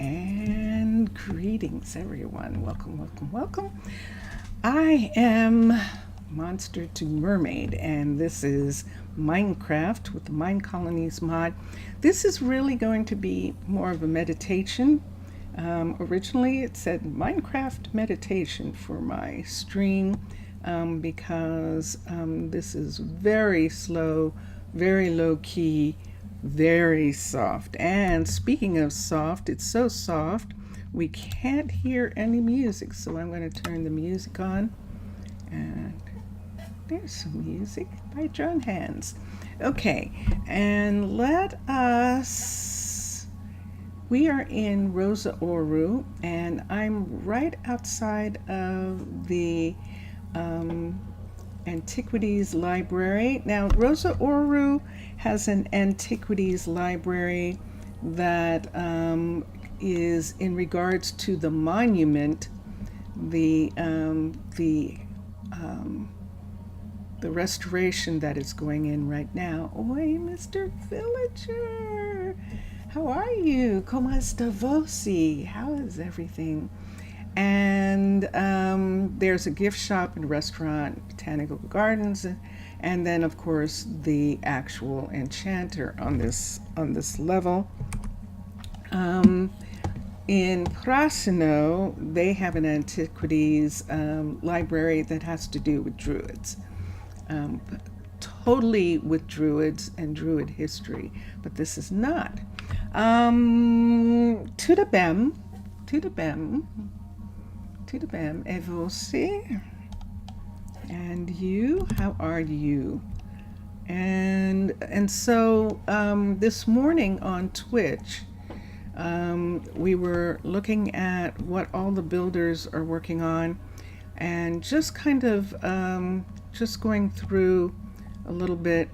And greetings, everyone. Welcome, welcome, welcome. I am Monster to Mermaid, and this is Minecraft with the Minecolonies mod. This is really going to be more of a meditation. Originally, it said Minecraft meditation for my stream because this is very slow, very low key, very soft. And speaking of soft, it's so soft we can't hear any music, so I'm going to turn the music on. And there's some music by John Hands. Okay, and we are in Rosa Ouro, and I'm right outside of the Antiquities Library. Now, Rosa Ouro has an Antiquities Library that is in regards to the monument, the restoration that is going in right now. Oi, Mr. Villager! How are you? ¿Cómo está você? How is everything? And there's a gift shop and restaurant, botanical gardens, and then of course the actual enchanter on this level. In Prasino, they have an antiquities library that has to do with druids, totally with druids and druid history, but this is not. Tudo bem, et você? And you, how are you? And so this morning on Twitch, we were looking at what all the builders are working on, and just kind of just going through a little bit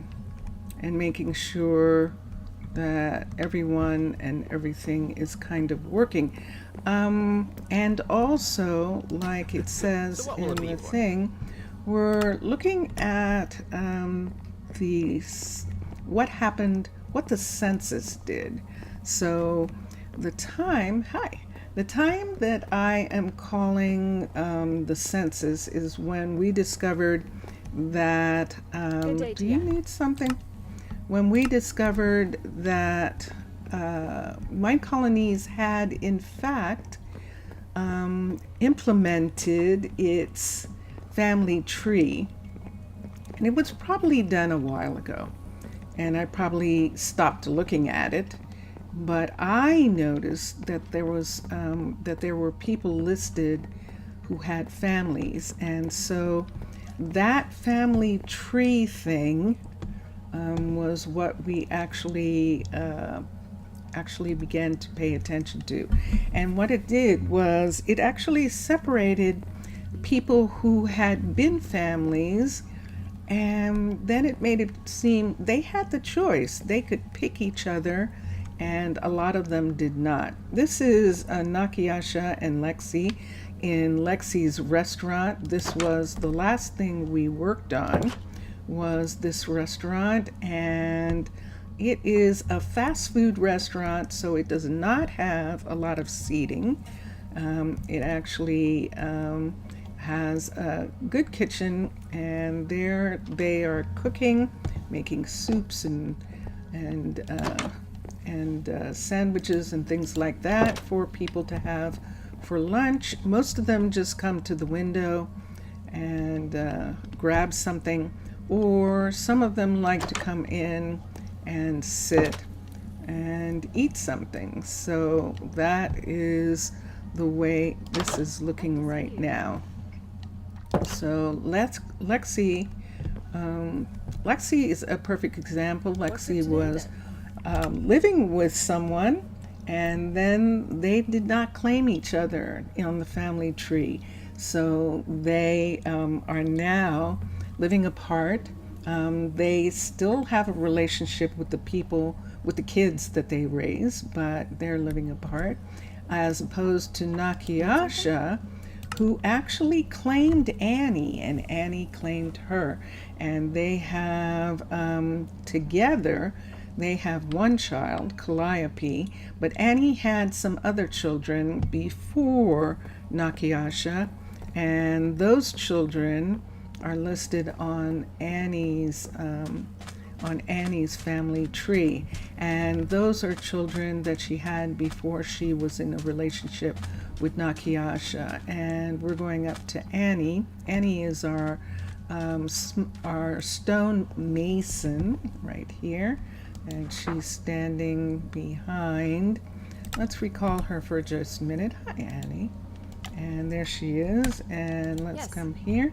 and making sure that everyone and everything is kind of working. And also, like it says in the thing, we're looking at what happened, what the census did. So the time that I am calling the census is when we discovered that, do you need something? When we discovered that Minecolonies had in fact implemented its family tree, and it was probably done a while ago, and I probably stopped looking at it, but I noticed that there were people listed who had families, and so that family tree thing was what we actually began to pay attention to. And what it did was it actually separated people who had been families, and then it made it seem they had the choice. They could pick each other, and a lot of them did not. This is Nakiasha and Lexi in Lexi's restaurant. This was the last thing we worked on, was this restaurant, and it is a fast food restaurant, so it does not have a lot of seating. It actually has a good kitchen, and there they are cooking, making soups and sandwiches and things like that for people to have for lunch. Most of them just come to the window and grab something, or some of them like to come in and sit and eat something. So that is the way this is looking right now. So Lexi is a perfect example. Lexi was living with someone, and then they did not claim each other on the family tree. So they are now living apart. They still have a relationship with the people, with the kids that they raise, but they're living apart, as opposed to Nakiasha, who actually claimed Annie, and Annie claimed her. And they have together They have one child, Calliope, but Annie had some other children before Nakiasha, and those children are listed on Annie's family tree, and those are children that she had before she was in a relationship with Nakiasha. And we're going up to Annie. Annie is our stone mason right here, and she's standing behind. Let's recall her for just a minute. Hi, Annie. And there she is. And let's come here.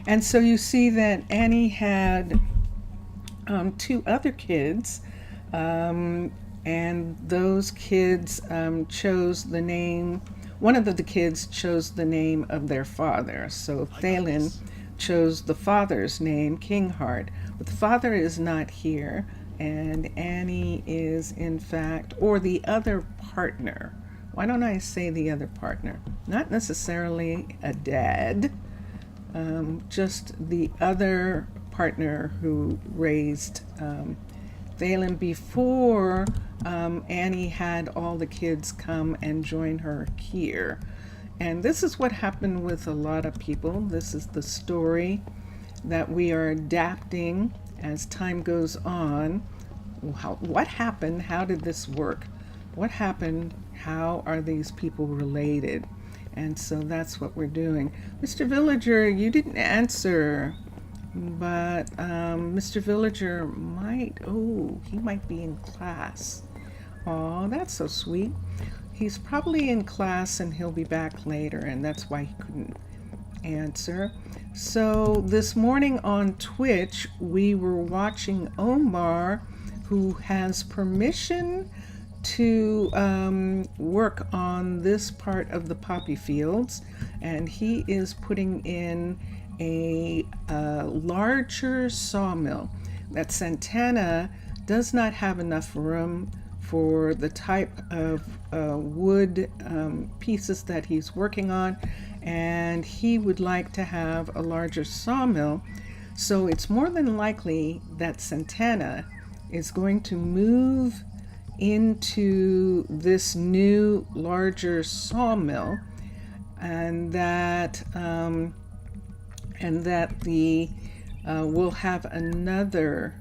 And so you see that Annie had two other kids, and those kids chose the name. One of the kids chose the name of their father. So Thalen chose the father's name, Kingheart. But the father is not here, and Annie is, in fact, or the other partner. Why don't I say the other partner? Not necessarily a dad, just the other partner who raised Thalen before Annie had all the kids come and join her here. And this is what happened with a lot of people. This is the story that we are adapting as time goes on. What happened? How did this work? What happened? How are these people related? And so that's what we're doing. Mr. Villager, you didn't answer, but Mr. Villager he might be in class. Oh, that's so sweet. He's probably in class and he'll be back later, and that's why he couldn't answer. So this morning on Twitch, we were watching Omar, who has permission to work on this part of the poppy fields, and he is putting in a larger sawmill. That Santana does not have enough room for the type of wood pieces that he's working on, and he would like to have a larger sawmill. So it's more than likely that Santana is going to move into this new larger sawmill, and that we'll have another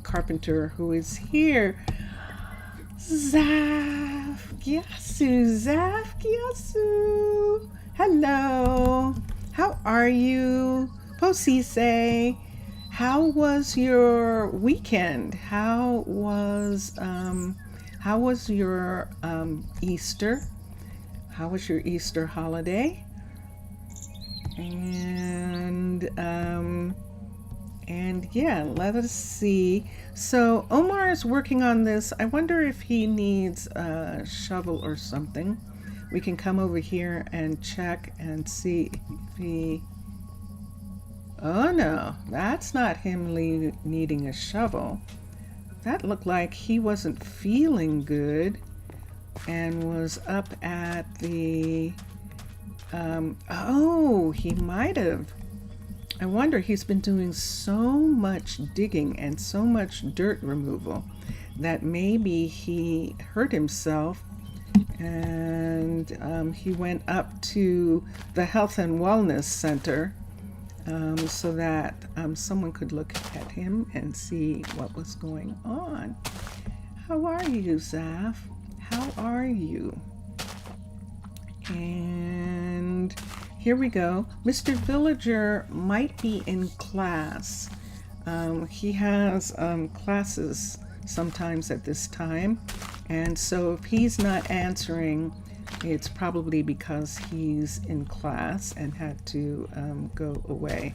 carpenter who is here. Zaf Gyasu. Hello. How are you? Posise. How was your weekend? How was your Easter? How was your Easter holiday? And yeah, let us see. So Omar is working on this. I wonder if he needs a shovel or something. We can come over here and check and see if he... Oh no, that's not him needing a shovel. That looked like he wasn't feeling good and was up at the... he might have. I wonder, he's been doing so much digging and so much dirt removal that maybe he hurt himself, and he went up to the Health and Wellness Center so that someone could look at him and see what was going on. How are you, Zaf? How are you? And here we go. Mr. Villager might be in class. He has classes sometimes at this time, and so if he's not answering, it's probably because he's in class and had to go away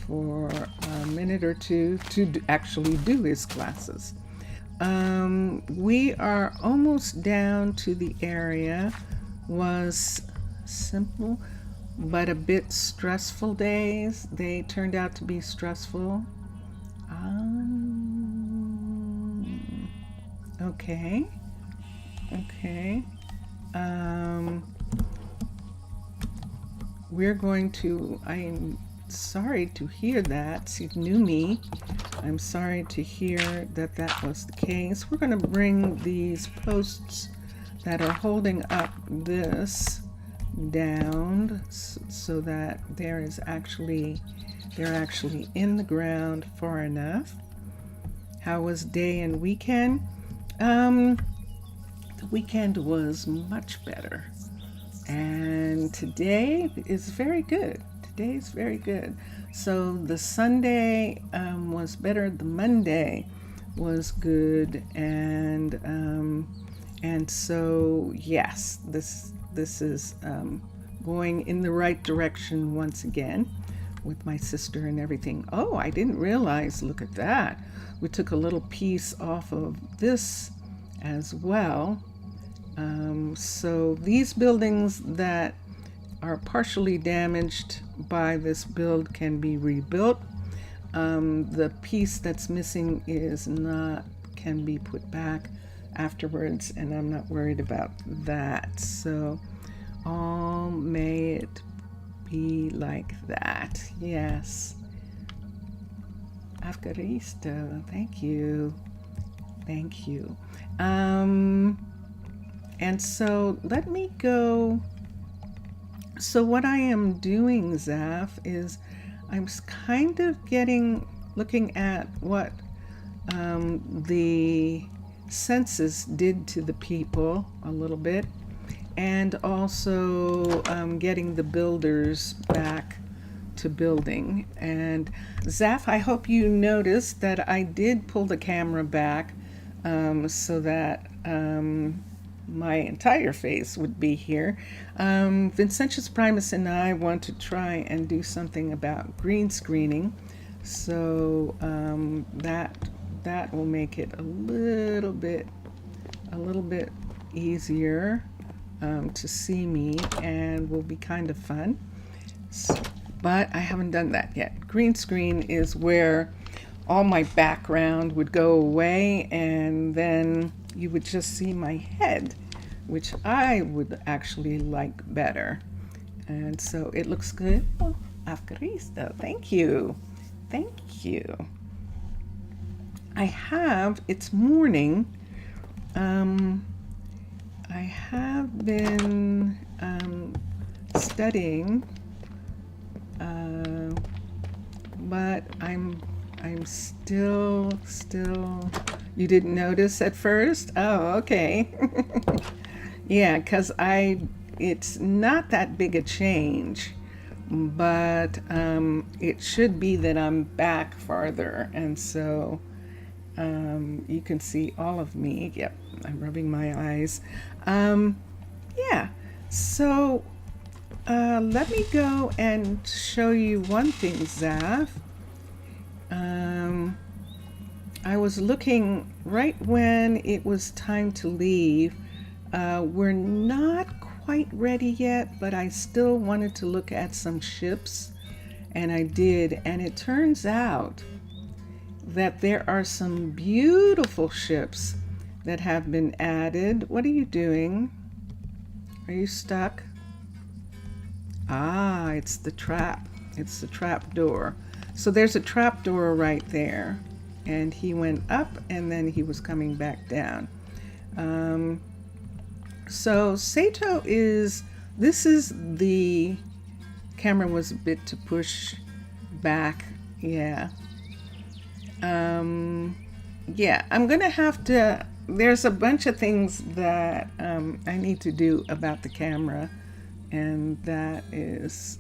for a minute or two to actually do his classes. We are almost down to the area. Was simple but a bit stressful days. They turned out to be stressful. Okay. We're going to, sorry to hear that. She knew me. I'm sorry to hear that that was the case. We're going to bring these posts that are holding up this down so that they're actually in the ground far enough. How was day and weekend? The weekend was much better, and today is very good. Today is very good. So the Sunday was better. The Monday was good, and so yes, this is going in the right direction once again with my sister and everything. Oh, I didn't realize. Look at that. We took a little piece off of this as well. So these buildings that are partially damaged by this build can be rebuilt. The piece that's missing can be put back afterwards, and I'm not worried about that. So all may it be like that. Yes. Afgaristo, thank you. Thank you. And so let me go. So what I am doing, Zaf, is I'm kind of looking at what the census did to the people a little bit, and also getting the builders back to building. And Zaf, I hope you noticed that I did pull the camera back so that my entire face would be here. Vincentius Primus and I want to try and do something about green screening, so that will make it a little bit easier to see me, and will be kind of fun. But I haven't done that yet. Green screen is where all my background would go away, and then you would just see my head, which I would actually like better. And so it looks good. Oh, Afgaristo, thank you. Thank you. It's morning. I have been studying, but I'm still, you didn't notice at first? Oh, okay. Yeah, because it's not that big a change, but it should be that I'm back farther, and so you can see all of me. Yep, I'm rubbing my eyes. Yeah, so let me go and show you one thing, Zaf. I was looking right when it was time to leave. We're not quite ready yet, but I still wanted to look at some ships, and I did. And it turns out that there are some beautiful ships that have been added. What are you doing? Are you stuck? Ah, it's the trap. It's the trap door. So there's a trap door right there, and he went up and then he was coming back down. So Sato this is the camera was a bit to push back. Yeah. Yeah, I'm gonna have to, there's a bunch of things that I need to do about the camera, and that is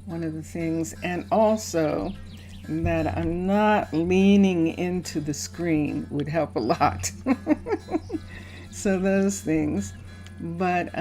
one of the things, and also that I'm not leaning into the screen would help a lot. So those things. But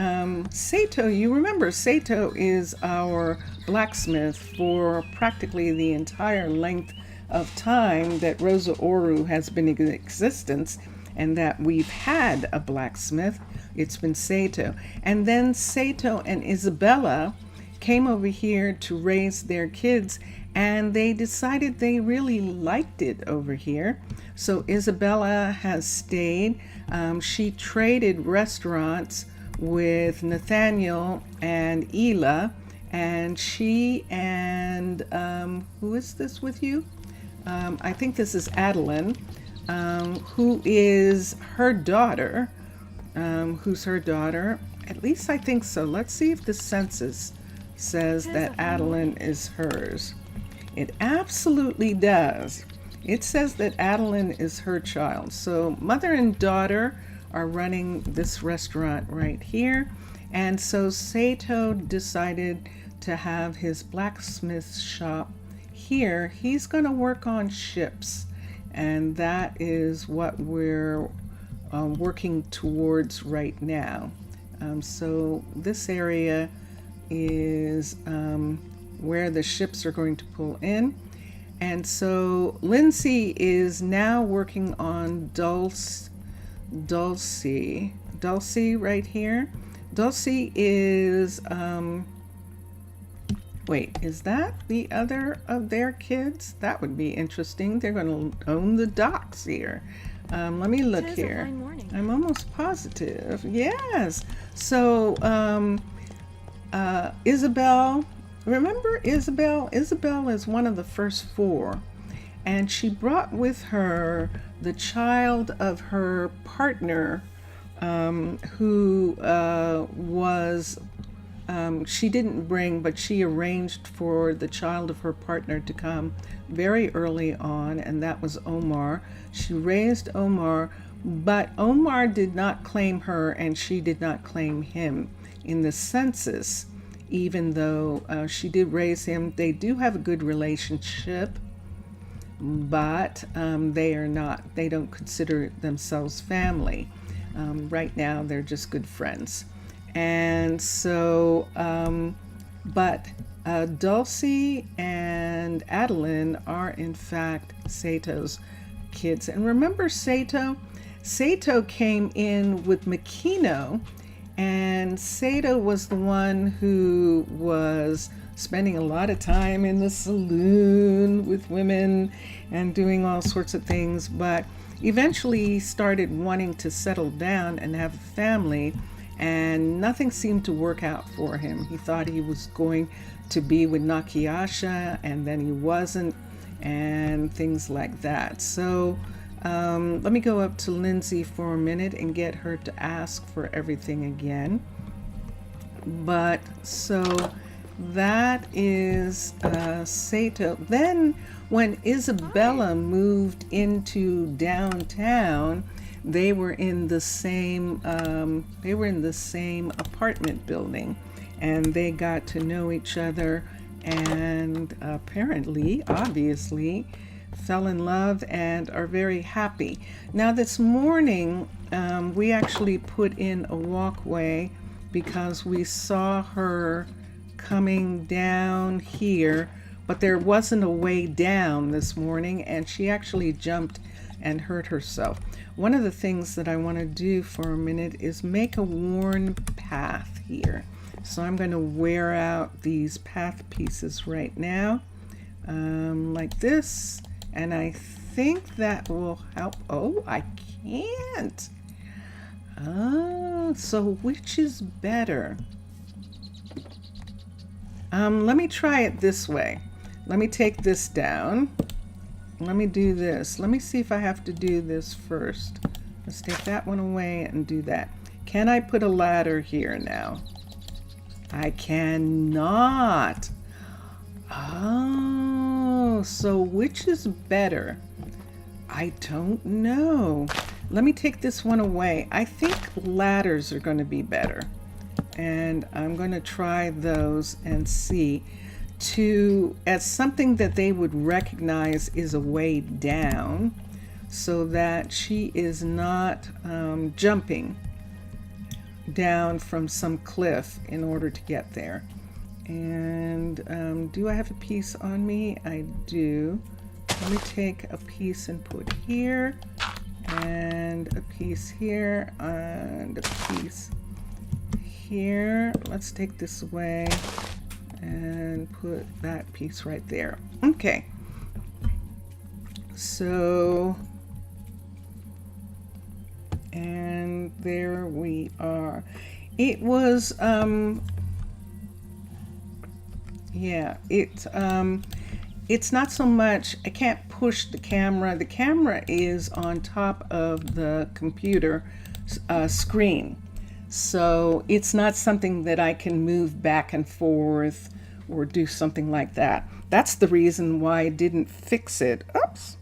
Sato, you remember Sato is our blacksmith for practically the entire length of time that Rosa Ouro has been in existence, and that we've had a blacksmith. It's been Sato. And then Sato and Isabella came over here to raise their kids, and they decided they really liked it over here. So Isabella has stayed. She traded restaurants with Nathaniel and Ela, and she and who is this with you? I think this is Adeline, who is her daughter. Who's her daughter? At least I think so. Let's see if the census says that Adeline is hers. It absolutely does. It says that Adeline is her child. So mother and daughter are running this restaurant right here. And so Sato decided to have his blacksmith shop here. He's going to work on ships. And that is what we're working towards right now. So this area is where the ships are going to pull in. And so Lindsay is now working on Dulcie right here. Dulcie is, wait, is that the other of their kids? That would be interesting. They're going to own the docks here. Let me look here. I'm almost positive. Yes. So Isabel, remember Isabel? Isabel is one of the first four, and she brought with her the child of her partner, who was, she didn't bring, but she arranged for the child of her partner to come very early on, and that was Omar. She raised Omar, but Omar did not claim her, and she did not claim him in the census, even though she did raise him. They do have a good relationship, but they don't consider themselves family. Right now, they're just good friends. And so, but Dulcie and Adeline are in fact Sato's kids. And remember Sato? Sato came in with Makino, and Sato was the one who was spending a lot of time in the saloon with women and doing all sorts of things, but eventually he started wanting to settle down and have a family, and nothing seemed to work out for him. He thought he was going to be with Nakiasha, and then he wasn't, and things like that. So let me go up to Lindsay for a minute and get her to ask for everything again. But so that is Sato. Then when Isabella moved into downtown, they were in the same apartment building, and they got to know each other, and obviously fell in love and are very happy. Now this morning we actually put in a walkway because we saw her coming down here, but there wasn't a way down this morning, and she actually jumped and hurt herself. One of the things that I want to do for a minute is make a worn path here. So I'm going to wear out these path pieces right now, like this, and I think that will help. Oh, I can't. Oh, so which is better? Let me try it this way. Let me take this down. Let me do this. Let me see if I have to do this first. Let's take that one away and do that. Can I put a ladder here now? I cannot. Oh, so which is better? I don't know. Let me take this one away. I think ladders are going to be better. And I'm going to try those and see as something that they would recognize is a way down, so that she is not jumping down from some cliff in order to get there. And do I have a piece on me? I do. Let me take a piece and put here, and a piece here, and a piece here. Let's take this away and put that piece right there. Okay. So, and there we are. It was Yeah, it's not so much, I can't push the camera. The camera is on top of the computer screen. So it's not something that I can move back and forth or do something like that. That's the reason why I didn't fix it. Oops,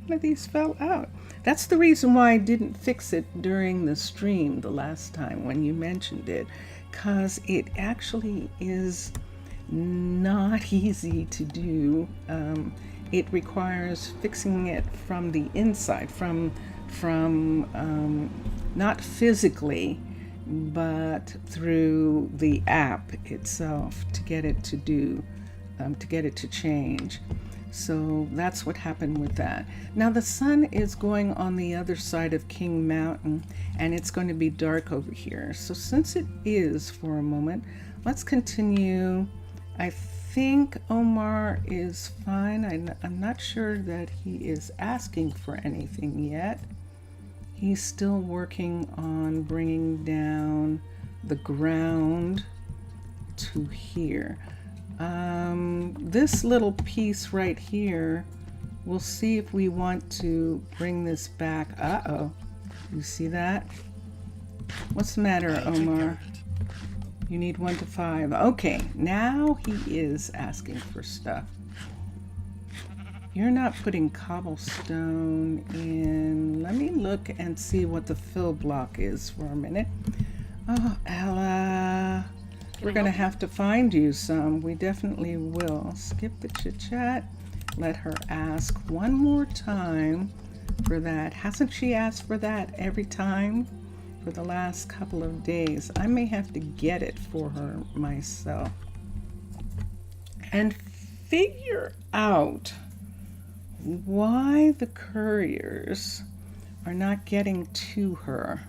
one of these fell out. That's the reason why I didn't fix it during the stream the last time when you mentioned it, because it actually is not easy to do. It requires fixing it from the inside, from not physically, but through the app itself to get it to do, to get it to change. So that's what happened with that. Now the sun is going on the other side of King Mountain, and it's going to be dark over here. So since it is for a moment, let's continue. I think Omar is fine. I'm not sure that he is asking for anything yet. He's still working on bringing down the ground to here. This little piece right here, we'll see if we want to bring this back. Uh-oh, you see that? What's the matter, Omar? You need 1 to 5. Okay, now he is asking for stuff. You're not putting cobblestone in. Let me look and see what the fill block is for a minute. Oh, Ella. We're going to have to find you some. We definitely will. Skip the chit chat. Let her ask one more time for that. Hasn't she asked for that every time for the last couple of days? I may have to get it for her myself and figure out why the couriers are not getting to her.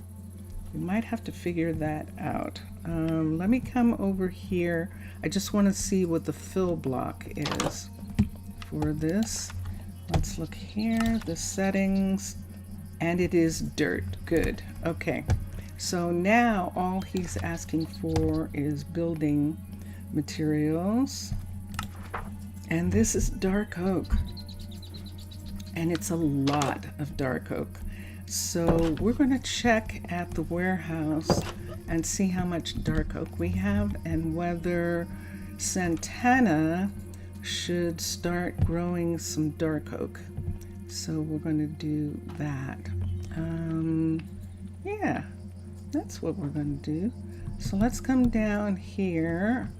We might have to figure that out. Let me come over here. I just want to see what the fill block is for this. Let's look here, the settings, and it is dirt. Good. Okay. So now all he's asking for is building materials. And this is dark oak. And it's a lot of dark oak. So we're going to check at the warehouse and see how much dark oak we have and whether Santana should start growing some dark oak. So we're going to do that. Yeah, that's what we're going to do. So let's come down here.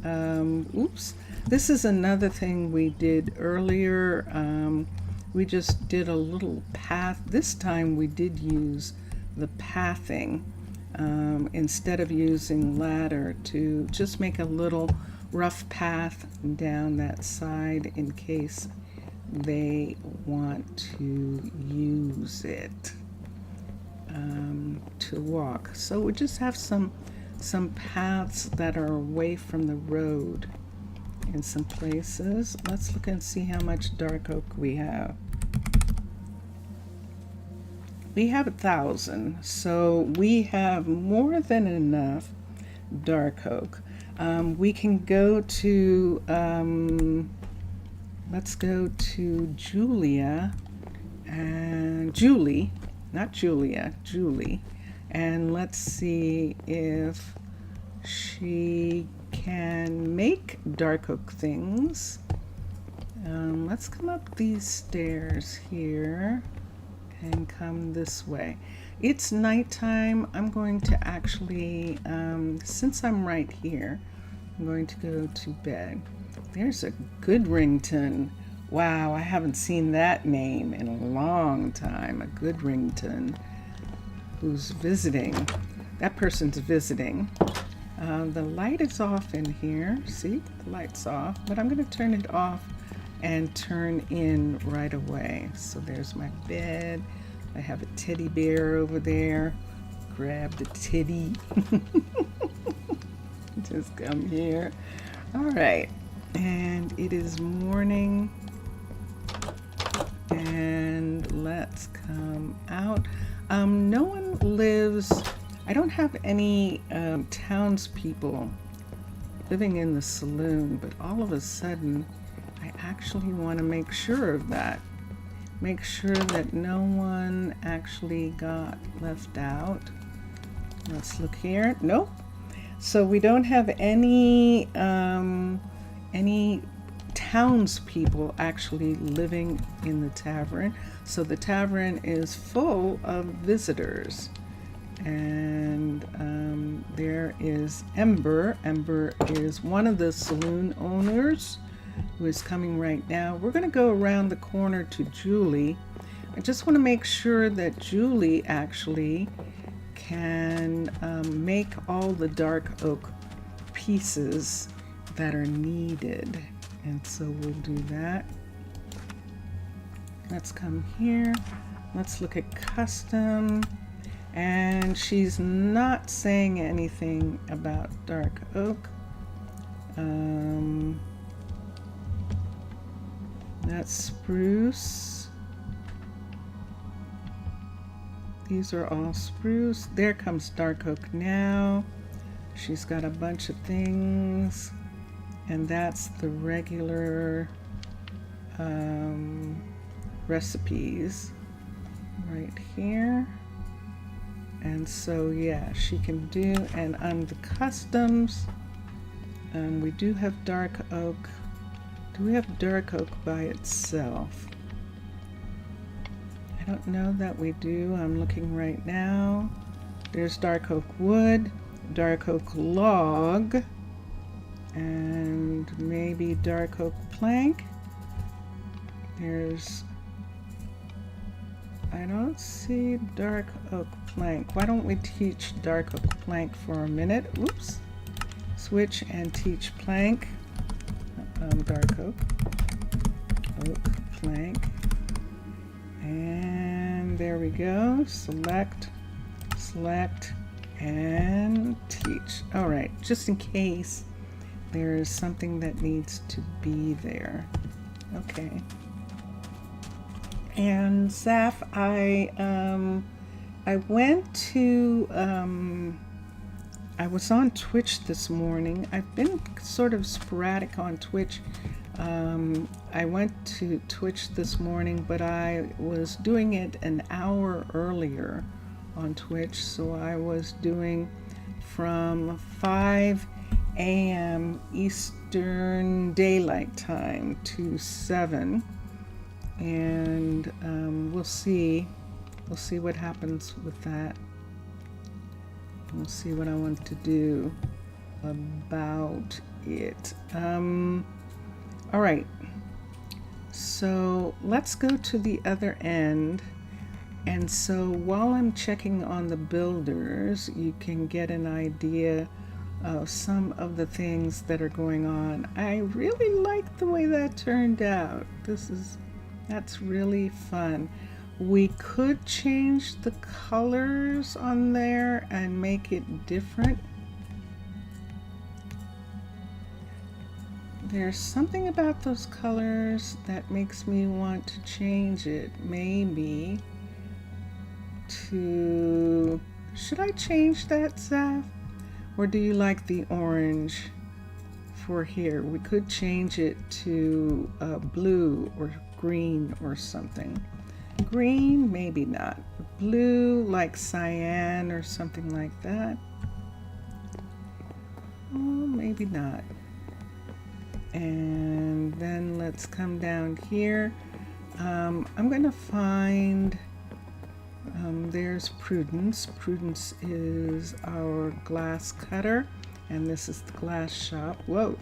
Oops. This is another thing we did earlier. We just did a little path. This time we did use the pathing instead of using ladder to just make a little rough path down that side in case they want to use it to walk. So we just have some paths that are away from the road in some places. Let's look and see how much dark oak we have. We have 1,000, so we have more than enough dark oak. We can go to, let's go to Julia, and Julie, not Julia, Julie, and let's see if she can make dark oak things. Let's come up these stairs here and come this way. It's nighttime. I'm going to actually, since I'm right here, I'm going to go to bed. There's a Goodrington. Wow, I haven't seen that name in a long time. A Goodrington who's visiting. That person's visiting. The light is off in here. See, the light's off, but I'm going to turn it off and turn in right away. So there's my bed. I have a teddy bear over there. Grab the teddy. Just come here. All right. And it is morning. And let's come out. No one lives, I don't have any townspeople living in the saloon, but all of a sudden I actually want to make sure of that. Make sure that no one actually got left out. Let's look here. Nope. So we don't have any townspeople actually living in the tavern. So the tavern is full of visitors. And there is Ember. Ember is one of the saloon owners who is coming right now. We're going to go around the corner to Julie. I just want to make sure that Julie actually can make all the dark oak pieces that are needed. And so we'll do that. Let's come here. Let's look at custom. And she's not saying anything about dark oak. That's spruce. These are all spruce. There comes dark oak now. She's got a bunch of things. And that's the regular recipes right here. And so yeah, she can do, and on the customs, we do have dark oak. Do we have dark oak by itself? I don't know that we do. I'm looking right now. There's dark oak wood, dark oak log, and maybe dark oak plank. There's, I don't see dark oak plank. Why don't we teach dark oak plank for a minute? Oops. Switch and teach plank. Dark oak. Oak plank. And there we go. Select, select, and teach. All right, just in case there's something that needs to be there. Okay. And Zaf, I went to, I was on Twitch this morning. I've been sort of sporadic on Twitch. I went to Twitch this morning, but I was doing it an hour earlier on Twitch. So I was doing from 5 a.m. Eastern Daylight Time to 7. And we'll see what happens with that. We'll see what I want to do about it. All right, so let's go to the other end. And so while I'm checking on the builders, you can get an idea of some of the things that are going on. I really like the way that turned out. That's really fun. We could change the colors on there and make it different. There's something about those colors that makes me want to change it. Maybe to, should I change that, Zaf? Or do you like the orange for here? We could change it to blue or green or something. Green, maybe not. Blue, like cyan or something like that. Oh, maybe not. And then let's come down here. I'm gonna find, there's Prudence. Prudence is our glass cutter, and this is the glass shop. Whoa.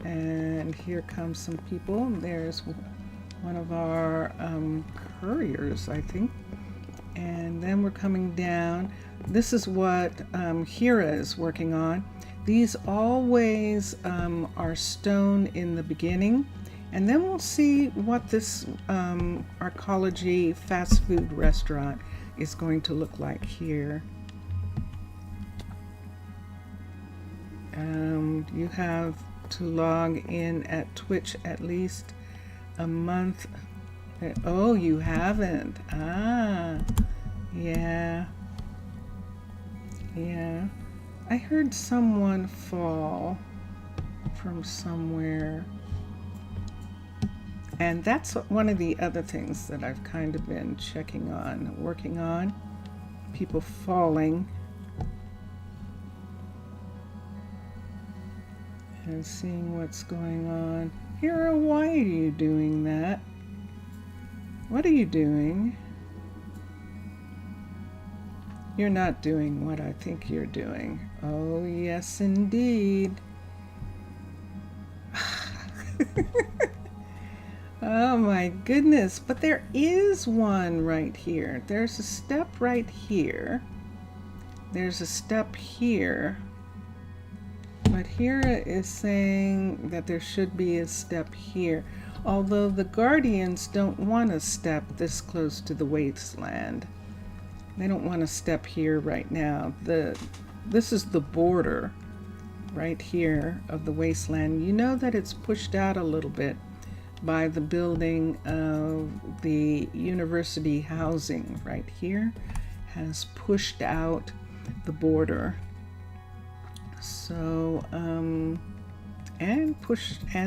And here comes some people. There's one of our couriers, I think. And then we're coming down. This is what Hira is working on. These always are stone in the beginning. And then we'll see what this arcology fast food restaurant is going to look like here. You have to log in at Twitch at least a month. Oh, you haven't. Ah, yeah. I heard someone fall. from somewhere. And that's one of the other things that I've kind of been checking on, working on. People falling. And seeing what's going on. Hera, why are you doing that? What are you doing? You're not doing what I think you're doing. Oh, yes, indeed. Oh my goodness, but there is one right here. There's a step right here. There's a step here. But Hera is saying that there should be a step here. Although the Guardians don't want a step this close to the wasteland. They don't want a step here right now. This is the border right here of the wasteland. You know that it's pushed out a little bit by the building of the university housing right here has pushed out the border. So, and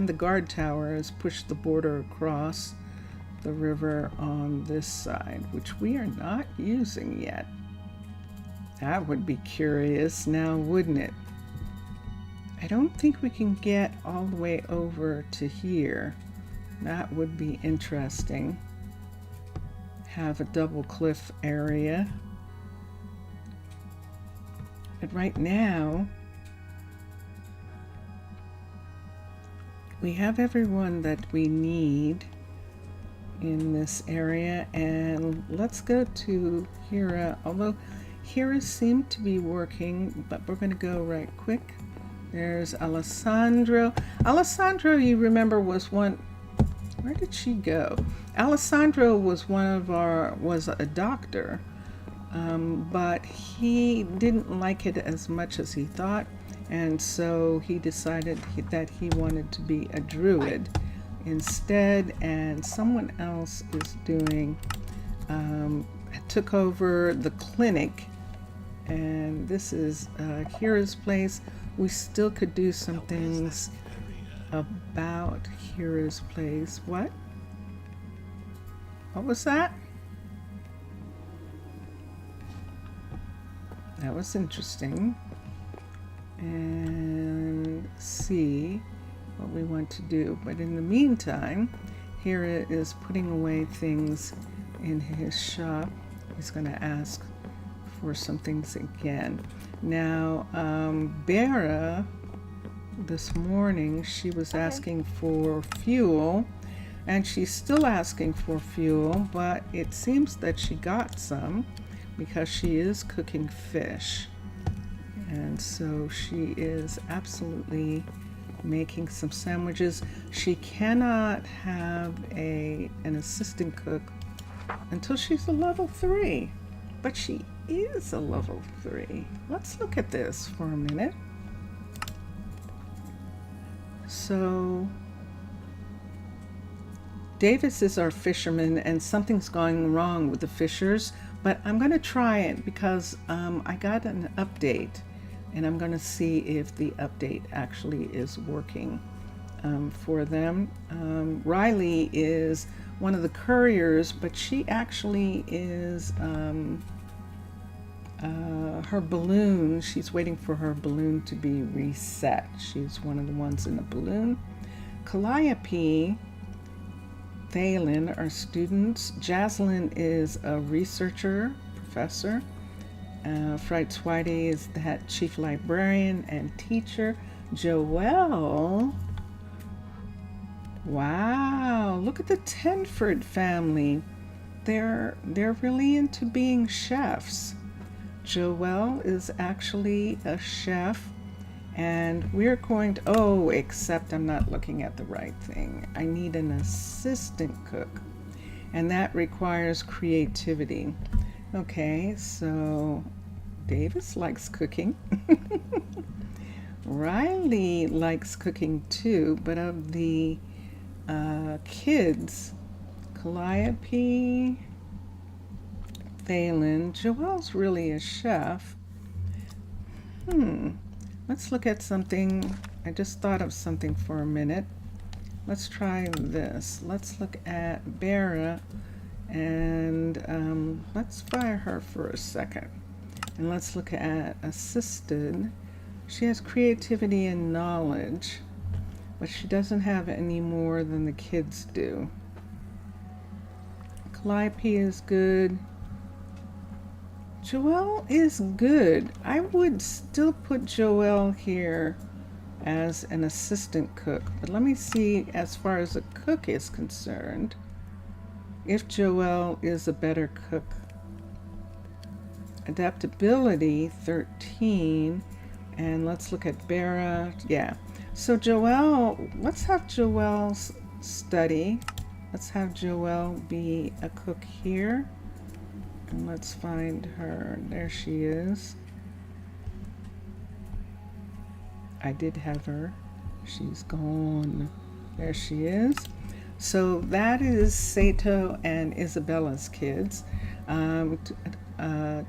the guard tower has pushed the border across the river on this side, which we are not using yet. That would be curious now, wouldn't it? I don't think we can get all the way over to here. That would be interesting. Have a double cliff area. But right now, we have everyone that we need in this area, and let's go to Hera. Although Hera seemed to be working, but we're going to go right quick. There's Alessandro. Alessandro, you remember, was one. Where did she go? Alessandro was was a doctor, but he didn't like it as much as he thought, and so he decided that he wanted to be a druid instead, and someone else is doing, took over the clinic, and this is Hera's place. We still could do some things about Hera's place. What was that? That was interesting. And see what we want to do. But in the meantime, Hera is putting away things in his shop. He's going to ask for some things again. Now, Bera, this morning, she was asking for fuel, and she's still asking for fuel, but it seems that she got some because she is cooking fish. And so she is absolutely making some sandwiches. She cannot have an assistant cook until she's a level 3, but she is a level 3. Let's look at this for a minute. So Davis is our fisherman, and something's going wrong with the fishers, but I'm going to try it because I got an update, and I'm going to see if the update actually is working for them. Riley is one of the couriers, but she actually is her balloon. She's waiting for her balloon to be reset. She's one of the ones in a balloon. Calliope, Thalen are students. Jaslyn is a researcher, professor. Fright Swidey is the chief librarian and teacher. Joelle, wow, look at the Tenford family. They're really into being chefs. Joelle is actually a chef, and we're going to, oh, except I'm not looking at the right thing. I need an assistant cook, and that requires creativity. Okay, so Davis likes cooking. Riley likes cooking too, but of the kids, Calliope, Thalen, Joelle's really a chef. Let's look at something I just thought of something for a minute. Let's try this. Let's look at Bera, and let's fire her for a second. And let's look at assisted. She has creativity and knowledge, but she doesn't have any more than the kids do. Calliope is good. Joelle is good. I would still put Joelle here as an assistant cook, but let me see as far as a cook is concerned if Joelle is a better cook. Adaptability 13, and let's look at Bera. Yeah, so Joelle, let's have Joelle study. Let's have Joelle be a cook here, and let's find her. There she is. I did have her. She's gone. There she is. So that is Sato and Isabella's kids.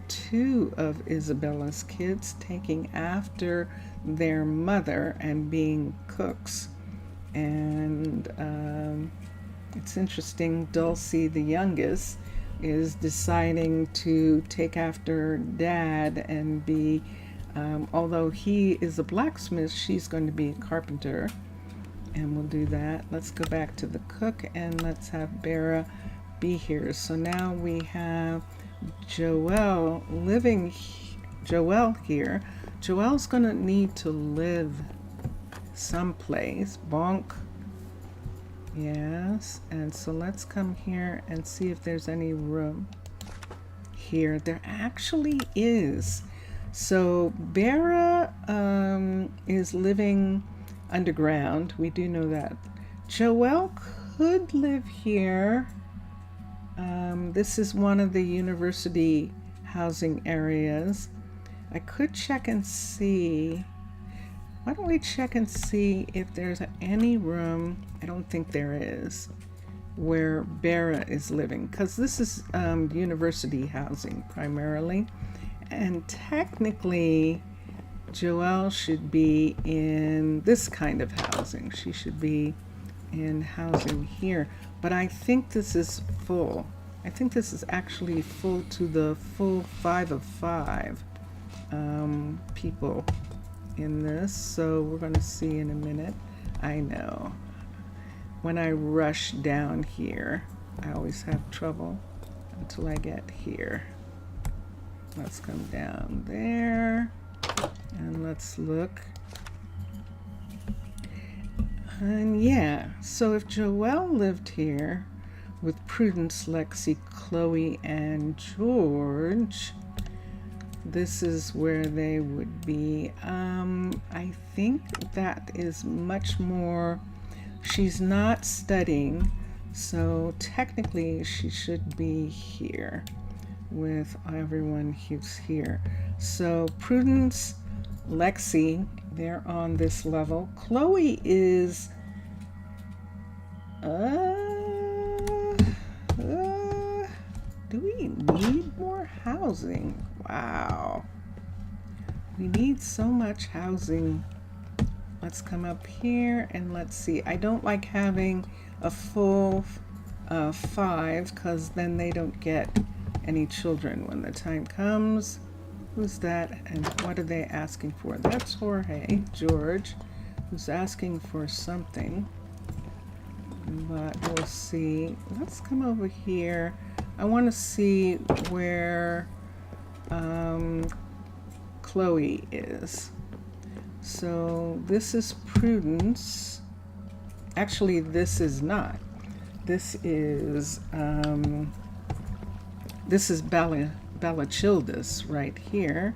Two of Isabella's kids taking after their mother and being cooks. And it's interesting, Dulcie, the youngest, is deciding to take after dad and be, although he is a blacksmith, she's going to be a carpenter. And we'll do that. Let's go back to the cook and let's have Bera be here. So now we have Joelle here. Joelle's going to need to live someplace. Bonk. Yes. And so let's come here and see if there's any room here. There actually is. So Bera is living underground. We do know that. Joelle could live here. This is one of the university housing areas. I could check and see. Why don't we check and see if there's any room, I don't think there is, where Bera is living, because this is university housing primarily. And technically, Joelle should be in this kind of housing. She should be in housing here. But I think this is full. I think this is actually full to the full 5 of 5 people in this. So we're going to see in a minute. I know. When I rush down here, I always have trouble until I get here. Let's come down there. And let's look. And yeah, so if Joelle lived here with Prudence, Lexi, Chloe, and George, this is where they would be. I think that is much more, she's not studying, so technically she should be here with everyone who's here. So Prudence, Lexi, they're on this level. Chloe is do we need more housing? Wow, we need so much housing. Let's come up here and let's see. I don't like having a full 5 because then they don't get any children when the time comes. Who's that and what are they asking for? That's Jorge, George, who's asking for something. But we'll see. Let's come over here. I want to see where Chloe is. So this is Prudence. Actually, this is not. This is Bella Childis right here.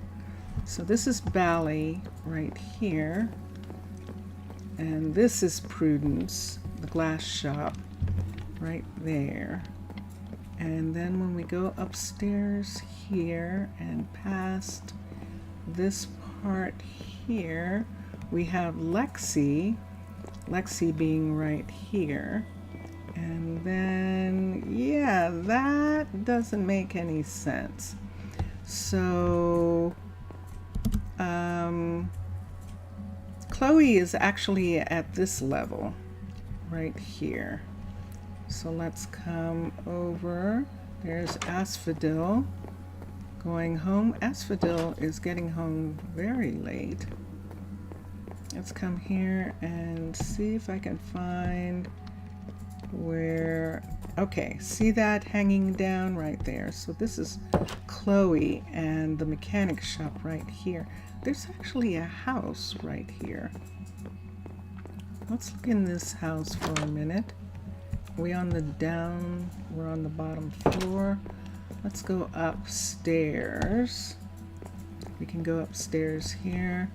So this is Bally right here. And this is Prudence, the glass shop right there. And then when we go upstairs here and past this part here, we have Lexi being right here. And then, yeah, that doesn't make any sense. So, Chloe is actually at this level right here. So let's come over. There's Asphodel going home. Asphodel is getting home very late. Let's come here and see if I can find where, okay, see that hanging down right there? So this is Chloe and the mechanic shop right here. There's actually a house right here. Let's look in this house for a minute. We're on the bottom floor. Let's go upstairs. We can go upstairs here.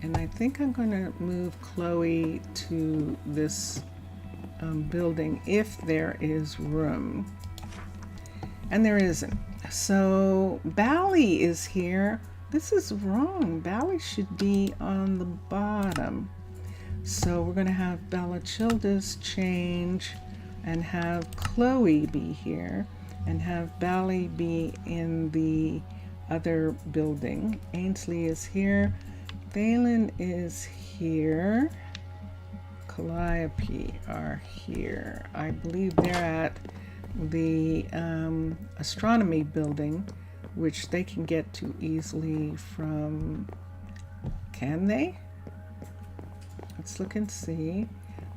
And I think I'm going to move Chloe to this building if there is room. And there isn't. So Bally is here. This is wrong. Bally should be on the bottom. So we're going to have Bella Childers change and have Chloe be here and have Bally be in the other building. Ainsley is here. Valen is here. Calliope are here. I believe they're at the astronomy building, which they can get to easily from, can they? Let's look and see.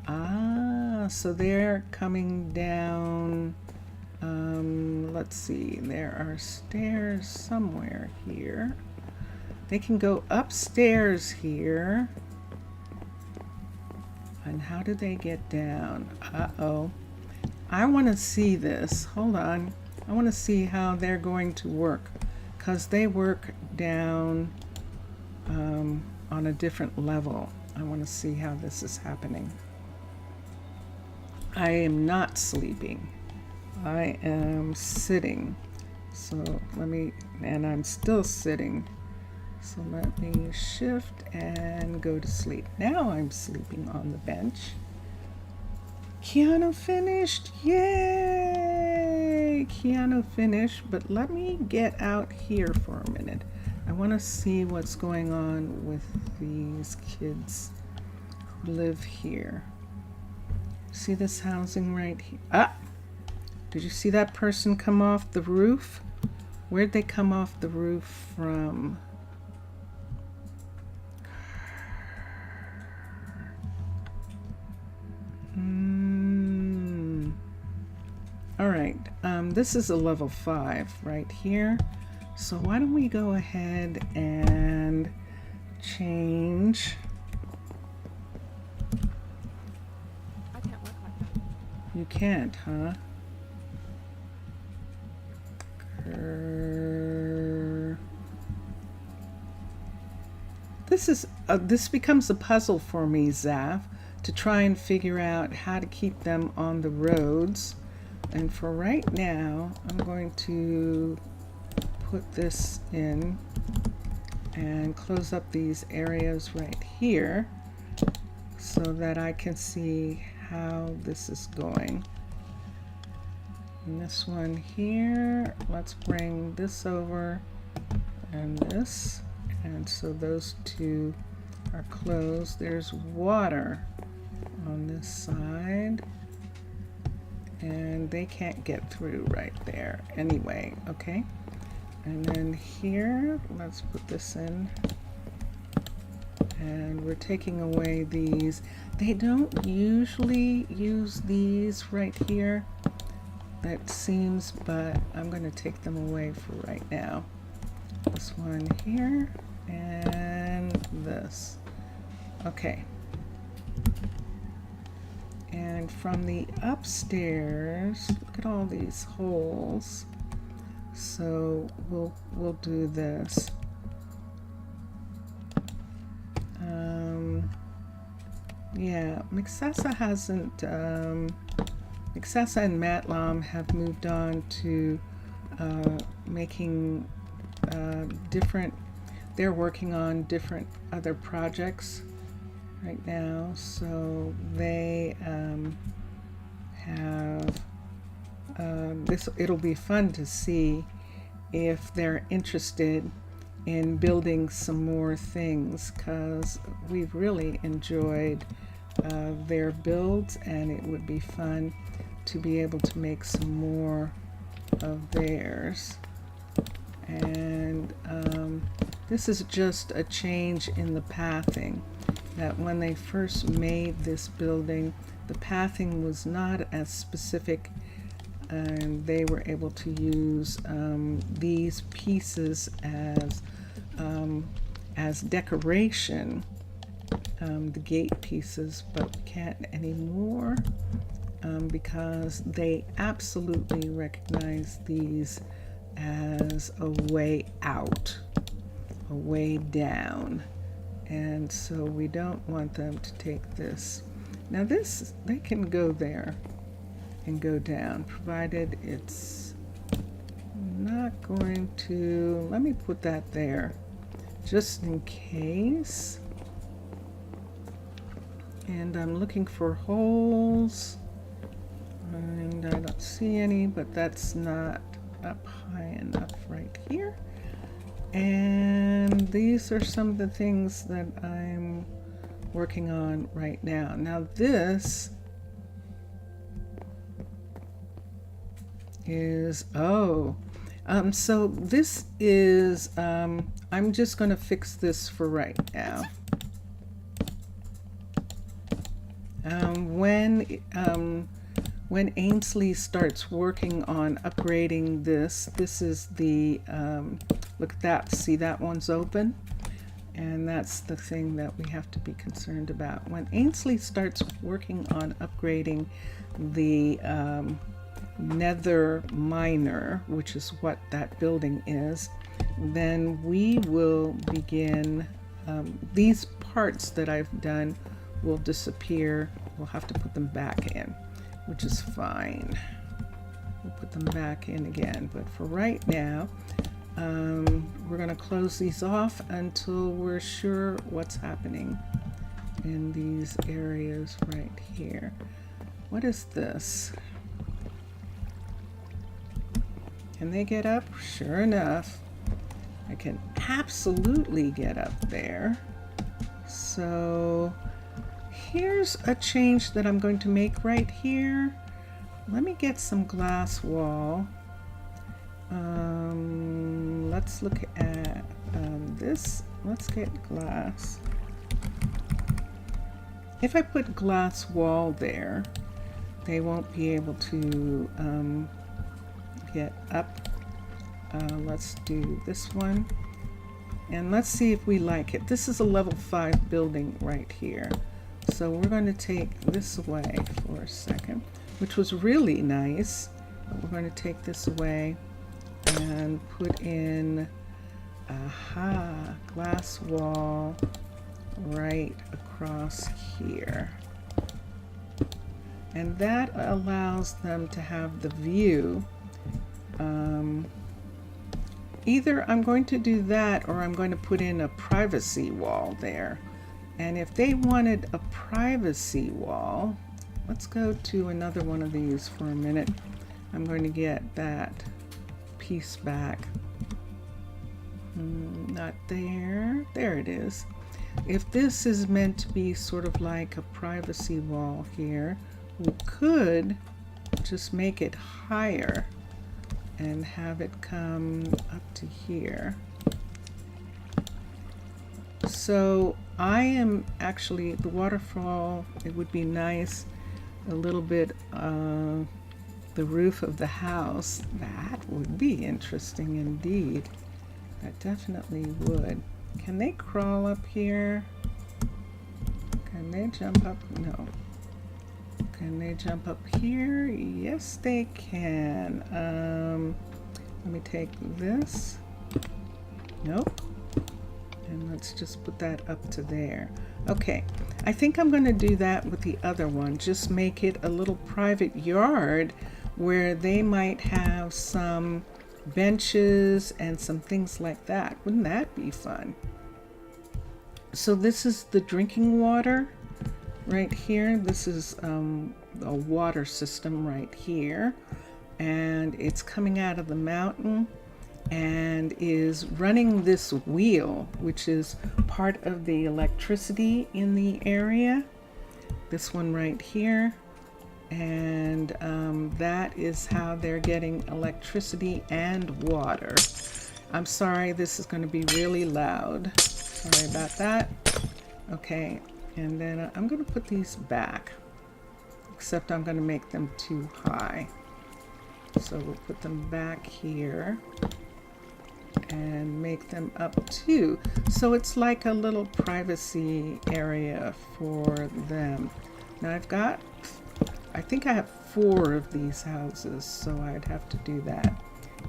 Ah, so they're coming down. Let's see, there are stairs somewhere here. They can go upstairs here. And how do they get down? Uh-oh. I want to see this. Hold on. I want to see how they're going to work, because they work down on a different level. I want to see how this is happening. I am not sleeping. I am sitting. So and I'm still sitting. So let me shift and go to sleep. Now I'm sleeping on the bench. Keanu finished. Yay! Keanu finished, but let me get out here for a minute. I want to see what's going on with these kids who live here. See this housing right here? Ah! Did you see that person come off the roof? Where'd they come off the roof from? All right, this is a level 5 right here. So why don't we go ahead and change. I can't work like that. You can't, huh? This becomes a puzzle for me, Zaf, to try and figure out how to keep them on the roads. And for right now, I'm going to put this in and close up these areas right here so that I can see how this is going. And this one here, let's bring this over and this. And so those two are closed. There's water on this side. And they can't get through right there anyway, okay? And then here, let's put this in. And we're taking away these. They don't usually use these right here, that seems, but I'm going to take them away for right now. This one here and this. Okay. And from the upstairs, look at all these holes. So we'll do this. Yeah, Mixasa hasn't. Mixasa and Matlam have moved on to making different. They're working on different other projects right now, so they have this. It'll be fun to see if they're interested in building some more things, because we've really enjoyed their builds, and it would be fun to be able to make some more of theirs. And this is just a change in the pathing, that when they first made this building, the pathing was not as specific, and they were able to use these pieces as decoration, the gate pieces, but we can't anymore because they absolutely recognize these as a way out, a way down, and so we don't want them to take this. Now this, they can go there and go down, provided it's not going to, let me put that there just in case. And I'm looking for holes, and I don't see any, but that's not up high enough right here. And these are some of the things that I'm working on right now. Now this is, so this is, I'm just going to fix this for right now. When Ainsley starts working on upgrading this is the, look at that, see that one's open? And that's the thing that we have to be concerned about. When Ainsley starts working on upgrading the nether miner, which is what that building is, then we will begin, these parts that I've done will disappear. We'll have to put them back in, which is fine. We'll put them back in again, but for right now, we're going to close these off until we're sure what's happening in these areas right here. What is this? Can they get up? Sure enough, I can absolutely get up there. So here's a change that I'm going to make right here. Let me get some glass wall. Let's look at this. Let's get glass. If I put glass wall there, they won't be able to get up. Let's do this one. And let's see if we like it. This is a level 5 building right here. So we're going to take this away for a second, which was really nice. But we're going to take this away and put in, glass wall right across here. And that allows them to have the view. Either I'm going to do that, or I'm going to put in a privacy wall there. And if they wanted a privacy wall, let's go to another one of these for a minute. I'm going to get that piece back. Not there. There it is. If this is meant to be sort of like a privacy wall here, we could just make it higher and have it come up to here. So I am actually, the waterfall, it would be nice, a little bit the roof of the house. That would be interesting indeed. That definitely would. Can they crawl up here? Can they jump up? No. Can they jump up here? Yes, they can. Let me take this. Nope. And let's just put that up to there. Okay, I think I'm going to do that with the other one. Just make it a little private yard where they might have some benches and some things like that. Wouldn't that be fun? So this is the drinking water right here. This is a water system right here, and it's coming out of the mountain. and is running this wheel, which is part of the electricity in the area. This one right here. And that is how they're getting electricity and water. I'm sorry, this is going to be really loud. Sorry about that. Okay, and then I'm going to put these back, except I'm going to make them too high. So we'll put them back here and make them up too. So it's like a little privacy area for them. Now I think I have 4 of these houses, so I'd have to do that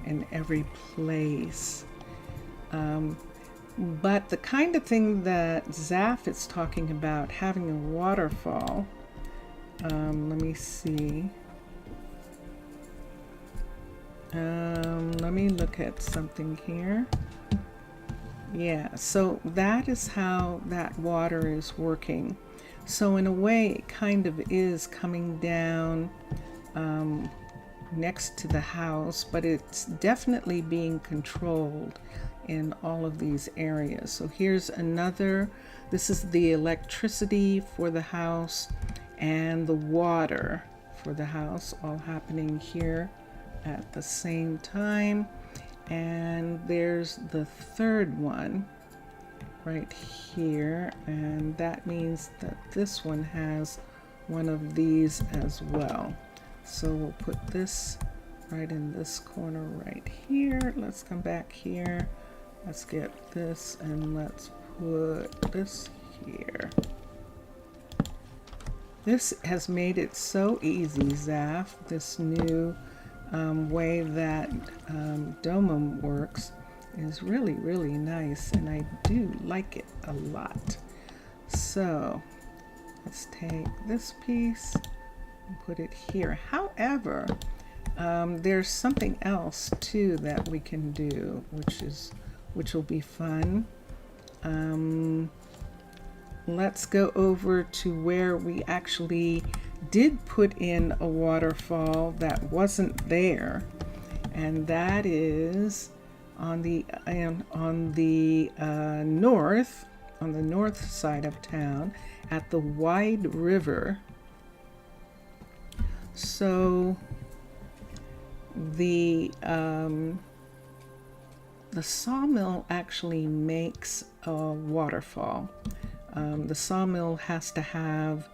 in every place. But the kind of thing that Zaf is talking about, having a waterfall, let me see. Let me look at something here. Yeah, so that is how that water is working. So in a way, it kind of is coming down next to the house, but it's definitely being controlled in all of these areas. So here's another, this is the electricity for the house and the water for the house, all happening here at the same time. And there's the third one right here, and that means that this one has one of these as well. So we'll put this right in this corner right here. Let's come back here. Let's get this and let's put this here. This has made it so easy, Zaf, this new way that Domum works is really, really nice, and I do like it a lot. So let's take this piece and put it here. However, there's something else too that we can do, which will be fun. Let's go over to where we actually did put in a waterfall that wasn't there, and that is on the north side of town at the Wide River. So the sawmill actually makes a waterfall. The sawmill has to have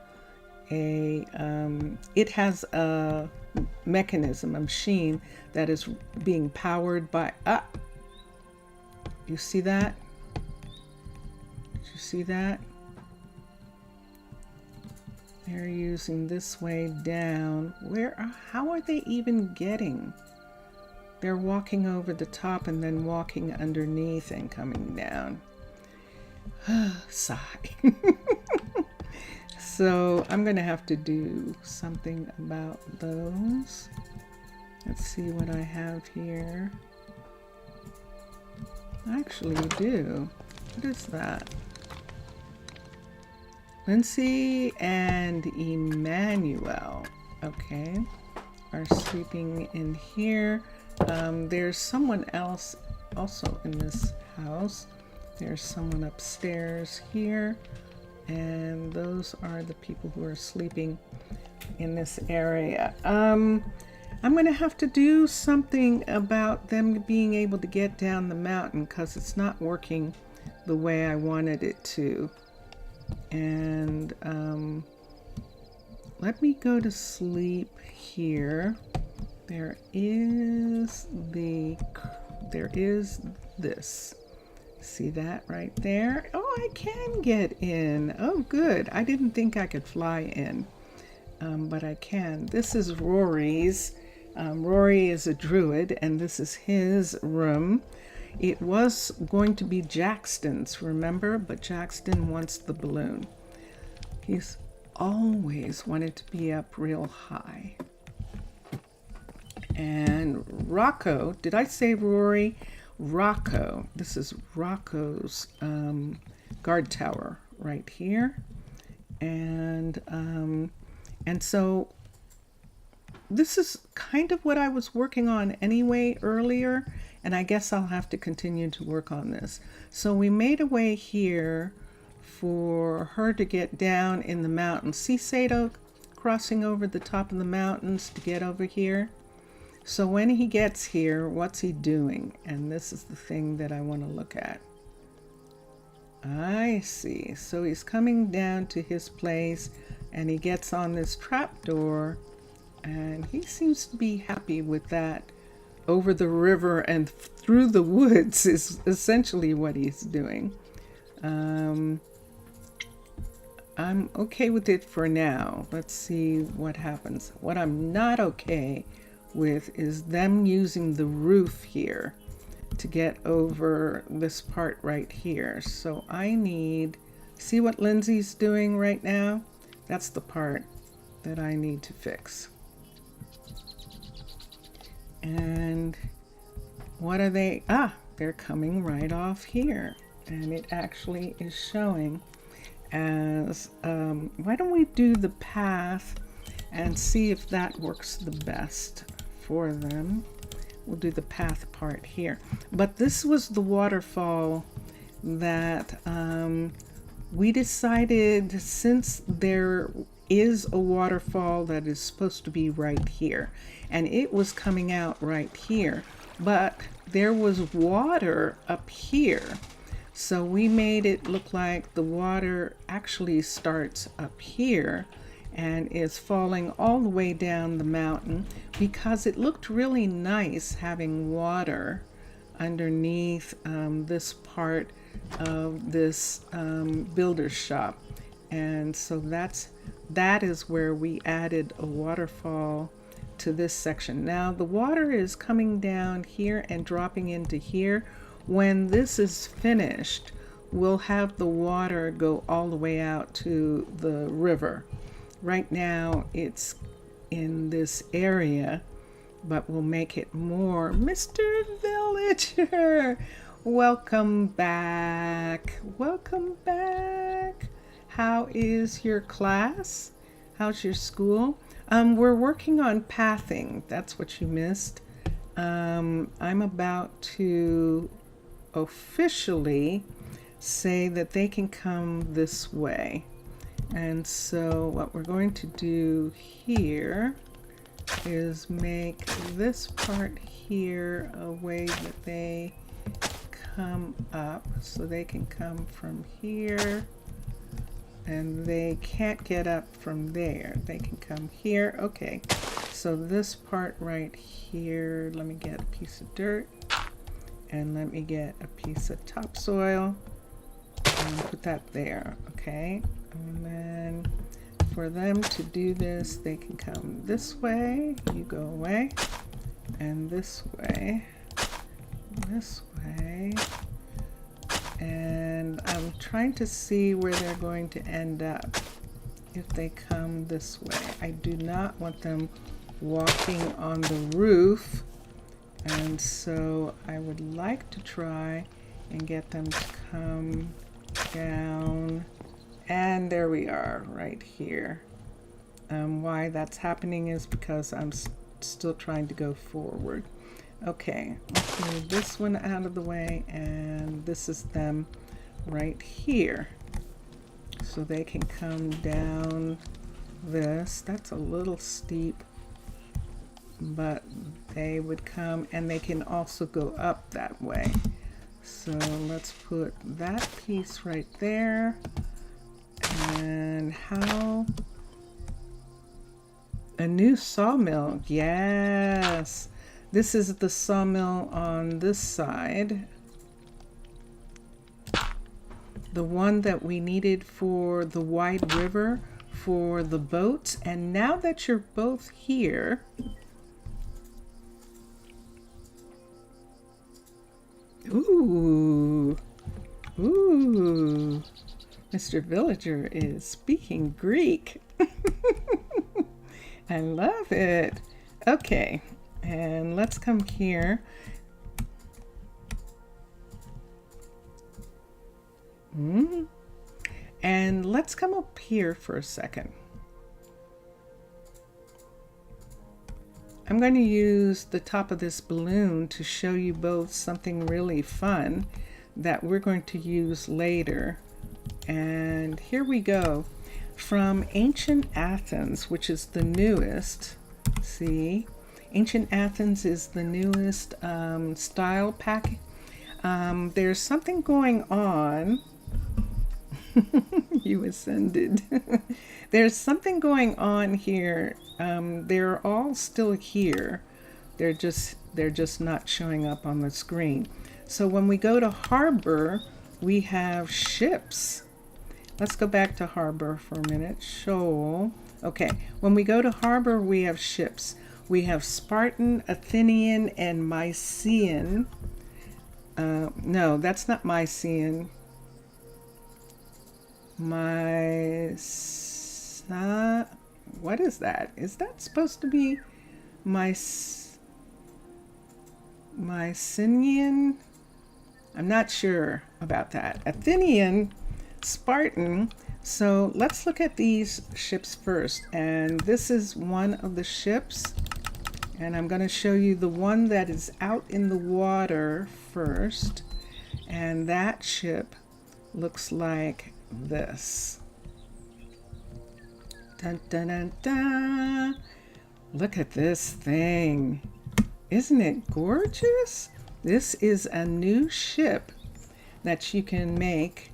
it has a mechanism, a machine that is being powered by, you see that? Did you see that? They're using this way down. How are they even getting? They're walking over the top and then walking underneath and coming down. Sigh. So I'm going to have to do something about those. Let's see what I have here. I actually do. What is that? Lindsay and Emmanuel, okay, are sleeping in here. There's someone else also in this house. There's someone upstairs here. And those are the people who are sleeping in this area. I'm going to have to do something about them being able to get down the mountain because it's not working the way I wanted it to. And let me go to sleep here. There is this. See that right there? Oh, I can get in. Oh, good. I didn't think I could fly in, but I can. This is Rory's. Rory is a druid, and this is his room. It was going to be Jackson's, remember? But Jackson wants the balloon. He's always wanted to be up real high. And Rocco, did I say Rory? Rocco, this is Rocco's guard tower right here, and so this is kind of what I was working on anyway earlier, And I guess I'll have to continue to work on this. So we made a way here for her to get down in the mountains. See Sato crossing over the top of the mountains to get over here? So when he gets here, what's he doing? And this is the thing that I want to look at. I see. So he's coming down to his place and he gets on this trapdoor and he seems to be happy with that. Over the river and through the woods is essentially what he's doing. I'm okay with it for now. Let's see what happens. What I'm not okay with is them using the roof here to get over this part right here. So I need, see what Lindsay's doing right now? That's the part that I need to fix. And what are they? Ah, they're coming right off here. And it actually is showing as, why don't we do the path and see if that works the best for them. We'll do the path part here. But this was the waterfall that we decided, since there is a waterfall that is supposed to be right here, and it was coming out right here, but there was water up here. So we made it look like the water actually starts up here and is falling all the way down the mountain, because it looked really nice having water underneath this part of this builder's shop. And so that is where we added a waterfall to this section. Now the water is coming down here and dropping into here. When this is finished, we'll have the water go all the way out to the river. Right now it's in this area, but we'll make it more. Mr. Villager, welcome back. Welcome back. How is your class? How's your school? We're working on pathing. That's what you missed. I'm about to officially say that they can come this way. And so what we're going to do here is make this part here a way that they come up, so they can come from here, and they can't get up from there. They can come here. Okay, so this part right here, let me get a piece of dirt and let me get a piece of topsoil and put that there. Okay, and then for them to do this, they can come this way, you go away, and this way, and I'm trying to see where they're going to end up if they come this way. I do not want them walking on the roof, and so I would like to try and get them to come down, and there we are right here. Why that's happening is because I'm still trying to go forward. Okay, let's move this one out of the way, and this is them right here. So they can come down this. That's a little steep, but they would come, and they can also go up that way. So let's put that piece right there. And how? A new sawmill. Yes. This is the sawmill on this side. The one that we needed for the Wide River for the boats. And now that you're both here, ooh, Mr. Villager is speaking Greek. I love it. Okay. And let's come here. And let's come up here for a second. I'm going to use the top of this balloon to show you both something really fun that we're going to use later. And here we go. From Ancient Athens, which is the newest, see? Ancient Athens is the newest style pack. There's something going on. You ascended. There's something going on here. They're all still here. They're just not showing up on the screen. So when we go to harbor, we have ships. Let's go back to harbor for a minute. Shoal. Okay, when we go to harbor, we have ships. We have Spartan, Athenian, and Mycenaean. No, that's not Mycenaean. What is that? Is that supposed to be Mycenaean? I'm not sure about that. Athenian, Spartan. So let's look at these ships first. And this is one of the ships. And I'm going to show you the one that is out in the water first. And that ship looks like this. Dun, dun, dun, dun. Look at this thing. Isn't it gorgeous? This is a new ship that you can make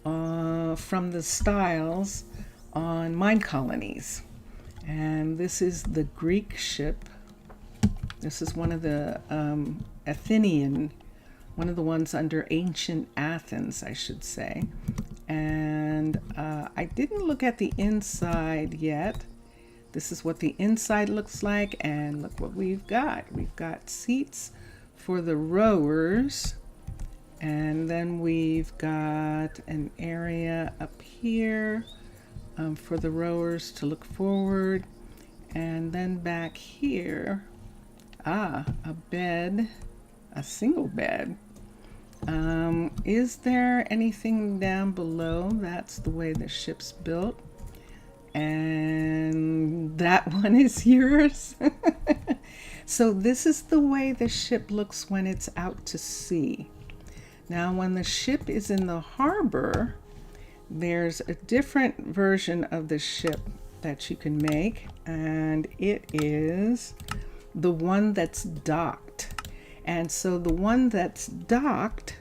from the styles on Minecolonies. And this is the Greek ship. This is one of the Athenian, one of the ones under Ancient Athens, I should say. And I didn't look at the inside yet. This is what the inside looks like, and look what we've got. We've got seats for the rowers, and then we've got an area up here for the rowers to look forward, and then back here, a bed, a single bed. Is there anything down below? That's the way the ship's built. And that one is yours. So this is the way the ship looks when it's out to sea. Now, when the ship is in the harbor, there's a different version of the ship that you can make, and it is the one that's docked. And so the one that's docked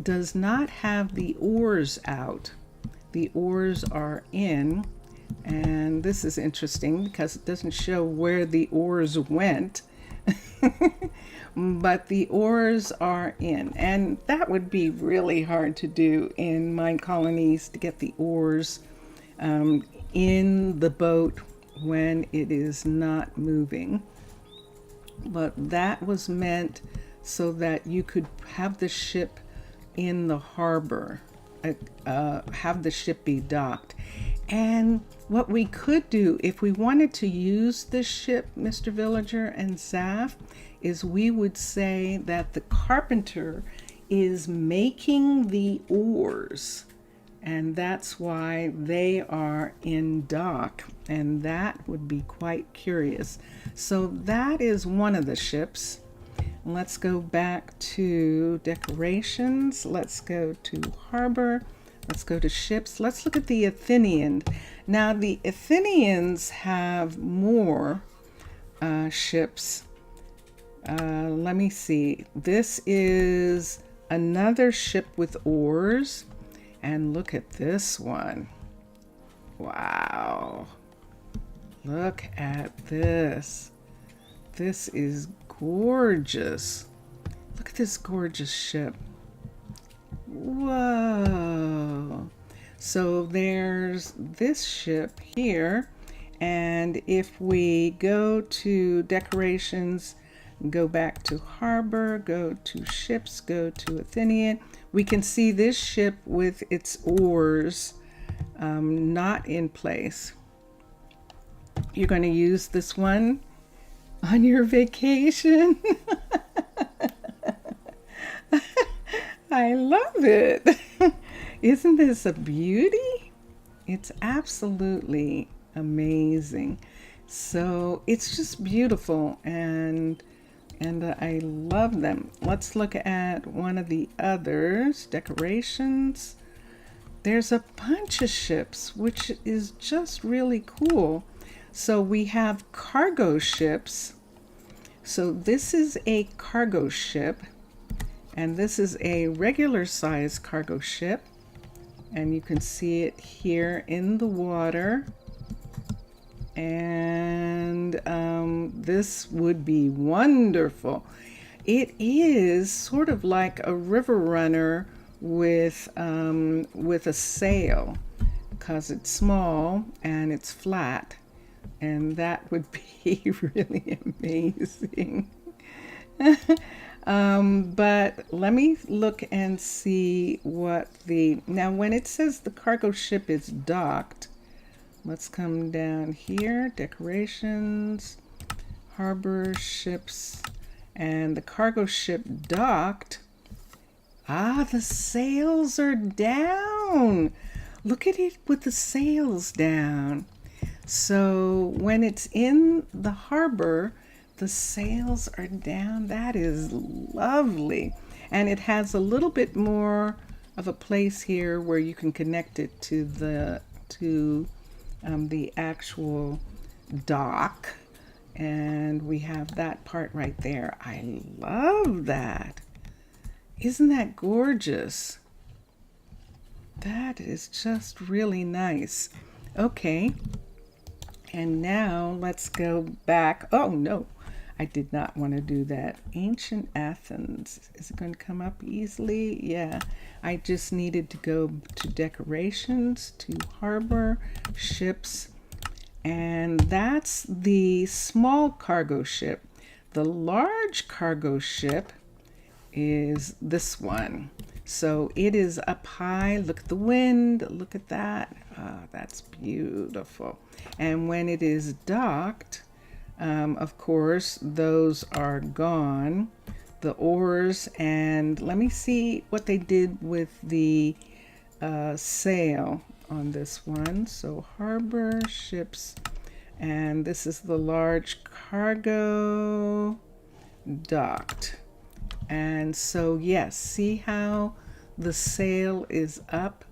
does not have the oars out. The oars are in, and this is interesting because it doesn't show where the oars went. But the oars are in, and that would be really hard to do in Minecolonies, to get the oars in the boat when it is not moving. But that was meant so that you could have the ship in the harbor, have the ship be docked. And what we could do if we wanted to use this ship, Mr. Villager and Zaf, is we would say that the carpenter is making the oars, and that's why they are in dock, and that would be quite curious. So that is one of the ships. Let's go back to decorations. Let's go to harbor. Let's go to ships. Let's look at the Athenian. Now, the Athenians have more ships. Let me see. This is another ship with oars. And look at this one. Wow. Look at this. This is gorgeous. Look at this gorgeous ship. Whoa. So there's this ship here, and if we go to decorations, go back to harbor, go to ships, go to Athenian, we can see this ship with its oars not in place. You're going to use this one on your vacation. I love it. Isn't this a beauty? It's absolutely amazing. So it's just beautiful, and I love them. Let's look at one of the others, decorations. There's a bunch of ships, which is just really cool. So we have cargo ships. So this is a cargo ship, and this is a regular size cargo ship. And you can see it here in the water. And this would be wonderful. It is sort of like a river runner with a sail, because it's small and it's flat, and that would be really amazing. But let me look and see what now when it says the cargo ship is docked, let's come down here, decorations, harbor ships, and the cargo ship docked. Ah, the sails are down. Look at it with the sails down. So when it's in the harbor, the sails are down. That is lovely. And it has a little bit more of a place here where you can connect it to the actual dock. And we have that part right there. I love that. Isn't that gorgeous? That is just really nice. Okay. And now let's go back. Oh no, I did not want to do that. Ancient Athens. Is it going to come up easily? Yeah. I just needed to go to decorations, to harbor, ships, and that's the small cargo ship. The large cargo ship is this one. So it is up high. Look at the wind. Look at that. Oh, that's beautiful. And when it is docked, of course, those are gone. The oars, and let me see what they did with the sail on this one. So harbor, ships, and this is the large cargo, docked. And so yes, see how the sail is up?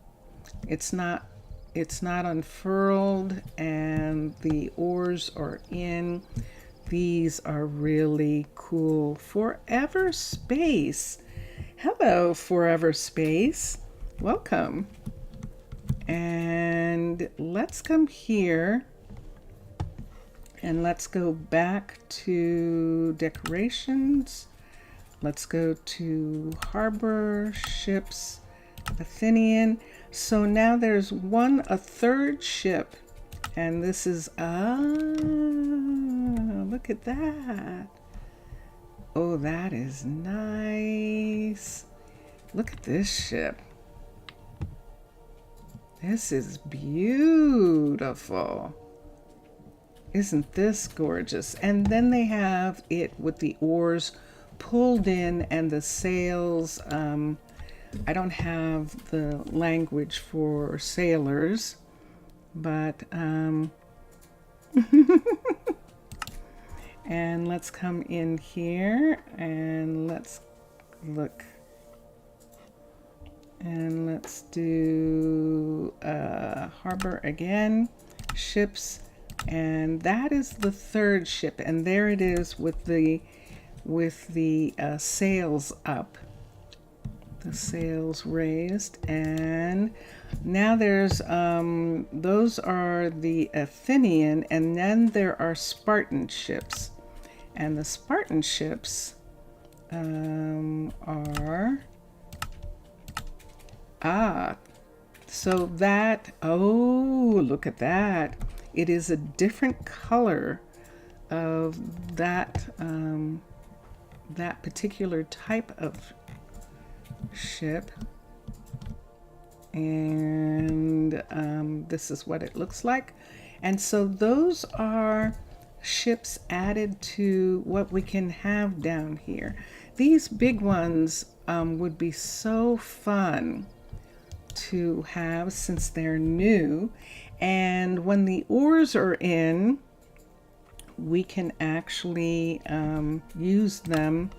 It's not unfurled, and the oars are in. These are really cool. Forever Space. Hello, Forever Space. Welcome. And let's come here and let's go back to decorations. Let's go to harbor, ships, Athenian. So now there's a third ship, and this is, look at that. Oh, that is nice. Look at this ship. This is beautiful. Isn't this gorgeous? And then they have it with the oars pulled in and the sails. I don't have the language for sailors, but and let's come in here and let's look, and let's do harbor again, ships, and that is the third ship, and there it is with the sails up, the sails raised. And now there's those are the Athenian, and then there are Spartan ships, and the Spartan ships are so that, oh, look at that, it is a different color of that that particular type of ship, and this is what it looks like. And so those are ships added to what we can have down here. These big ones would be so fun to have since they're new. And when the oars are in, we can actually use them.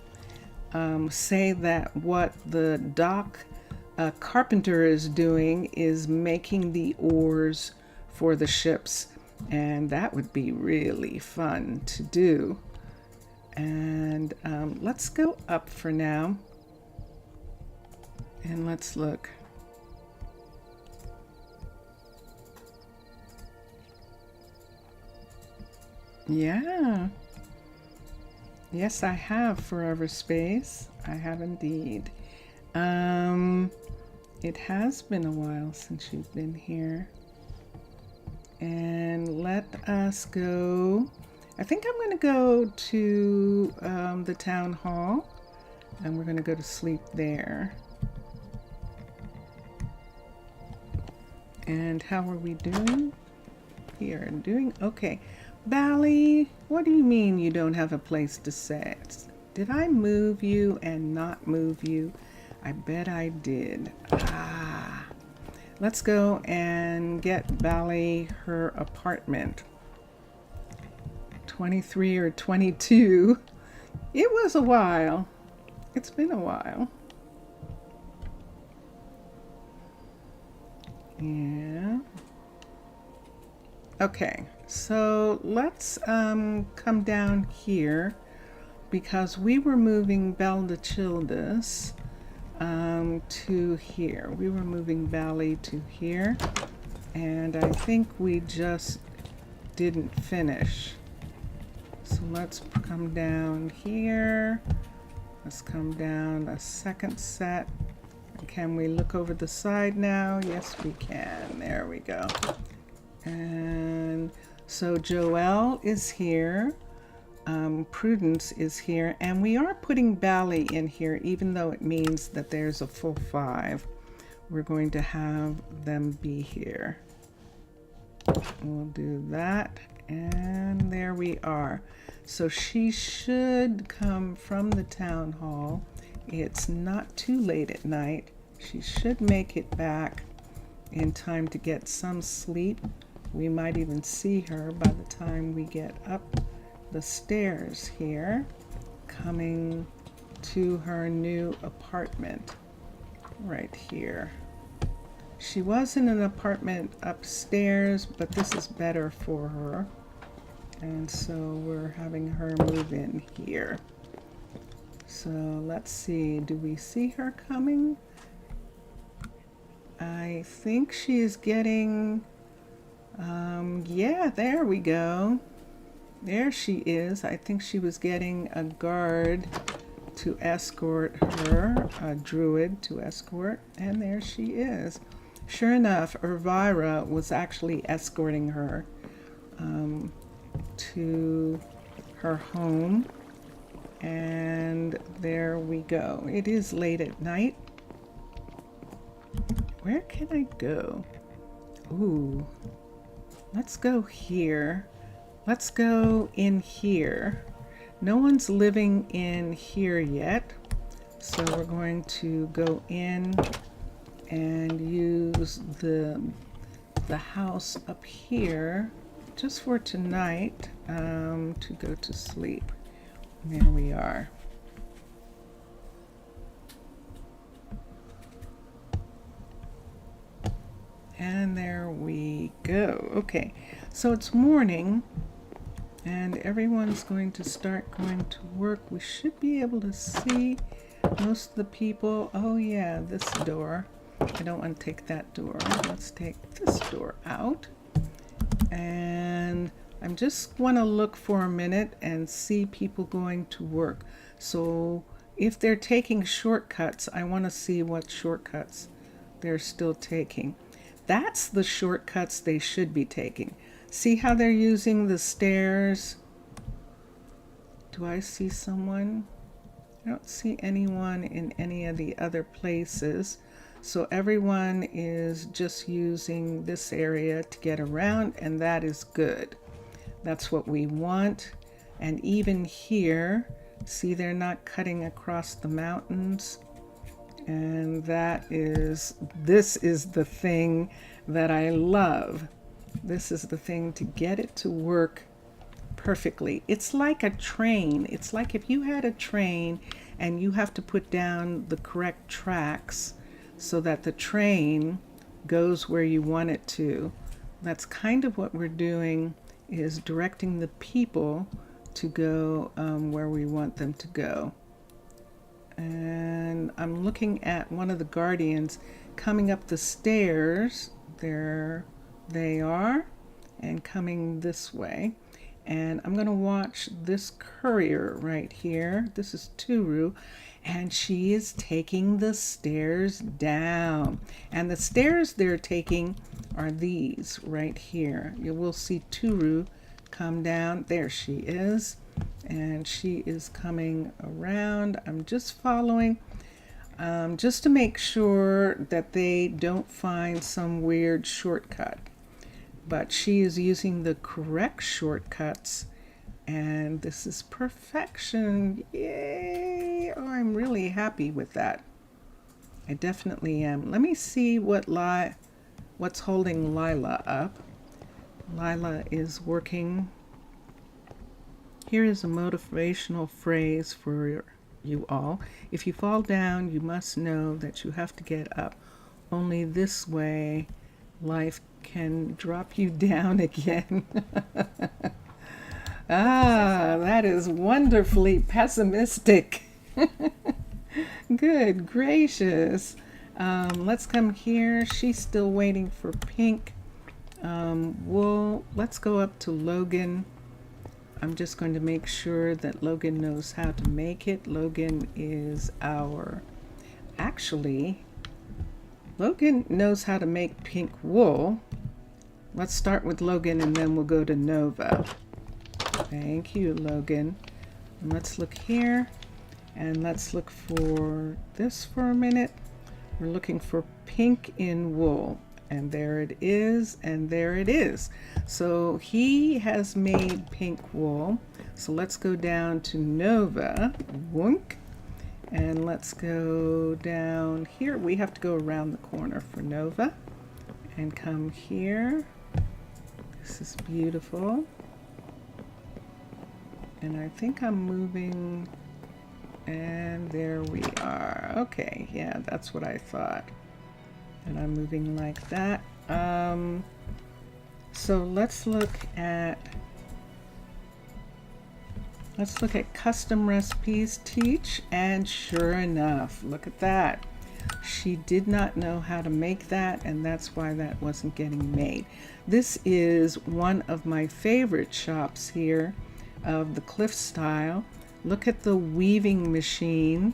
Say that what the dock carpenter is doing is making the oars for the ships, and that would be really fun to do. And let's go up for now and let's look. Yeah. Yes, I have Forever Space. I have indeed. It has been a while since you've been here. And let us go. I think I'm going to go to the town hall, and we're going to go to sleep there. And how are we doing? We are doing okay. Bally, what do you mean you don't have a place to sit? Did I move you and not move you? I bet I did. Ah. Let's go and get Bally her apartment. 23 or 22. It was a while. It's been a while. Yeah. Okay, so let's come down here because we were moving Beldachildis to here. We were moving Bally to here, and I think we just didn't finish. So let's come down here. Let's come down a second set. Can we look over the side now? Yes, we can. There we go. And so Joelle is here. Prudence is here, and we are putting Bally in here, even though it means that there's a full 5. We're going to have them be here. We'll do that, and there we are. So she should come from the town hall. It's not too late at night. She should make it back in time to get some sleep. We might even see her by the time we get up the stairs here, coming to her new apartment right here. She was in an apartment upstairs, but this is better for her, and so we're having her move in here. So let's see, do we see her coming? I think she is getting yeah, there we go. There she is. I think she was getting a guard to escort her, a druid to escort, and there she is. Sure enough, Elvira was actually escorting her to her home, and there we go. It is late at night. Where can I go? Ooh, let's go here. Let's go in here. No one's living in here yet, so we're going to go in and use the house up here just for tonight to go to sleep. There we are. And there we go. Okay, so it's morning and everyone's going to start going to work. We should be able to see most of the people. Oh yeah, this door. I don't want to take that door. Let's take this door out. And I'm just want to look for a minute and see people going to work. So if they're taking shortcuts, I want to see what shortcuts they're still taking. That's the shortcuts they should be taking. See how they're using the stairs? Do I see someone? I don't see anyone in any of the other places. So everyone is just using this area to get around, and that is good. That's what we want. And even here, see they're not cutting across the mountains. And this is the thing that I love. This is the thing to get it to work perfectly. It's like a train. It's like if you had a train and you have to put down the correct tracks so that the train goes where you want it to. That's kind of what we're doing, is directing the people to go where we want them to go. And I'm looking at one of the guardians coming up the stairs. There they are, and coming this way. And I'm going to watch this courier right here. This is Turu, and she is taking the stairs down. And the stairs they're taking are these right here. You will see Turu come down. There she is. And she is coming around. I'm just following just to make sure that they don't find some weird shortcut. But she is using the correct shortcuts, and this is perfection. Yay! Oh, I'm really happy with that. I definitely am. Let me see what's holding Lila up. Lila is working. Here is a motivational phrase for you all. If you fall down, you must know that you have to get up. Only this way life can drop you down again. That is wonderfully pessimistic. Good gracious. Let's come here. She's still waiting for Pink. Let's go up to Logan. I'm just going to make sure that Logan knows how to make it. Logan is Logan knows how to make pink wool. Let's start with Logan and then we'll go to Nova. Thank you, Logan. And let's look here and let's look for this for a minute. We're looking for pink in wool. And there it is, and there it is. So he has made pink wool. So let's go down to Nova. Wunk. And let's go down here. We have to go around the corner for Nova. And come here. This is beautiful. And I think I'm moving. And there we are. Okay, yeah, that's what I thought. And I'm moving like that. So let's look at custom recipes teach, and sure enough, look at that. She did not know how to make that, and that's why that wasn't getting made. This is one of my favorite shops here of the Cliff style. Look at the weaving machine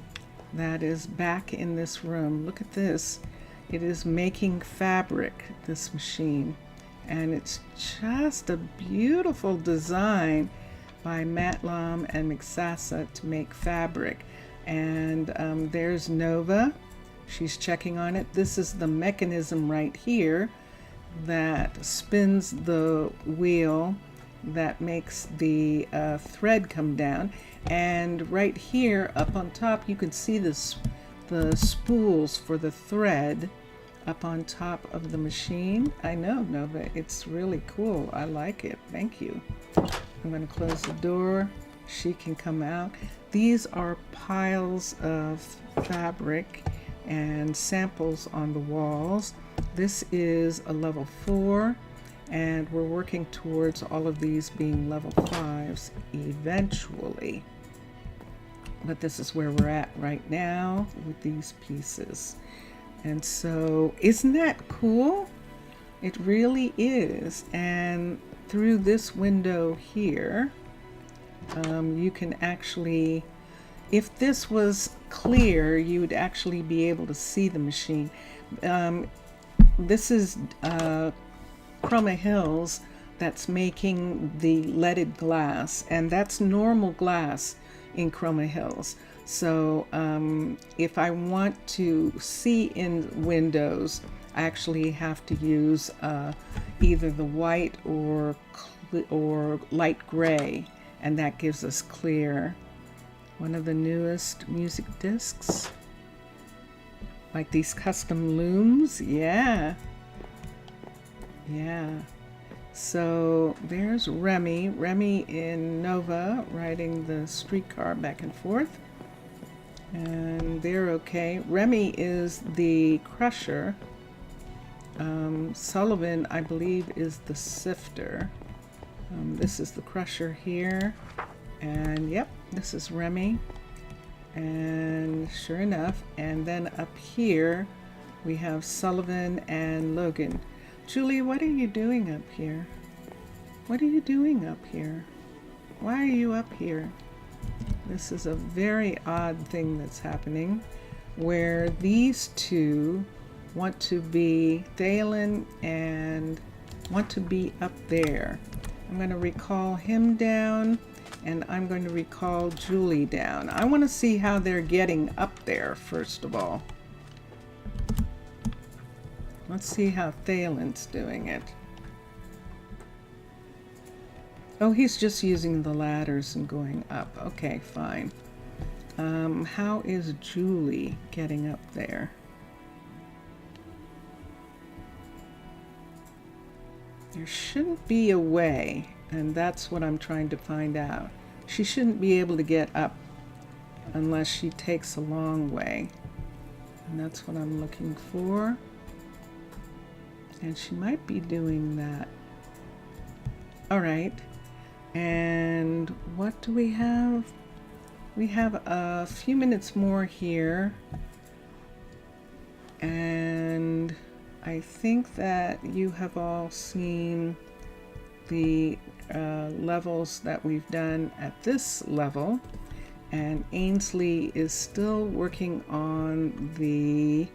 that is back in this room. Look at this. It is making fabric, this machine, and it's just a beautiful design by Matlam and Mixasa to make fabric. And there's Nova. She's checking on it. This is the mechanism right here that spins the wheel that makes the thread come down. And right here up on top you can see the spools for the thread up on top of the machine. I know, Nova, it's really cool. I like it. Thank you. I'm going to close the door. She can come out. These are piles of fabric and samples on the walls. This is a level 4, and we're working towards all of these being level 5s eventually. But this is where we're at right now with these pieces. And so, isn't that cool? It really is. And through this window here, you can actually, if this was clear, you would actually be able to see the machine. This is Chroma Hills that's making the leaded glass, and that's normal glass in Chroma Hills. So if I want to see in windows, I actually have to use either the white or light gray, and that gives us clear. One of the newest music discs, like these custom looms. Yeah. So there's Remy. Remy in Nova riding the streetcar back and forth. And they're okay. Remy is the crusher. Sullivan, I believe, is the sifter. This is the crusher here. And yep, this is Remy. And sure enough, and then up here we have Sullivan and Logan. Julie, what are you doing up here? What are you doing up here? Why are you up here? This is a very odd thing that's happening where these two want to be, Thalen and want to be up there. I'm going to recall him down and I'm going to recall Julie down. I want to see how they're getting up there first of all. Let's see how Thalen's doing it. Oh, he's just using the ladders and going up. Okay, fine. How is Julie getting up there? There shouldn't be a way, and that's what I'm trying to find out. She shouldn't be able to get up unless she takes a long way. And that's what I'm looking for. And she might be doing that. All right. And what do we have? We have a few minutes more here. And I think that you have all seen the levels that we've done at this level. And Ainsley is still working on the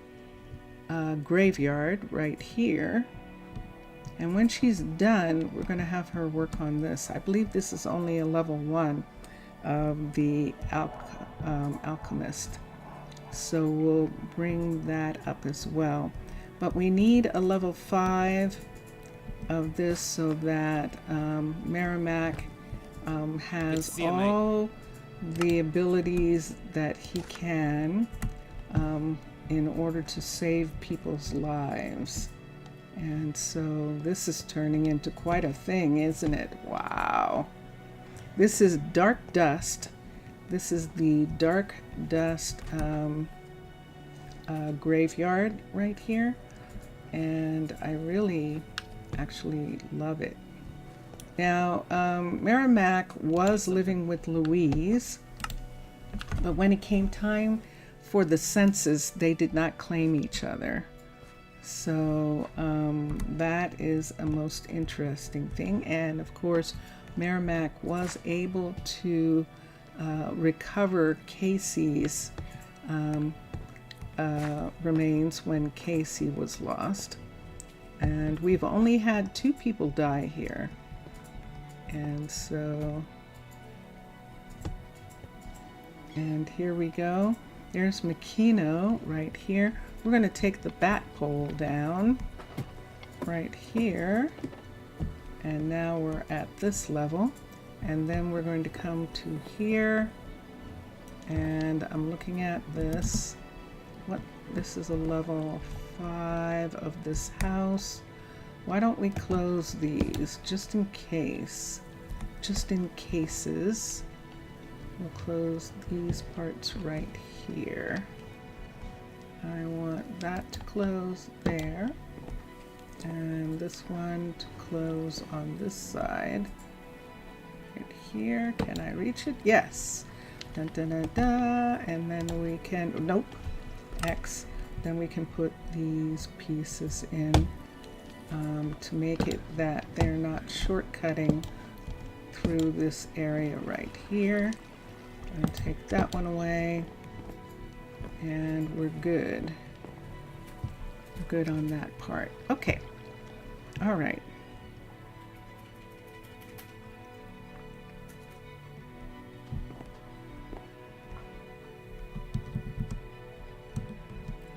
graveyard right here. And when she's done, we're going to have her work on this. I believe this is only a level 1 of the alchemist. So we'll bring that up as well. But we need a level 5 of this so that Merrimack has all the abilities that he can in order to save people's lives. And so this is turning into quite a thing, isn't it? Wow. This is Dark Dust. This is the Dark Dust graveyard right here. And I really actually love it. Now, Merrimack was living with Louise, but when it came time for the census, they did not claim each other. So that is a most interesting thing. And of course, Merrimack was able to recover Casey's remains when Casey was lost. And we've only had 2 people die here. And so, and here we go. There's Makino right here. We're going to take the bat pole down right here. And now we're at this level. And then we're going to come to here. And I'm looking at this. This is a level 5 of this house. Why don't we close these just in case? Just in cases. We'll close these parts right here. I want that to close there. And this one to close on this side. Right here. Can I reach it? Yes. Dun, dun, dun, dun. And then we can, nope, X. Then we can put these pieces in to make it that they're not shortcutting through this area right here. And take that one away. And we're good. Good on that part. Okay. All right.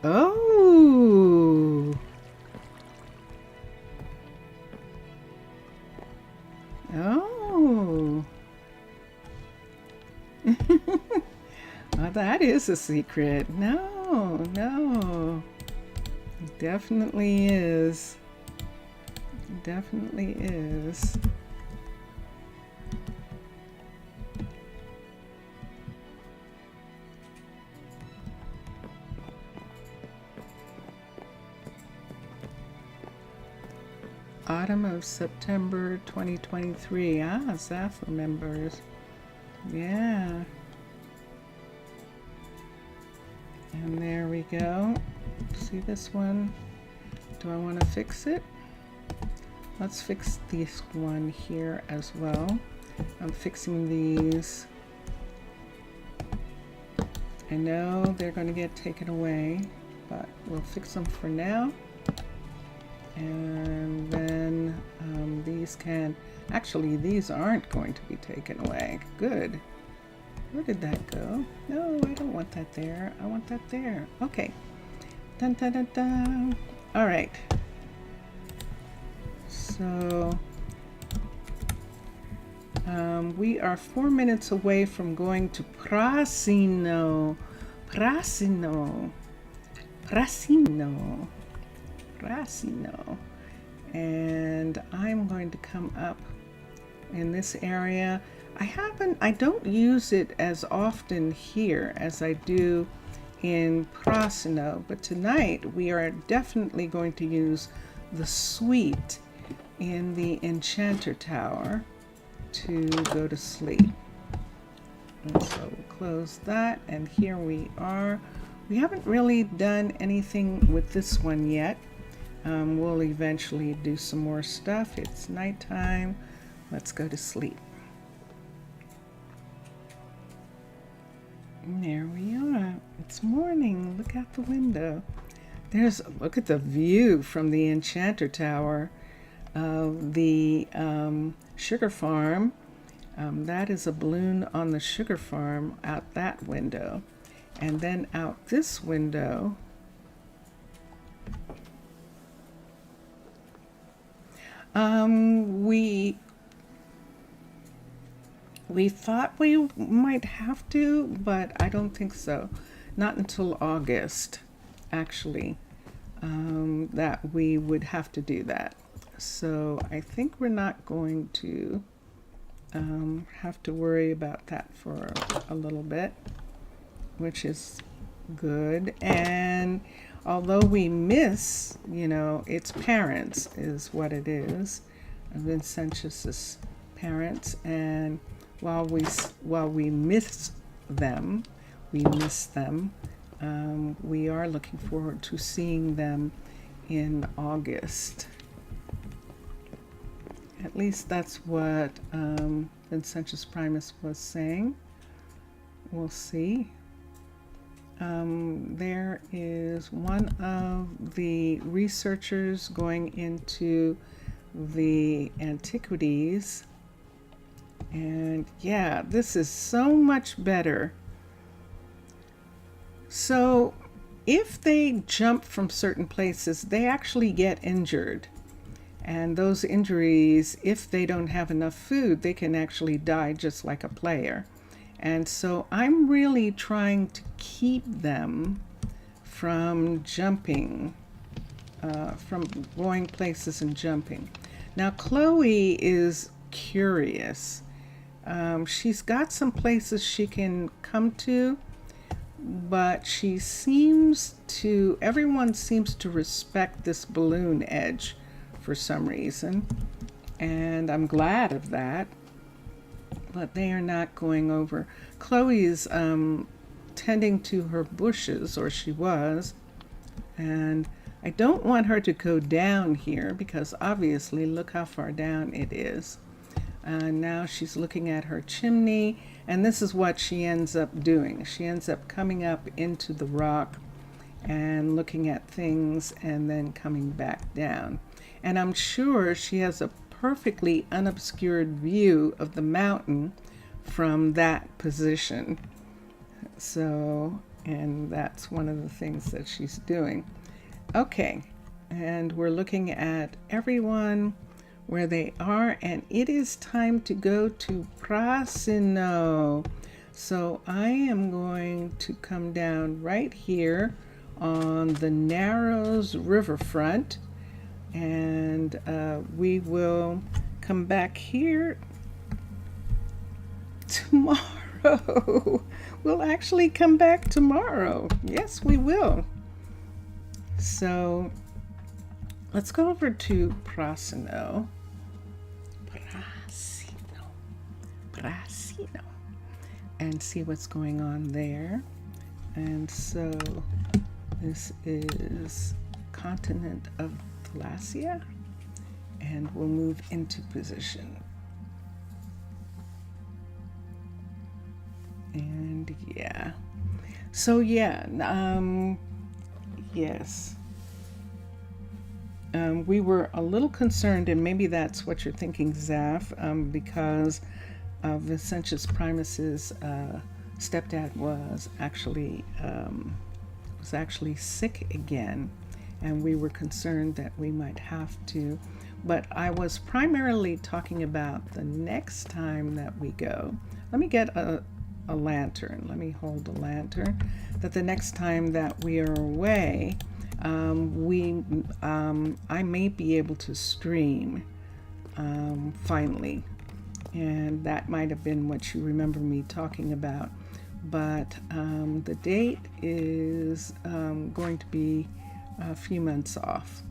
Oh. Oh. Well, that is a secret. No, no. It definitely is. It definitely is. Autumn of September 2023. Ah, Zaf remembers. Yeah. And there we go. See this one? Do I want to fix it? Let's fix this one here as well. I'm fixing these. I know they're going to get taken away, but we'll fix them for now. And then these can, actually these aren't going to be taken away. Good. Where did that go? No, I don't want that there. I want that there. Okay. Dun dun dun dun. All right. So we are 4 minutes away from going to Prasino. Prasino. Prasino. Prasino. And I'm going to come up in this area. I don't use it as often here as I do in Prasino, but tonight we are definitely going to use the suite in the Enchanter Tower to go to sleep. And so we'll close that, and here we are. We haven't really done anything with this one yet. We'll eventually do some more stuff. It's nighttime. Let's go to sleep. And there we are. It's morning. Look out the window. Look at the view from the Enchanter Tower of the sugar farm. That is a balloon on the sugar farm out that window. And then out this window, we thought we might have to, but I don't think so. Not until August, actually, that we would have to do that. So I think we're not going to have to worry about that for a little bit, which is good. And although we miss, its parents is what it is, Vincentius's parents, and while we miss them, we are looking forward to seeing them in August. At least that's what Vincentius Primus was saying. We'll see. There is one of the researchers going into the antiquities, and yeah, this is so much better. So if they jump from certain places, they actually get injured, and those injuries, if they don't have enough food, they can actually die just like a player. And so I'm really trying to keep them from jumping, from going places and jumping. Now Chloe is curious. She's got some places she can come to, but everyone seems to respect this balloon edge for some reason. And I'm glad of that. But they are not going over. Chloe is tending to her bushes, or she was, and I don't want her to go down here because obviously look how far down it is. Now she's looking at her chimney, and this is what she ends up doing. She ends up coming up into the rock and looking at things and then coming back down. And I'm sure she has a perfectly unobscured view of the mountain from that position. So, and that's one of the things that she's doing. Okay, and we're looking at everyone where they are, and it is time to go to Prasino. So I am going to come down right here on the Narrows Riverfront. And we will come back here tomorrow. We'll actually come back tomorrow. Yes, we will. So let's go over to Prasino. Prasino. And see what's going on there. And so this is continent of Thalasia, and we'll move into position. And yeah, so yeah, yes. We were a little concerned, and maybe that's what you're thinking, Zaf, because Vicentius Primus's stepdad was actually sick again, and we were concerned that we might have to. But I was primarily talking about the next time that we go. Let me get a lantern. Let me hold a lantern. That the next time that we are away, I may be able to stream finally. And that might have been what you remember me talking about. But the date is going to be a few months off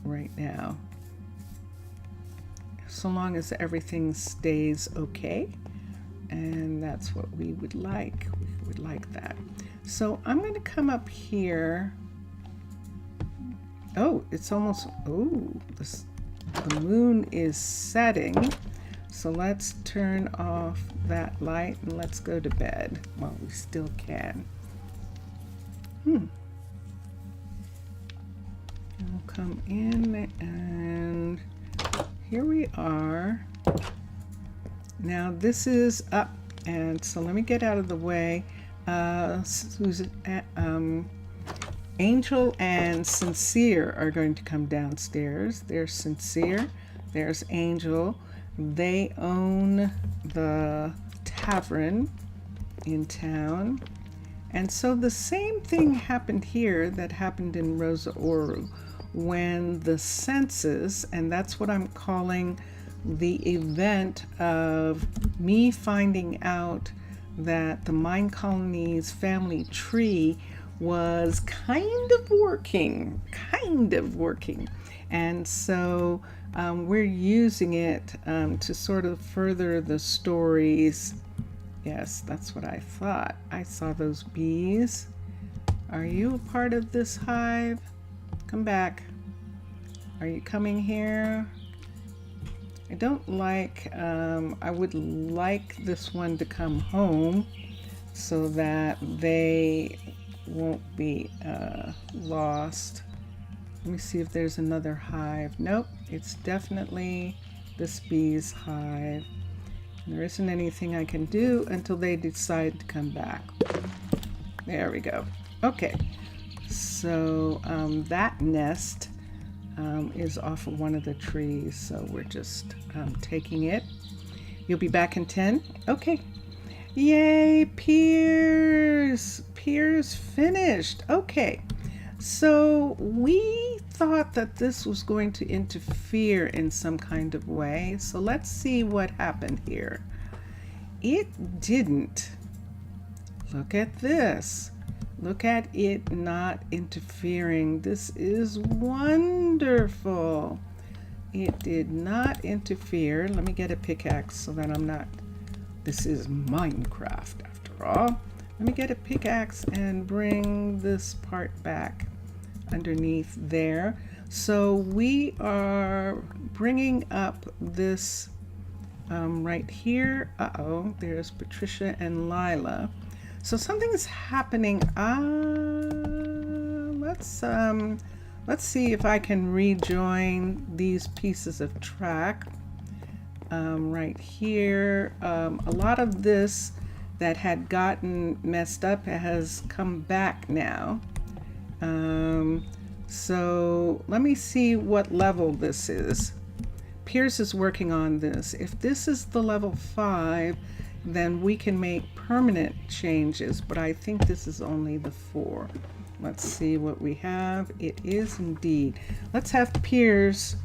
right now. So long as everything stays okay. And that's what we would like. We would like that. So I'm going to come up here. Oh, it's almost, the moon is setting. So let's turn off that light and let's go to bed while we still can. We'll come in, and here we are. Now this is up, and so let me get out of the way. Susan, Angel and Sincere are going to come downstairs. There's Sincere, there's Angel. They own the tavern in town. And so the same thing happened here that happened in Rosa Ouro when the census, and that's what I'm calling the event of me finding out that the Minecolonies family tree was kind of working. And so we're using it to sort of further the stories. Yes, that's what I thought. I saw those bees. Are you a part of this hive? Come back. Are you coming here? I don't like, I would like this one to come home so that they won't be lost. Let me see if there's another hive. Nope, it's definitely this bee's hive. There isn't anything I can do until they decide to come back. There we go. Okay, so that nest is off of one of the trees, so we're just taking it. You'll be back in 10? Okay. Yay, Piers! Piers finished. Okay. So we thought that this was going to interfere in some kind of way. So let's see what happened here. It didn't. Look at this. Look at it not interfering. This is wonderful. It did not interfere. Let me get a pickaxe so that I'm not... This is Minecraft after all. Let me get a pickaxe and bring this part back underneath there. So we are bringing up this right here. Uh-oh, there's Patricia and Lila. So something's happening. Let's see if I can rejoin these pieces of track. Right here, a lot of this that had gotten messed up has come back now. So let me see what level this is. Pierce is working on this. If this is the level 5, then we can make permanent changes, but I think this is only the 4. Let's see what we have. It is indeed. Let's have Piers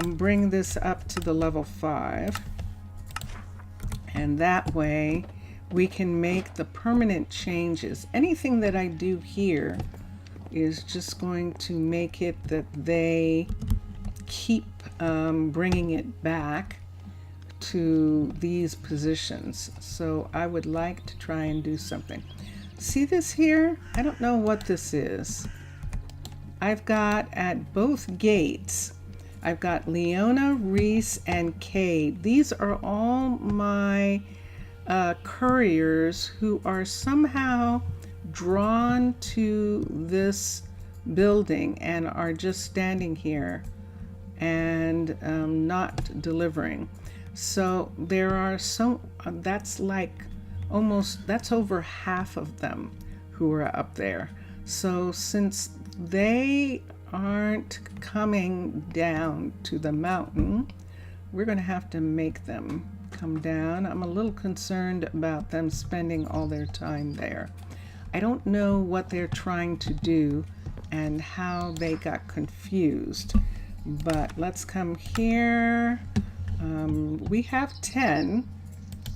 bring this up to the level 5. And that way we can make the permanent changes. Anything that I do here is just going to make it that they keep bringing it back to these positions. So I would like to try and do something. See this here? I don't know what this is. I've got at both gates, I've got Leona, Reese, and Cade. These are all my couriers who are somehow drawn to this building and are just standing here and not delivering. So there are some, that's like almost, that's over half of them who are up there. So since they aren't coming down to the mountain, we're going to have to make them come down. I'm a little concerned about them spending all their time there. I don't know what they're trying to do and how they got confused, but let's come here. We have 10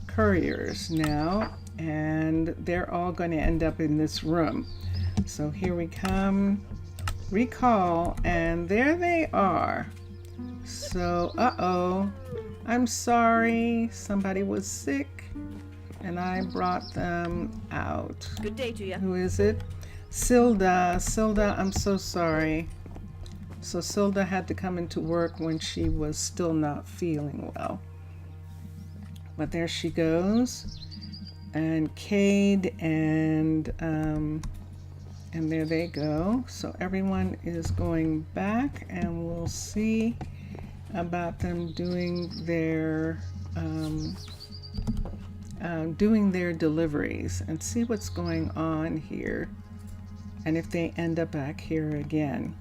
couriers now, and they're all going to end up in this room. So here we come, recall, and there they are. So, uh-oh, I'm sorry, somebody was sick and I brought them out. Good day to you. Who is it? Silda. Silda, I'm so sorry. So Silda had to come into work when she was still not feeling well. But there she goes. And Cade and there they go. So everyone is going back, and we'll see about them doing their deliveries and see what's going on here, and if they end up back here again.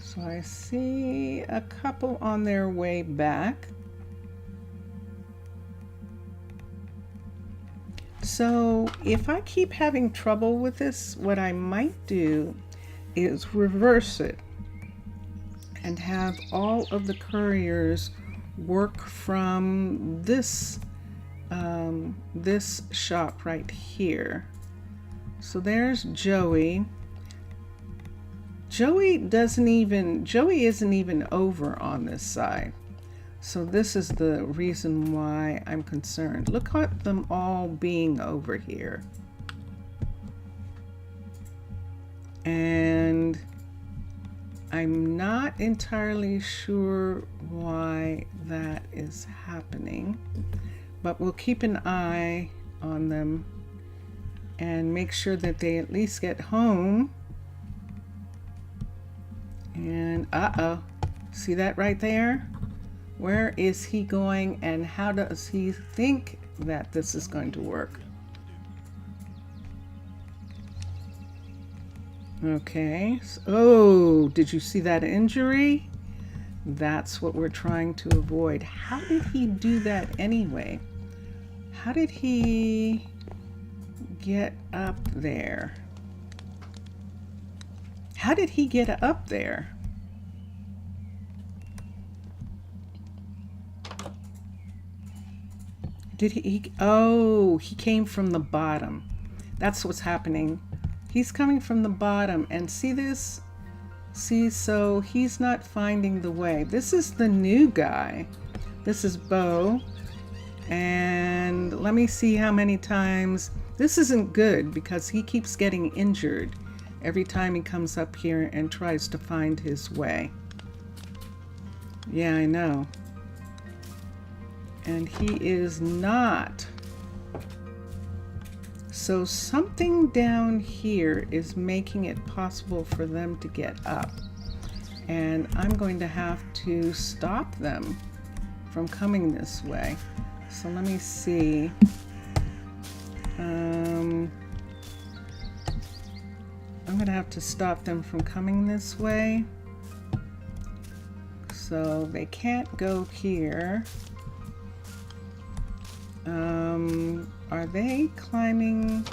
So I see a couple on their way back. So if I keep having trouble with this, what I might do is reverse it and have all of the couriers work from this this shop right here. So there's Joey. Joey isn't even over on this side. So this is the reason why I'm concerned. Look at them all being over here. And I'm not entirely sure why that is happening, but we'll keep an eye on them and make sure that they at least get home. And uh-oh, see that right there? Where is he going, and how does he think that this is going to work? Okay, oh, did you see that injury? That's what we're trying to avoid. How did he do that anyway? How did he get up there? How did he get up there? Did he oh, he came from the bottom. That's what's happening. He's coming from the bottom, and see this? See, so he's not finding the way. This is the new guy. This is Bo. And let me see how many times. This isn't good because he keeps getting injured every time he comes up here and tries to find his way. Yeah, I know. And he is not. So something down here is making it possible for them to get up. And I'm going to have to stop them from coming this way. So let me see. I'm going to have to stop them from coming this way. So they can't go here. Are they climbing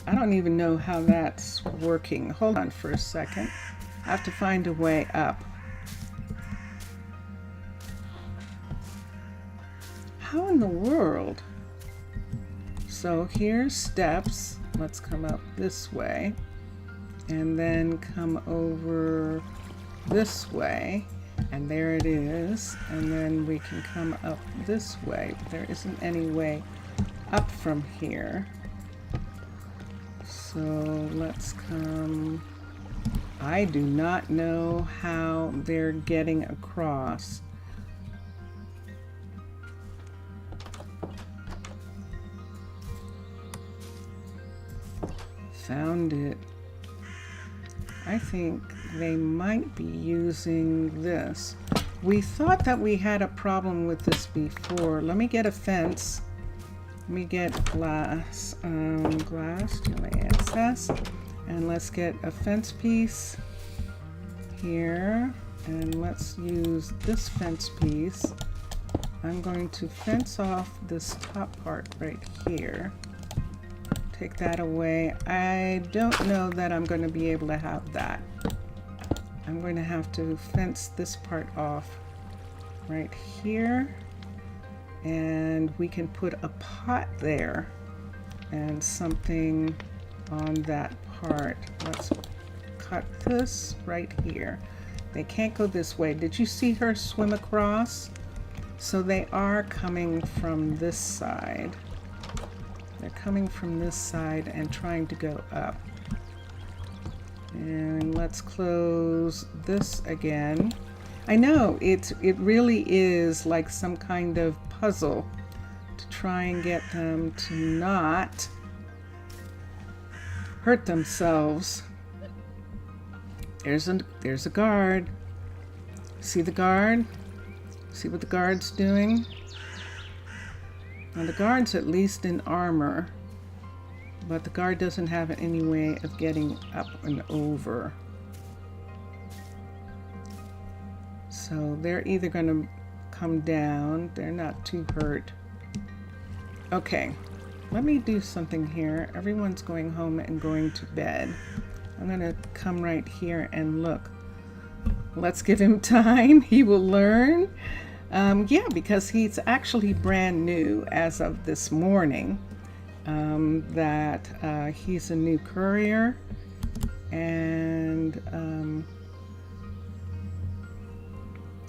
I don't even know how that's working. Hold on for a second. I have to find a way up. How in the world? So here's steps. Let's come up this way and then come over this way, and there it is. And then we can come up this way. There isn't any way up from here. So let's come. I do not know how they're getting across. Found it. I think they might be using this. We thought that we had a problem with this before. Let me get a fence. Let me get glass, GLASS, and let's get a fence piece here, and let's use this fence piece. I'm going to fence off this top part right here. Take that away. I don't know that I'm going to be able to have that. I'm going to have to fence this part off right here, and we can put a pot there and something on that part. Let's cut this right here. They can't go this way. Did you see her swim across? So they are coming from this side. They're coming from this side and trying to go up. And let's close this again. I know it really is like some kind of puzzle to try and get them to not hurt themselves. There's a guard. See the guard? See what the guard's doing? Now the guard's at least in armor, but the guard doesn't have any way of getting up and over. So they're either going to come down. They're not too hurt. Okay, let me do something here. Everyone's going home and going to bed. I'm going to come right here and look. Let's give him time. He will learn. Yeah, because he's actually brand new as of this morning. That he's a new courier, and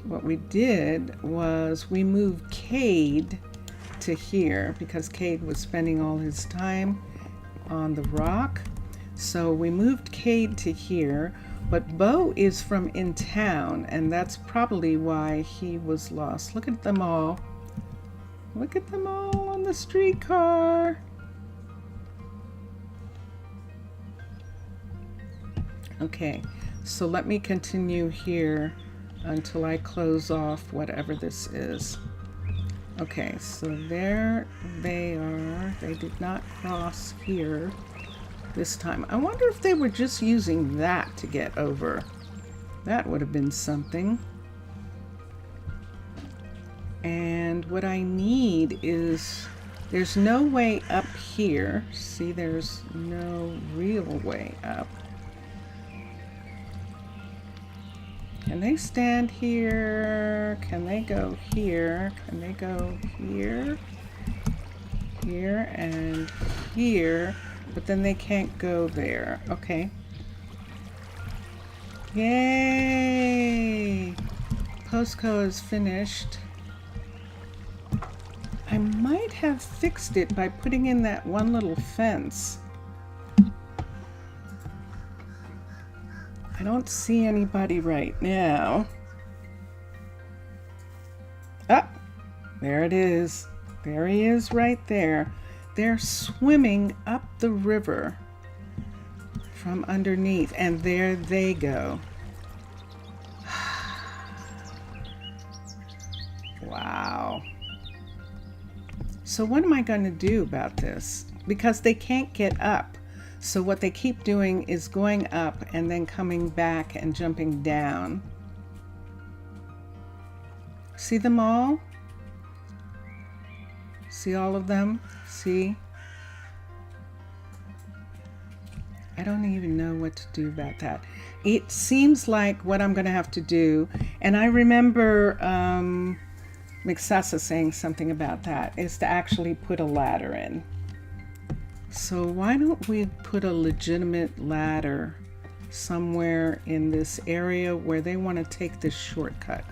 what we did was we moved Cade to here because Cade was spending all his time on the rock. So we moved Cade to here, but Bo is from in town, and that's probably why he was lost. Look at them all. Look at them all on the streetcar. Okay, so let me continue here until I close off whatever this is. Okay, so there they are. They did not cross here this time. I wonder if they were just using that to get over. That would have been something. And what I need is, there's no way up here. See, there's no real way up. Can they stand here? Can they go here? Can they go here? Here and here, but then they can't go there. Okay. Yay! Postco is finished. I might have fixed it by putting in that one little fence. I don't see anybody right now. Ah, there it is. There he is right there. They're swimming up the river from underneath, and there they go. Wow. So what am I going to do about this? Because they can't get up. So what they keep doing is going up and then coming back and jumping down. See them all? See all of them? See? I don't even know what to do about that. It seems like what I'm going to have to do, and I remember Mixasa saying something about that, is to actually put a ladder in. So why don't we put a legitimate ladder somewhere in this area where they want to take this shortcut.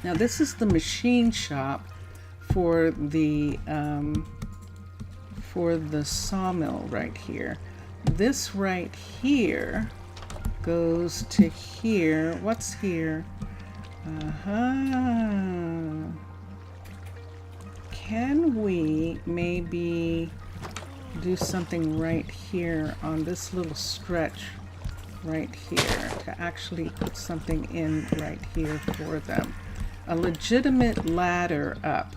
Now this is the machine shop for the sawmill right here. This right here goes to here. What's here? Can we maybe do something right here on this little stretch right here to actually put something in right here for them? A legitimate ladder up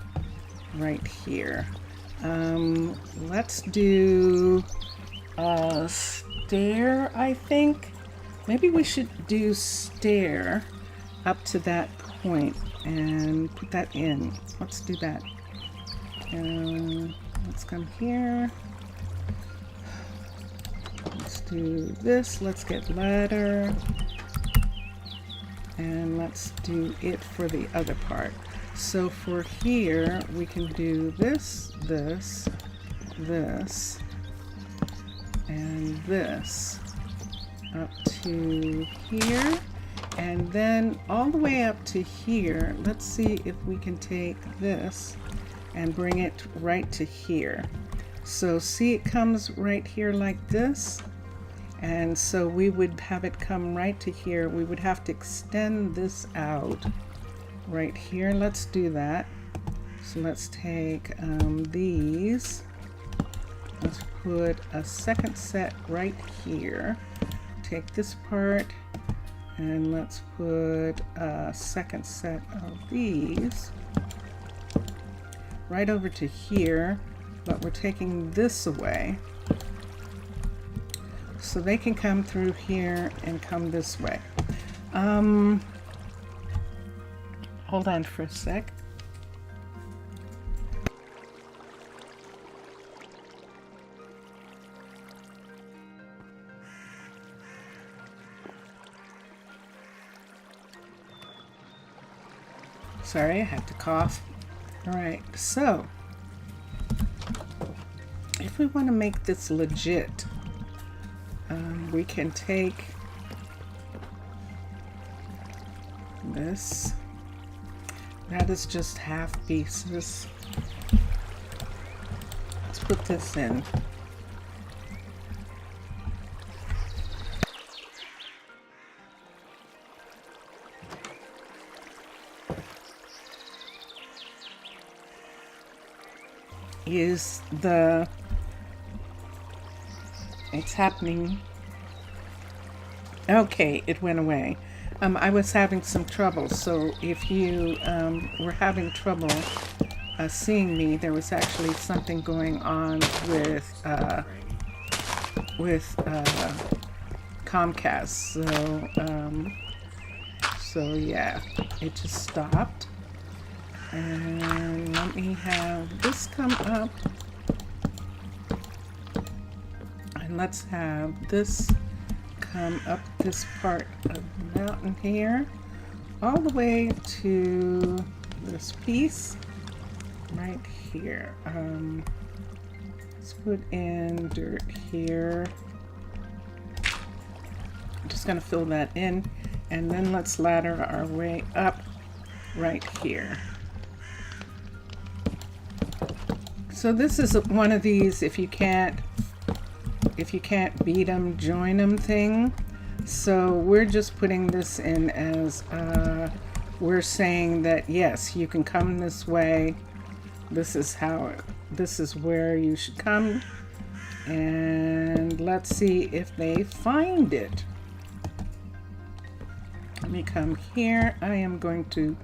right here. Let's do a stair, I think. Maybe we should do stair up to that point and put that in. Let's do that. Let's come here. Let's do this. Let's get ladder. And let's do it for the other part. So for here, we can do this, this, this, and this up to here. And then all the way up to here, let's see if we can take this and bring it right to here. So see, it comes right here like this. And so we would have it come right to here. We would have to extend this out right here. Let's do that. So let's take these. Let's put a second set right here. Take this part and let's put a second set of these right over to here, but we're taking this away so they can come through here and come this way. Hold on for a sec. Sorry, I had to cough. All right, so if we want to make this legit, we can take this. That is just half pieces. Let's put this in. It's happening. Okay, it went away. I was having some trouble, so if you were having trouble seeing me, there was actually something going on with Comcast. So yeah, it just stopped. And let me have this come up. And let's have this come up this part of the mountain here, all the way to this piece right here. Let's put in dirt here. I'm just going to fill that in, and then let's ladder our way up right here. So this is one of these if you can't beat them, join them thing. So we're just putting this in as we're saying that yes, you can come this way. This is where you should come. And let's see if they find it. Let me come here. I am going to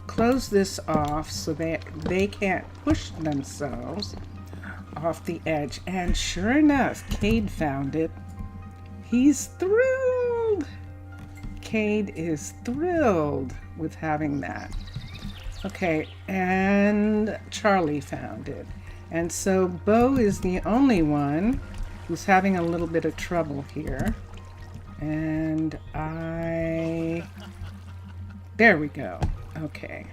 close this off so that they can't push themselves off the edge. And sure enough, Cade found it. He's thrilled. Cade is thrilled with having that. Okay, and Charlie found it. And so Bo is the only one who's having a little bit of trouble here. And there we go. Okay.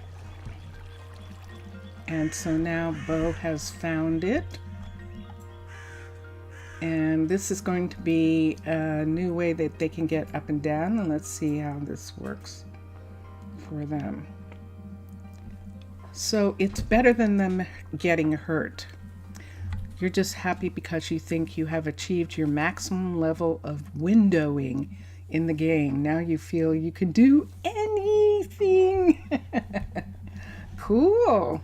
And so now Bo has found it. And this is going to be a new way that they can get up and down. And let's see how this works for them. So it's better than them getting hurt. You're just happy because you think you have achieved your maximum level of windowing in the game. Now you feel you can do anything. Cool.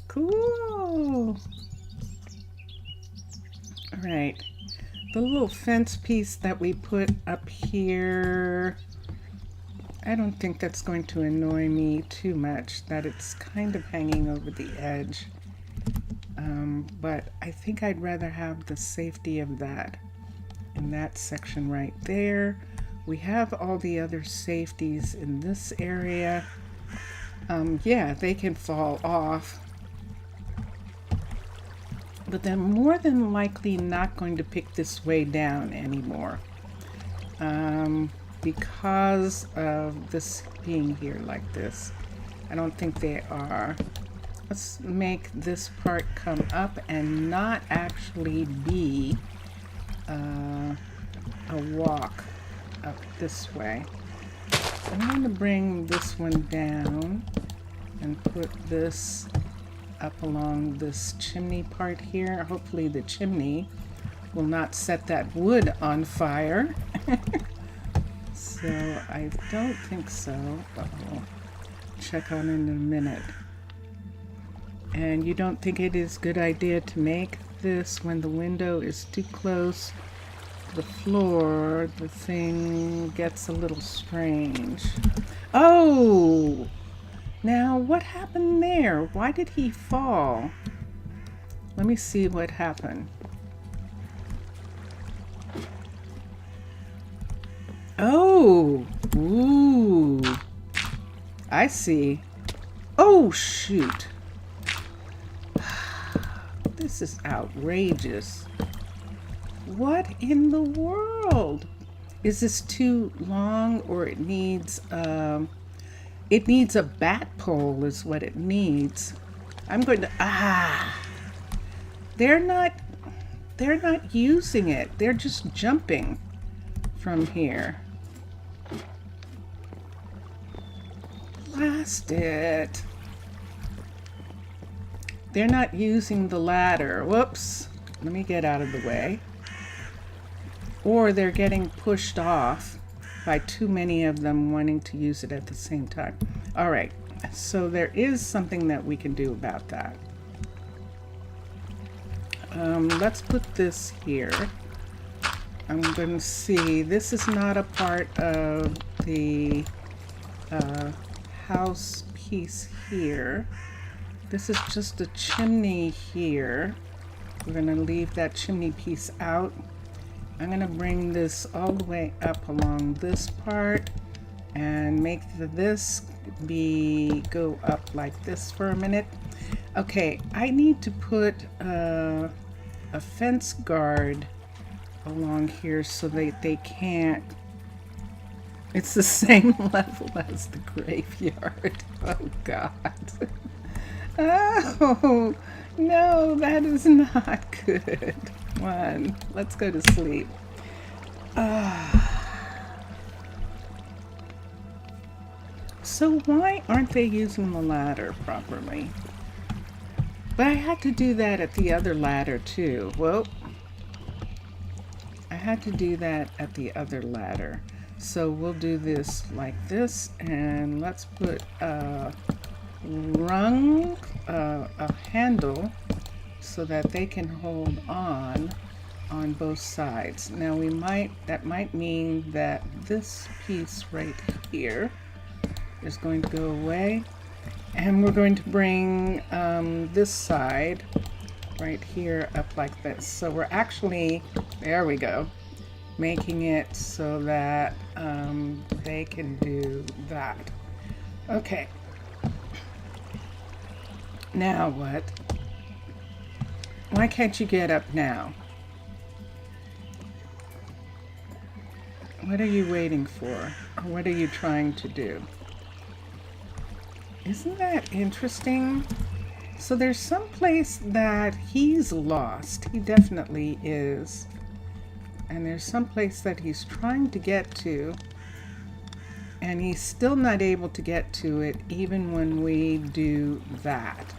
Cool. All right. The little fence piece that we put up here, I don't think that's going to annoy me too much, that it's kind of hanging over the edge. But I think I'd rather have the safety of that in that section right there. We have all the other safeties in this area. Yeah, they can fall off, but they're more than likely not going to pick this way down anymore because of this being here like this. I don't think they are. Let's make this part come up and not actually be a walk up this way. I'm going to bring this one down and put this up along this chimney part here. Hopefully the chimney will not set that wood on fire. So I don't think so, but we'll check on it in a minute. And you don't think it is a good idea to make this when the window is too close to the floor? The thing gets a little strange. Oh! Now what happened there? Why did he fall? Let me see what happened. Oh! Ooh! I see. Oh, shoot! This is outrageous. What in the world? Is this too long, or it needs a bat pole is what it needs. I'm going to, they're not using it. They're just jumping from here. Blast it. They're not using the ladder. Whoops. Let me get out of the way. Or they're getting pushed off by too many of them wanting to use it at the same time. All right. So there is something that we can do about that. Let's put this here. I'm going to see. This is not a part of the house piece here. This is just a chimney here. We're going to leave that chimney piece out. I'm going to bring this all the way up along this part and make this go up like this for a minute. Okay, I need to put a fence guard along here so that they can't. It's the same level as the graveyard. Oh God. Oh no, that is not good. Come on, let's go to sleep. So why aren't they using the ladder properly? But I had to do that at the other ladder too. Well, I had to do that at the other ladder. So we'll do this like this, and let's put a rung, a handle, so that they can hold on both sides. Now that might mean that this piece right here is going to go away, and we're going to bring this side right here up like this. So we're actually, there we go, making it so that they can do that. Okay. Now what? Why can't you get up now? What are you waiting for? Or what are you trying to do? Isn't that interesting? So there's some place that he's lost. He definitely is. And there's some place that he's trying to get to. And he's still not able to get to it even when we do that.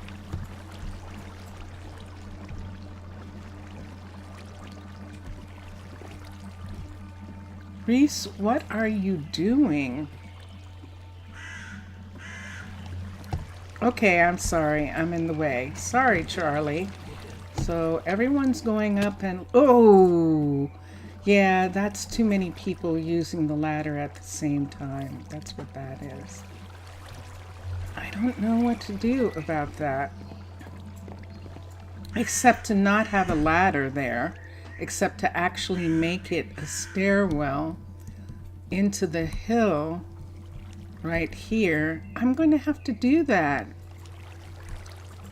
Reese, what are you doing? Okay, I'm sorry. I'm in the way. Sorry, Charlie. So everyone's going up and... Oh! Yeah, that's too many people using the ladder at the same time. That's what that is. I don't know what to do about that. Except to not have a ladder there. Except to actually make it a stairwell into the hill right here. I'm going to have to do that.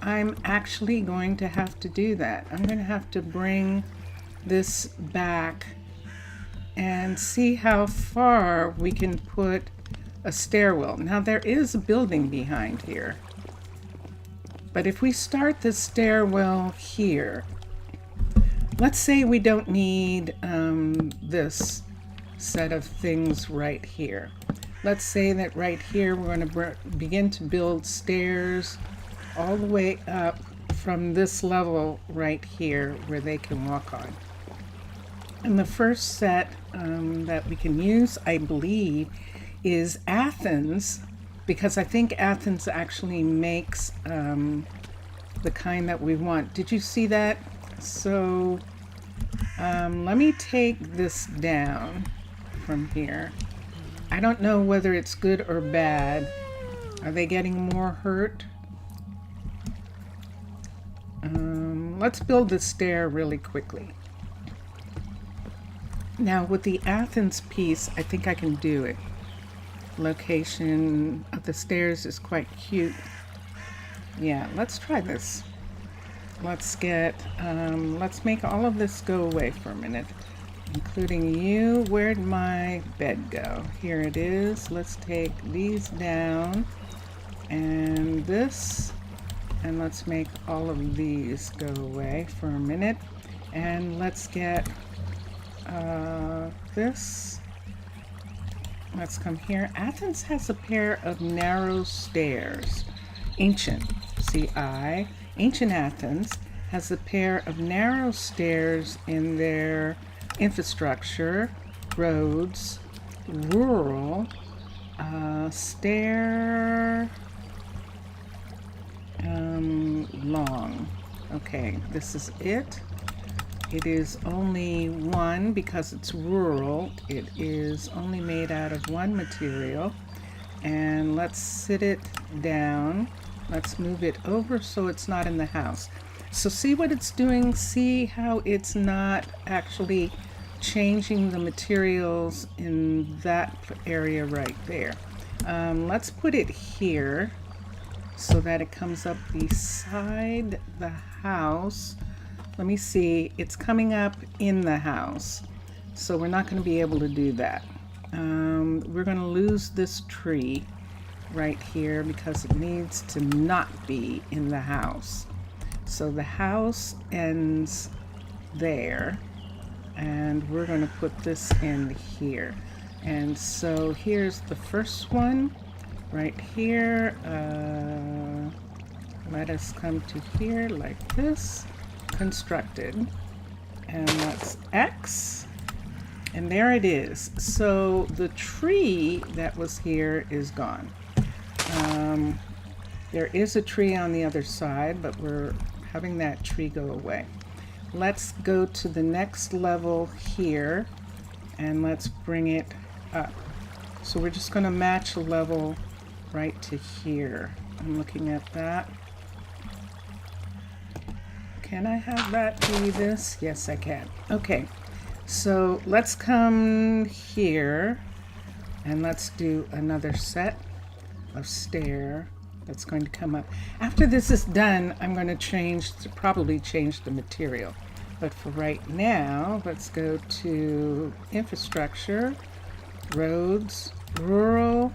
I'm actually going to have to do that. I'm going to have to bring this back and see how far we can put a stairwell. Now there is a building behind here. But if we start the stairwell here, let's say we don't need this set of things right here. Let's say that right here we're going to begin to build stairs all the way up from this level right here where they can walk on. And the first set that we can use, I believe, is Athens, because I think Athens actually makes the kind that we want. Did you see that? So let me take this down from here. I don't know whether it's good or bad. Are they getting more hurt? Let's build the stair really quickly. Now with the Athens piece, I think I can do it. Location of the stairs is quite cute. Yeah, let's try this. Let's get, let's make all of this go away for a minute, including you. Where'd my bed go? Here it is. Let's take these down and this, and let's make all of these go away for a minute. And let's get this. Let's come here. Athens has a pair of narrow stairs. Ancient, Ancient Athens has a pair of narrow stairs in their infrastructure, roads, rural, stair, long. Okay, this is it. It is only one because it's rural. It is only made out of one material. And let's sit it down. Let's move it over so it's not in the house. So see what it's doing? See how it's not actually changing the materials in that area right there. Let's put it here so that it comes up beside the house. Let me see, it's coming up in the house. So we're not going to be able to do that. We're going to lose this tree right here because it needs to not be in the house. So the house ends there, and we're going to put this in here. And so here's the first one right here. Let us come to here like this. Constructed, and that's X, and there it is. So the tree that was here is gone. There is a tree on the other side, but we're having that tree go away. Let's go to the next level here, and let's bring it up. So we're just going to match a level right to here. I'm looking at that. Can I have that be this? Yes, I can. Okay, so let's come here and let's do another set of stair that's going to come up. After this is done, I'm going to probably change the material. But for right now, let's go to infrastructure, roads, rural.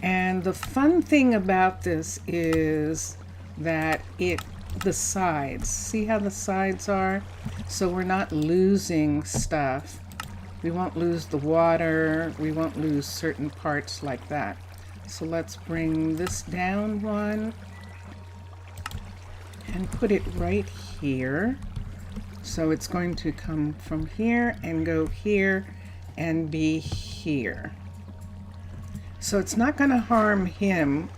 And the fun thing about this is that the sides, see how the sides are? So we're not losing stuff. We won't lose the water. We won't lose certain parts like that. So let's bring this down one and put it right here. So it's going to come from here and go here and be here. So it's not going to harm him.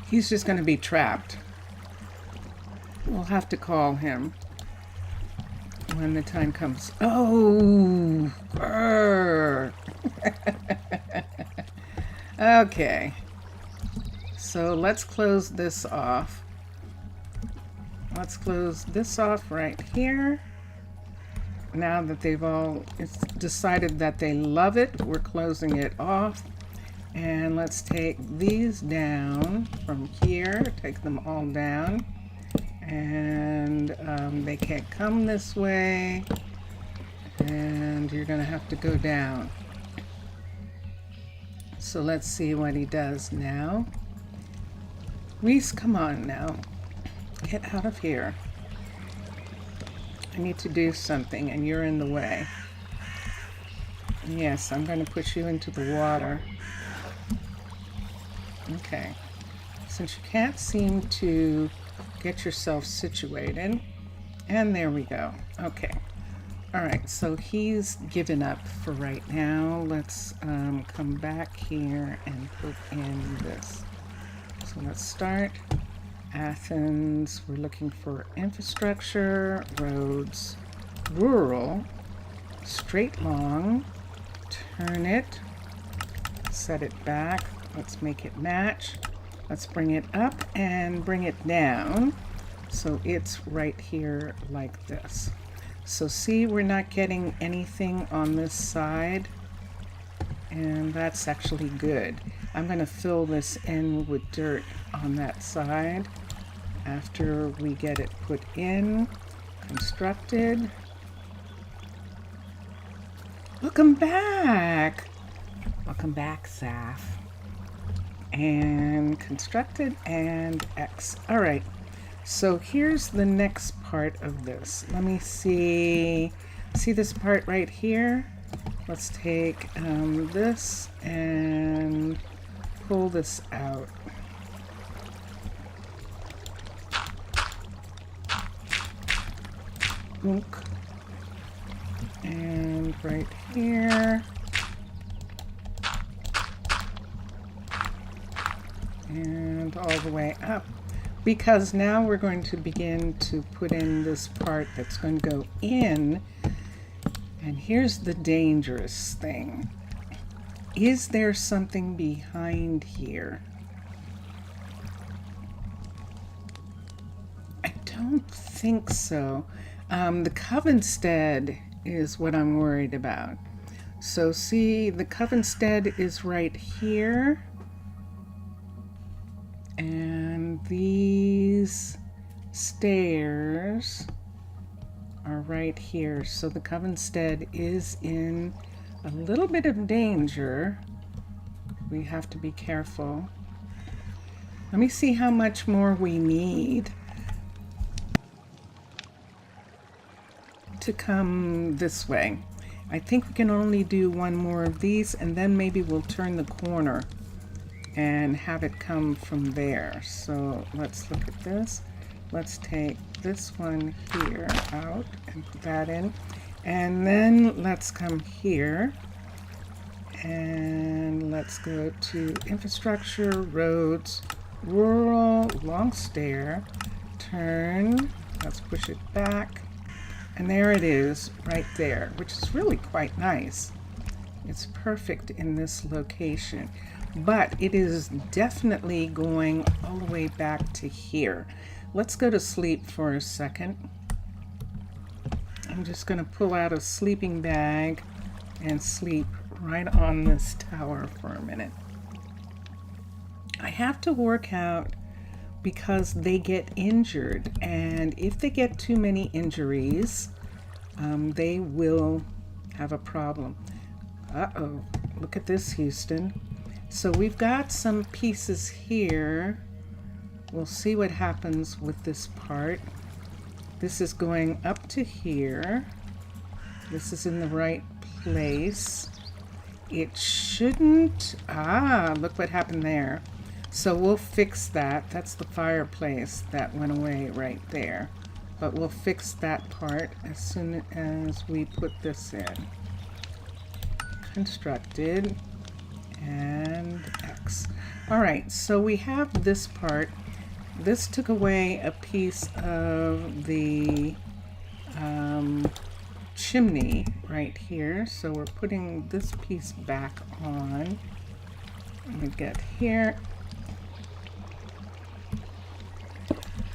He's just going to be trapped. We'll have to call him when the time comes. Oh, grr. Okay. So let's close this off. Let's close this off right here. Now that it's decided that they love it, we're closing it off. And let's take these down from here, take them all down. And they can't come this way. And you're gonna have to go down. So let's see what he does now. Reese, come on now. Get out of here. I need to do something and you're in the way. Yes, I'm going to push you into the water. Okay. Since you can't seem to get yourself situated. And there we go. Okay. All right, so he's given up for right now. Let's come back here and put in this. So let's start. Athens, we're looking for infrastructure, roads, rural, straight long, turn it, set it back, let's make it match. Let's bring it up and bring it down so it's right here like this. So see, we're not getting anything on this side, and that's actually good. I'm going to fill this in with dirt on that side after we get it put in, constructed. Welcome back. Welcome back, Saf. And constructed and X. All right. So here's the next part of this. Let me see. See this part right here? Let's take this and pull this out. Ook. And right here. And all the way up. Because now we're going to begin to put in this part that's going to go in. And here's the dangerous thing. Is there something behind here? I don't think so. The Covenstead is what I'm worried about. So see, the Covenstead is right here. And these stairs are right here. So the Covenstead is in a little bit of danger. We have to be careful. Let me see how much more we need to come this way. I think we can only do one more of these, and then maybe we'll turn the corner and have it come from there. So let's look at this. Let's take this one here out and put that in. And then let's come here and let's go to infrastructure, roads, rural, long stair, turn, let's push it back. And there it is right there, which is really quite nice. It's perfect in this location, but it is definitely going all the way back to here. Let's go to sleep for a second. I'm just going to pull out a sleeping bag and sleep right on this tower for a minute. I have to work out because they get injured, and if they get too many injuries, they will have a problem. Uh-oh, look at this, Houston. So we've got some pieces here. We'll see what happens with this part. This is going up to here. This is in the right place. It shouldn't, look what happened there. So we'll fix that. That's the fireplace that went away right there. But we'll fix that part as soon as we put this in. Constructed and X. All right, so we have this part. This took away a piece of the chimney right here. So we're putting this piece back on. Let me get here.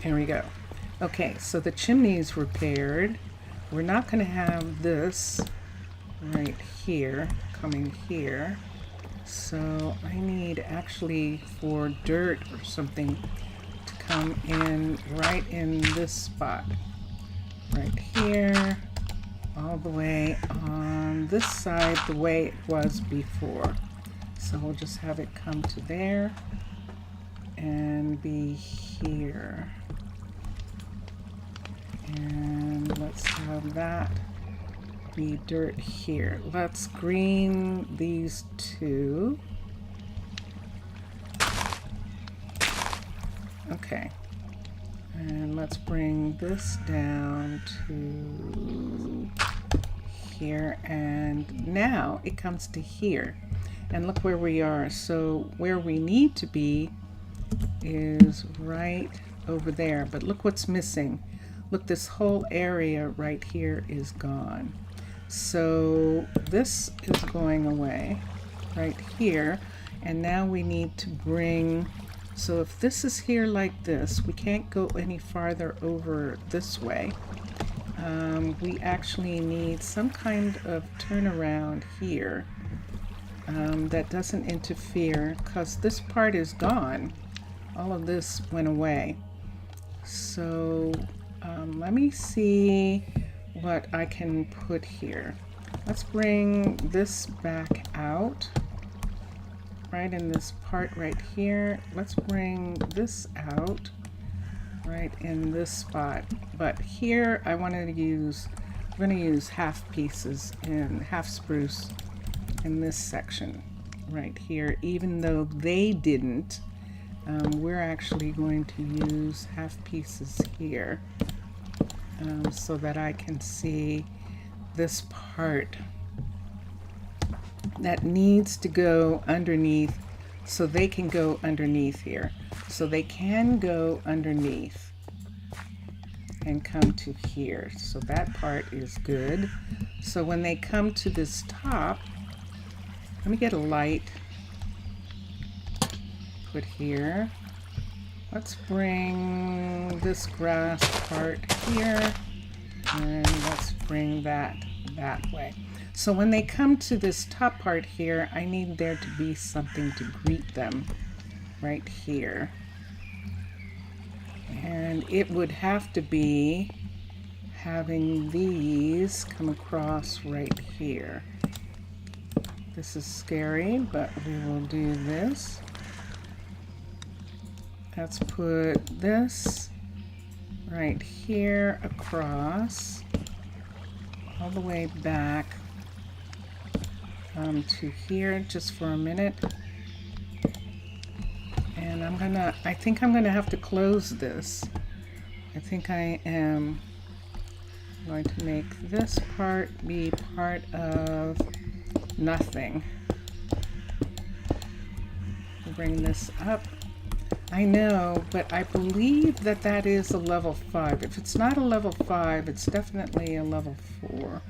Here we go. Okay, so the chimney is repaired. We're not going to have this right here coming here. So I need actually for dirt or something to come in right in this spot. Right here, all the way on this side the way it was before. So we'll just have it come to there and be here. And let's have that be dirt here. Let's green these two. Okay. And let's bring this down to here. And now it comes to here. And look where we are. So where we need to be is right over there. But look what's missing. Look, this whole area right here is gone. So this is going away right here. And now we need to bring, so if this is here like this, we can't go any farther over this way. We actually need some kind of turnaround here that doesn't interfere, because this part is gone. All of this went away. So let me see what I can put here. Let's bring this back out right in this part right here. Let's bring this out right in this spot. But here I wanted to use, I'm going to use half pieces and half spruce in this section right here. Even though they didn't, we're actually going to use half pieces here. So that I can see this part that needs to go underneath, so they can go underneath here. So they can go underneath and come to here. So that part is good. So when they come to this top, let me get a light, put here. Let's bring this grass part here, and let's bring that way. So when they come to this top part here, I need there to be something to greet them right here. And it would have to be having these come across right here. This is scary, but we will do this. Let's put this right here across, all the way back to here just for a minute. And I think I'm gonna have to close this. I think I am going to make this part be part of nothing. Bring this up. I know, but I believe that that is a level 5. If it's not a level 5, it's definitely a level 4.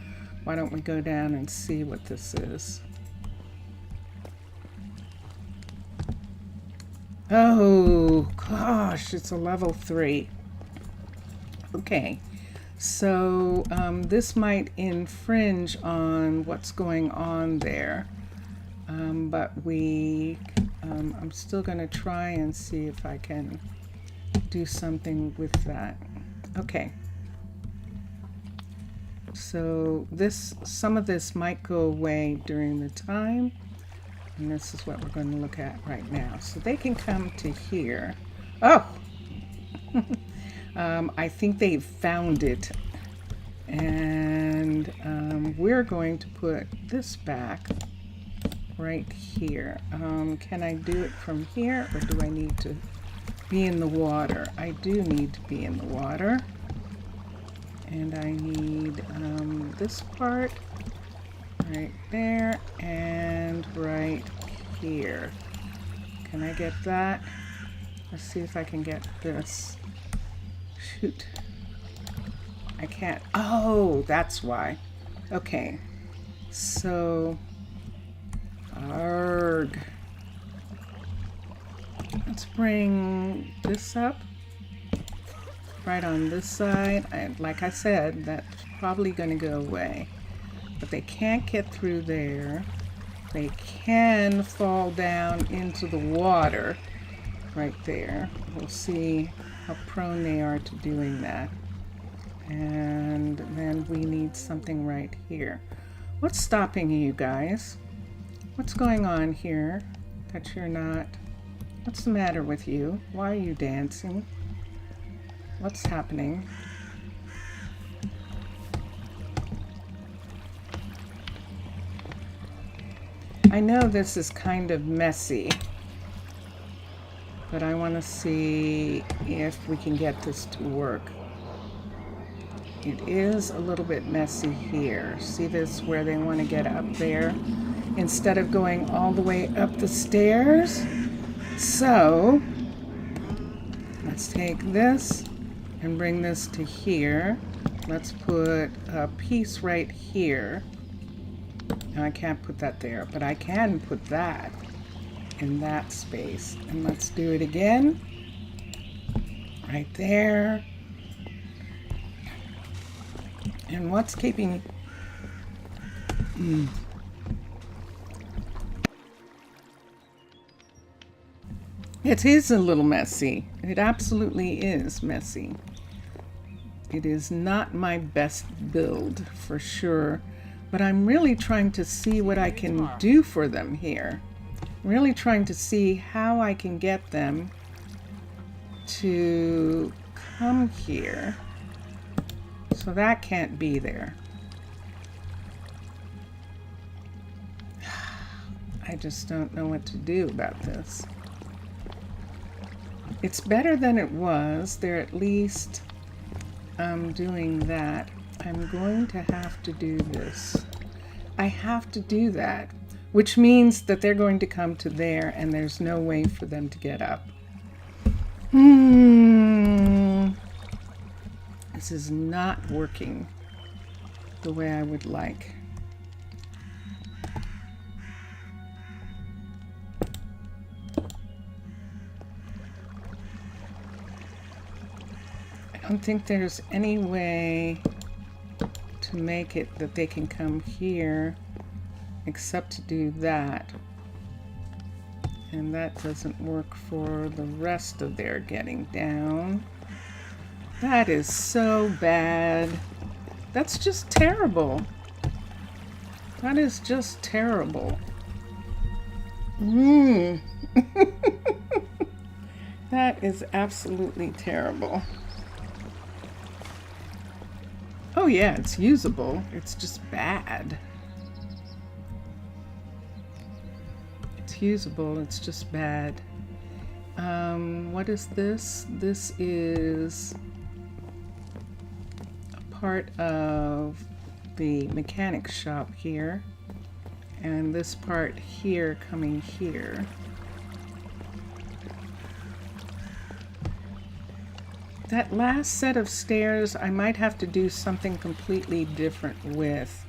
Why don't we go down and see what this is? Oh, gosh, it's a level 3. Okay, so this might infringe on what's going on there. But we I'm still going to try and see if I can do something with that. Okay. So some of this might go away during the time, and this is what we're going to look at right now. So they can come to here. Oh! I think they've found it. And we're going to put this back right here. Can I do it from here, or do I need to be in the water? I do need to be in the water. And I need this part right there and right here. Can I get that? Let's see if I can get this. Shoot. I can't. Oh, that's why. Okay. So, arg. Let's bring this up. Right on this side. Like I said, that's probably going to go away. But they can't get through there. They can fall down into the water right there. We'll see how prone they are to doing that. And then we need something right here. What's stopping you guys? What's going on here that you're not? What's the matter with you? Why are you dancing? What's happening? I know this is kind of messy, but I want to see if we can get this to work. It is a little bit messy here. See this where they want to get up there instead of going all the way up the stairs? So let's take this and bring this to here. Let's put a piece right here. Now I can't put that there, but I can put that in that space. And let's do it again. Right there. And what's keeping... It is a little messy. It absolutely is messy. It is not my best build for sure, but I'm really trying to see what I can do for them here. Really trying to see how I can get them to come here. So that can't be there. I just don't know what to do about this. It's better than it was. They're at least doing that. I'm going to have to do this. I have to do that, which means that they're going to come to there and there's no way for them to get up. This is not working the way I would like. I don't think there's any way to make it that they can come here except to do that. And that doesn't work for the rest of their getting down. That is so bad. That's just terrible. That is just terrible. That is absolutely terrible. Oh yeah, it's usable. It's just bad. It's usable, it's just bad. What is this? This is a part of the mechanic shop here. And this part here coming here. That last set of stairs, I might have to do something completely different with.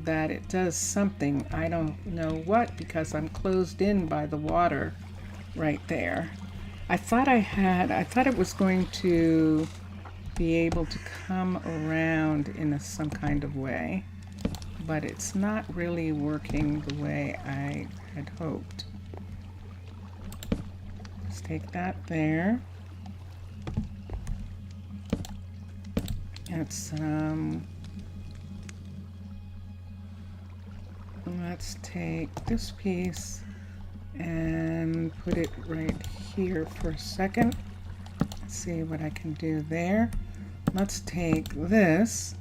That it does something. I don't know what, because I'm closed in by the water right there. I thought it was going to be able to come around in some kind of way, but it's not really working the way I had hoped. Let's take that there. Let's take this piece and put it right here for a second. Let's see what I can do there. Let's take this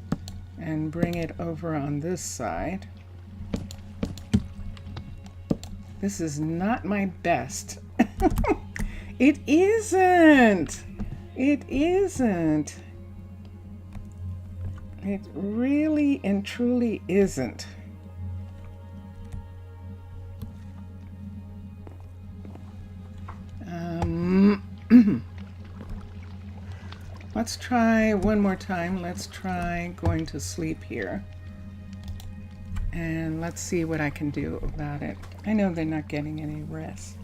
and bring it over on this side. This is not my best. It isn't. It isn't. It really and truly isn't. Let's try one more time. Let's try going to sleep here. And let's see what I can do about it. I know they're not getting any rest.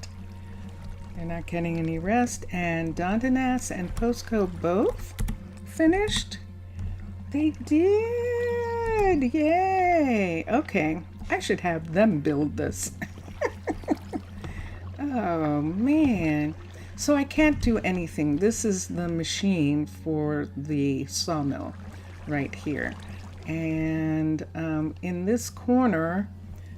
They're not getting any rest. And Dondanas and Postco both finished. They did. Yay. Okay. I should have them build this. Oh, man. So I can't do anything. This is the machine for the sawmill right here. And in this corner,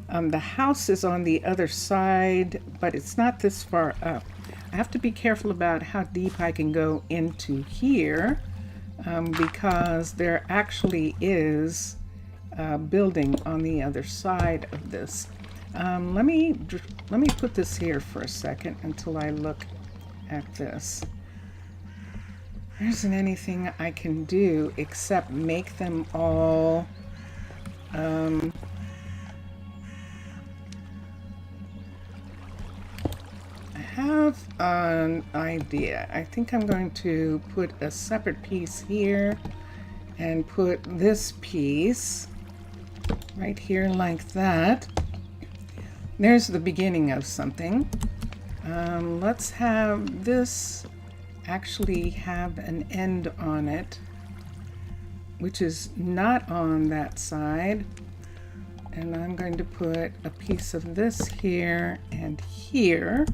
the house is on the other side, but it's not this far up. I have to be careful about how deep I can go into here because there actually is a building on the other side of this. Let me put this here for a second until I look at this. There isn't anything I can do except make them all I have an idea. I think I'm going to put a separate piece here and put this piece right here like that. There's the beginning of something. Let's have this actually have an end on it, which is not on that side. And I'm going to put a piece of this here and here,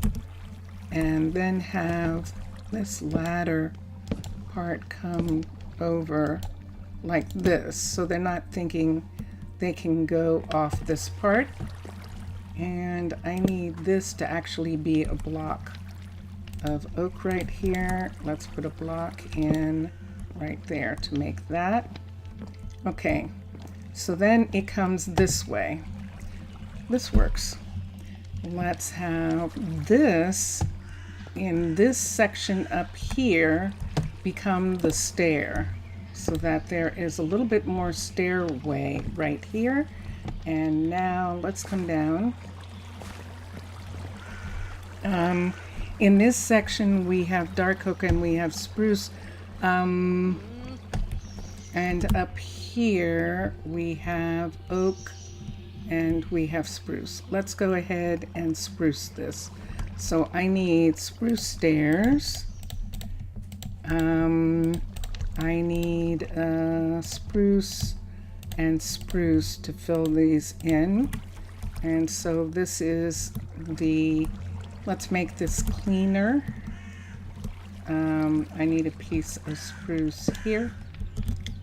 and then have this ladder part come over like this, so they're not thinking they can go off this part. And I need this to actually be a block of oak right here. Let's put a block in right there to make that. Okay, so then it comes this way. This works. Let's have this in this section up here become the stair, so that there is a little bit more stairway right here. And now let's come down. In this section we have dark oak and we have spruce. And up here we have oak and we have spruce. Let's go ahead and spruce this. So I need spruce stairs. I need spruce and spruce to fill these in. And so this is the, let's make this cleaner. I need a piece of spruce here.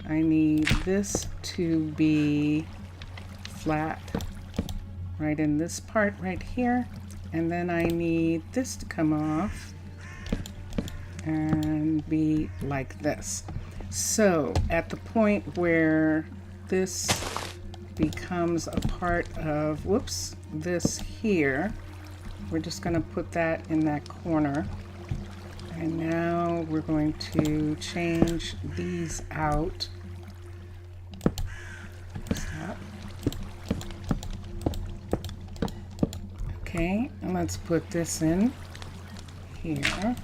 I need this to be flat right in this part right here. And then I need this to come off and be like this. So at the point where this becomes a part of, whoops, this here, we're just going to put that in that corner. And now we're going to change these out. Stop. Okay, and let's put this in here.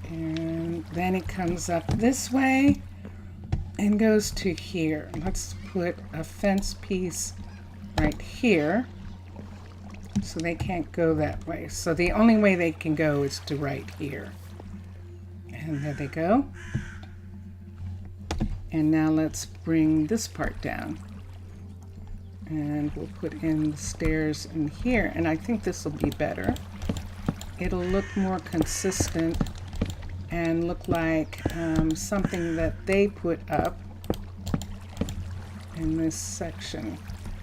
And then it comes up this way and goes to here. Let's put a fence piece right here so they can't go that way. So the only way they can go is to right here. And there they go. And now let's bring this part down. And we'll put in the stairs in here. And I think this will be better. it'll look more consistent and look like something that they put up in this section.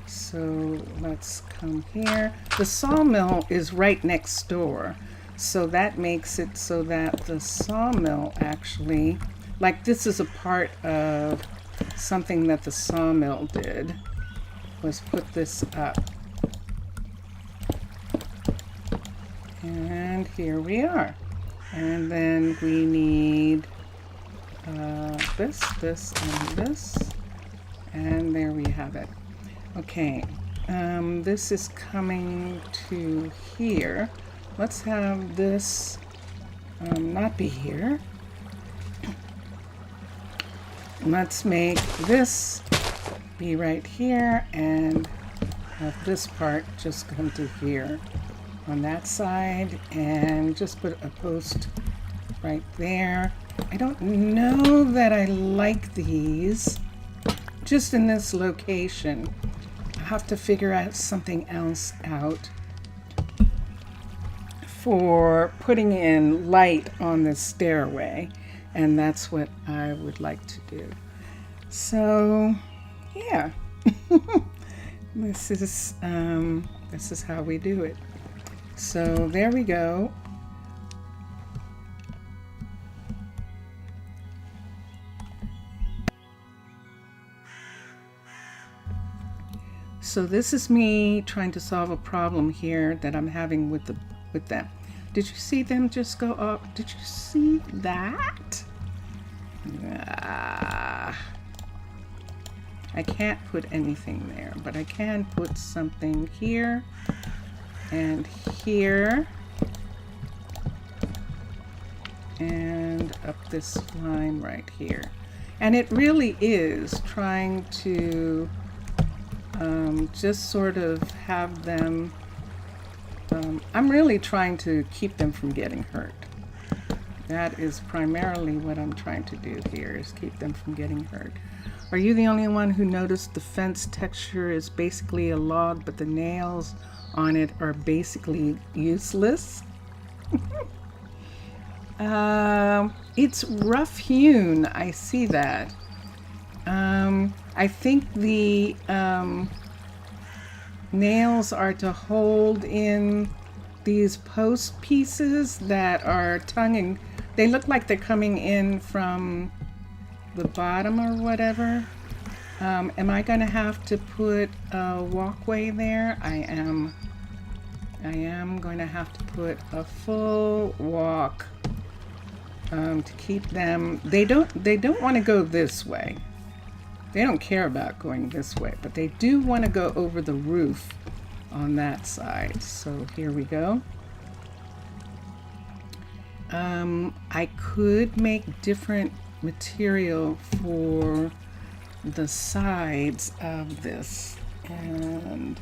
So let's come here. The sawmill is right next door, so that makes it so that the sawmill actually, like this is a part of something that the sawmill did, was put this up. And here we are. And then we need this, and this. And there we have it. Okay, this is coming to here. Let's have this not be here. Let's make this be right here and have this part just come to here on that side, and just put a post right there. I don't know that I like these just in this location. I have to figure out something else out for putting in light on this stairway, and that's what I would like to do. So yeah, this is how we do it. So there we go. So this is me trying to solve a problem here that I'm having with them. Did you see them just go up? Did you see that? I can't put anything there, but I can put something here and here and up this line right here. And it really is trying to just sort of have them, I'm really trying to keep them from getting hurt. That is primarily what I'm trying to do here, is keep them from getting hurt. Are you the only one who noticed the fence texture is basically a log, but the nails on it are basically useless? It's rough hewn, I see that. I think the nails are to hold in these post pieces that are tonguing. They look like they're coming in from the bottom or whatever. Am I gonna have to put a walkway there? I am going to have to put a full walk to keep them. They don't want to go this way. They don't care about going this way, but they do want to go over the roof on that side. So here we go. I could make different material for the sides of this, and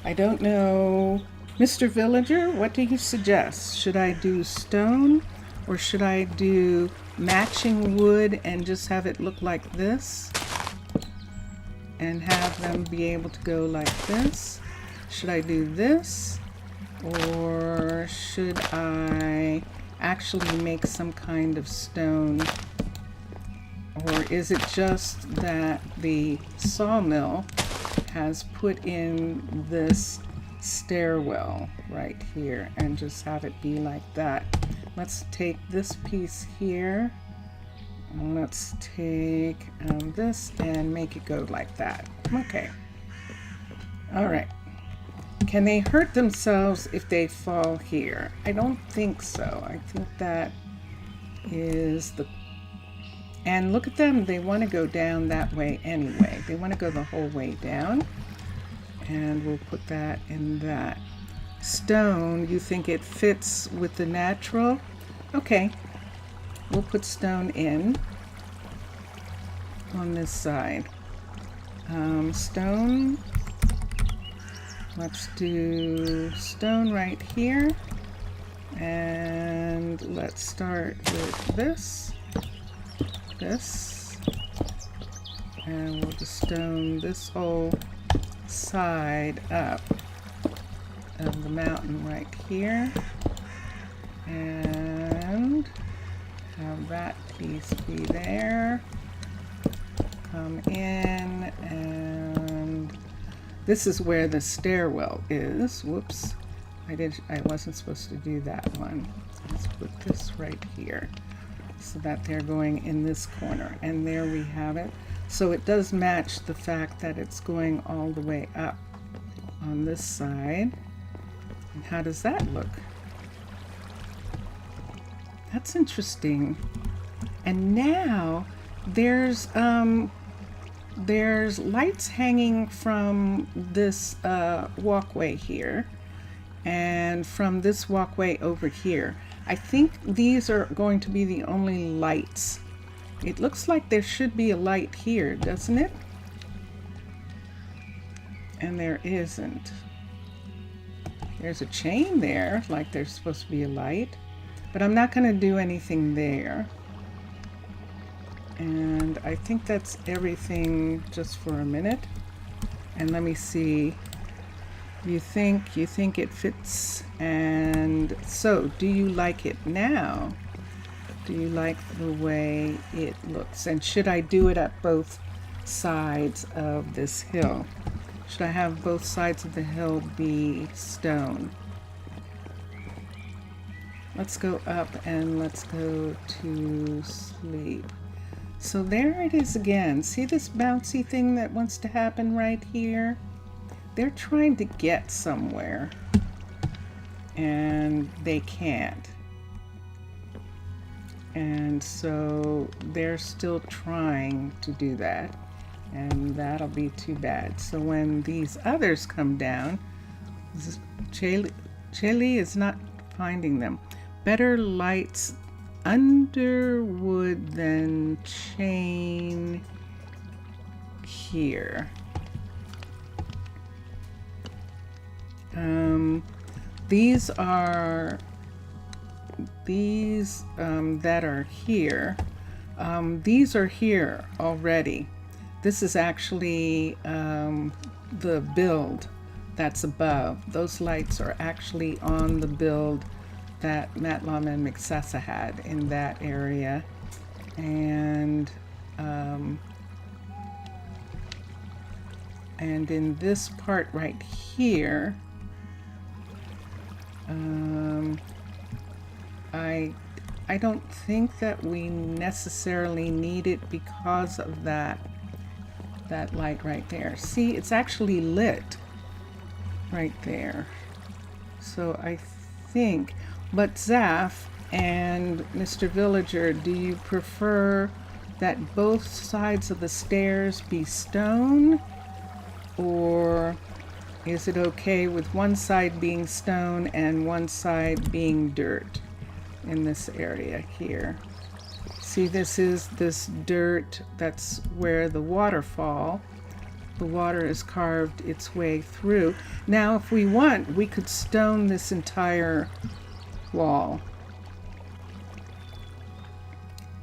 I don't know. Mr. Villager, what do you suggest? Should I do stone, or should I do matching wood and just have it look like this and have them be able to go like this? Should I do this, or should I actually make some kind of stone? Or is it just that the sawmill has put in this stairwell right here and just have it be like that? Let's take this piece here, and let's take this and make it go like that. Okay. All right. Can they hurt themselves if they fall here? I don't think so. I think that is the... And look at them, they want to go down that way anyway. They want to go the whole way down. And we'll put that in that. Stone, you think it fits with the natural? Okay, we'll put stone in on this side. Stone, let's do stone right here. And let's start with this. And we'll just stone this whole side up of the mountain right here. and have that piece be there. Come in, and this is where the stairwell is. Whoops, I wasn't supposed to do that one. Let's put this right here so that they're going in this corner, and there we have it. So it does match the fact that it's going all the way up on this side. And how does that look? That's interesting. And now there's lights hanging from this walkway here and from this walkway over here. I think these are going to be the only lights. It looks like there should be a light here, doesn't it? And there isn't. There's a chain there, like there's supposed to be a light, but I'm not going to do anything there. And I think that's everything just for a minute. And let me see. You think it fits? And so, do you like it now? Do you like the way it looks? And should I do it at both sides of this hill? Should I have both sides of the hill be stone? Let's go up and let's go to sleep. So there it is again. See this bouncy thing that wants to happen right here? They're trying to get somewhere and they can't. And so they're still trying to do that, and that'll be too bad. So when these others come down, Chili is not finding them. Better lights under wood than chain here. These are that are here. These are here already. This is actually the build that's above. Those lights are actually on the build that Matlam and McSessa had in that area. And in this part right here, I don't think that we necessarily need it because of that light right there. See, it's actually lit right there. So I think, but Zaf and Mr. Villager, do you prefer that both sides of the stairs be stone, or is it okay with one side being stone and one side being dirt in this area here? See, this is this dirt, that's where the waterfall, the water has carved its way through. Now, if we want, we could stone this entire wall.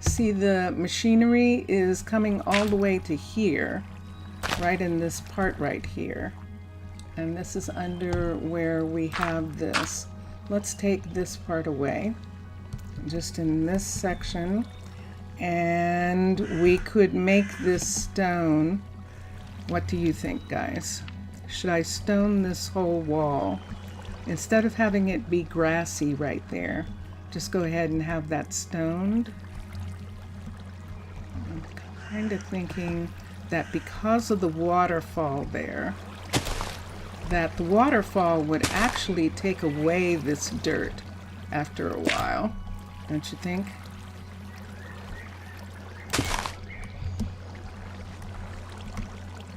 See, the machinery is coming all the way to here, right in this part right here. And this is under where we have this. Let's take this part away, just in this section. And we could make this stone. What do you think, guys? Should I stone this whole wall? Instead of having it be grassy right there, just go ahead and have that stoned. I'm kind of thinking that because of the waterfall there, that the waterfall would actually take away this dirt after a while, don't you think?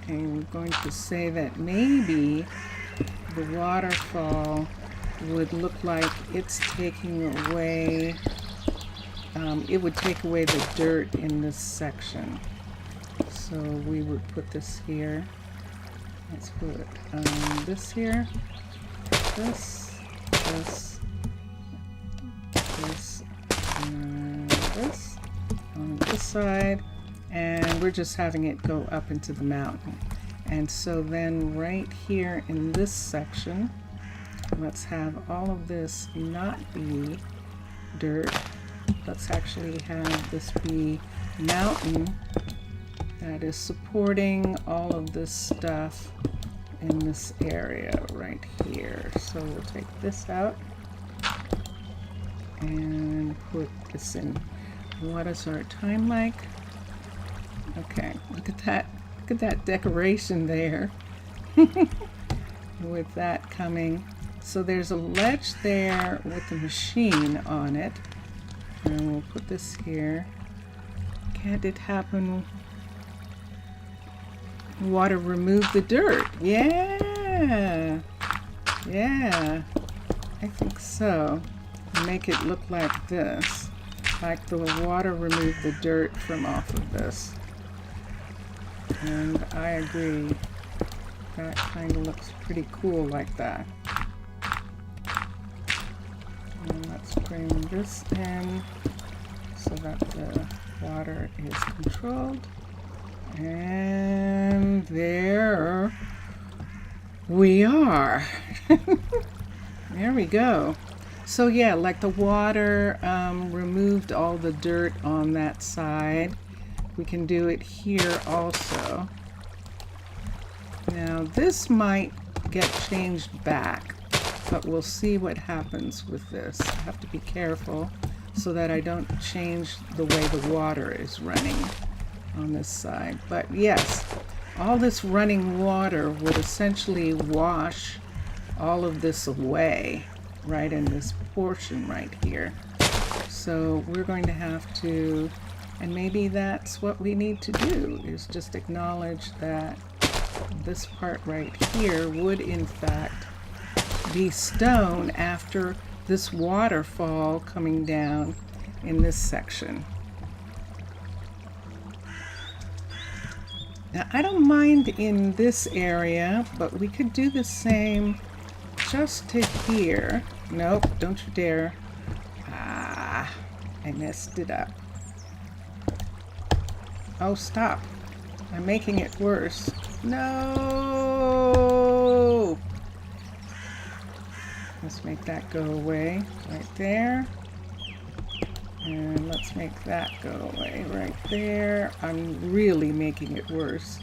Okay, we're going to say that maybe the waterfall would look like it's taking away, it would take away the dirt in this section. So we would put this here. Let's put this here, this, and this on this side, and we're just having it go up into the mountain. And so then right here in this section, let's have all of this not be dirt. Let's actually have this be mountain that is supporting all of this stuff in this area right here. So we'll take this out and put this in. What is our time like? Okay, look at that. Look at that decoration there. With that coming. So there's a ledge there with a machine on it. And we'll put this here. Can't it happen? Water remove the dirt. Yeah. Yeah. I think so. Make it look like this. Like the water removed the dirt from off of this. And I agree. That kind of looks pretty cool like that. And let's bring this in so that the water is controlled. And there we are. There we go. So yeah, like the water removed all the dirt on that side. We can do it here also. Now this might get changed back, but we'll see what happens with this. I have to be careful so that I don't change the way the water is running on this side. But yes, all this running water would essentially wash all of this away right in this portion right here. So we're going to have to, and maybe that's what we need to do, is just acknowledge that this part right here would in fact be stone after this waterfall coming down in this section. Now I don't mind in this area, but we could do the same just to here. Nope, don't you dare. Ah, I messed it up. Oh, stop. I'm making it worse. No! Let's make that go away right there. And let's make that go away right there. I'm really making it worse.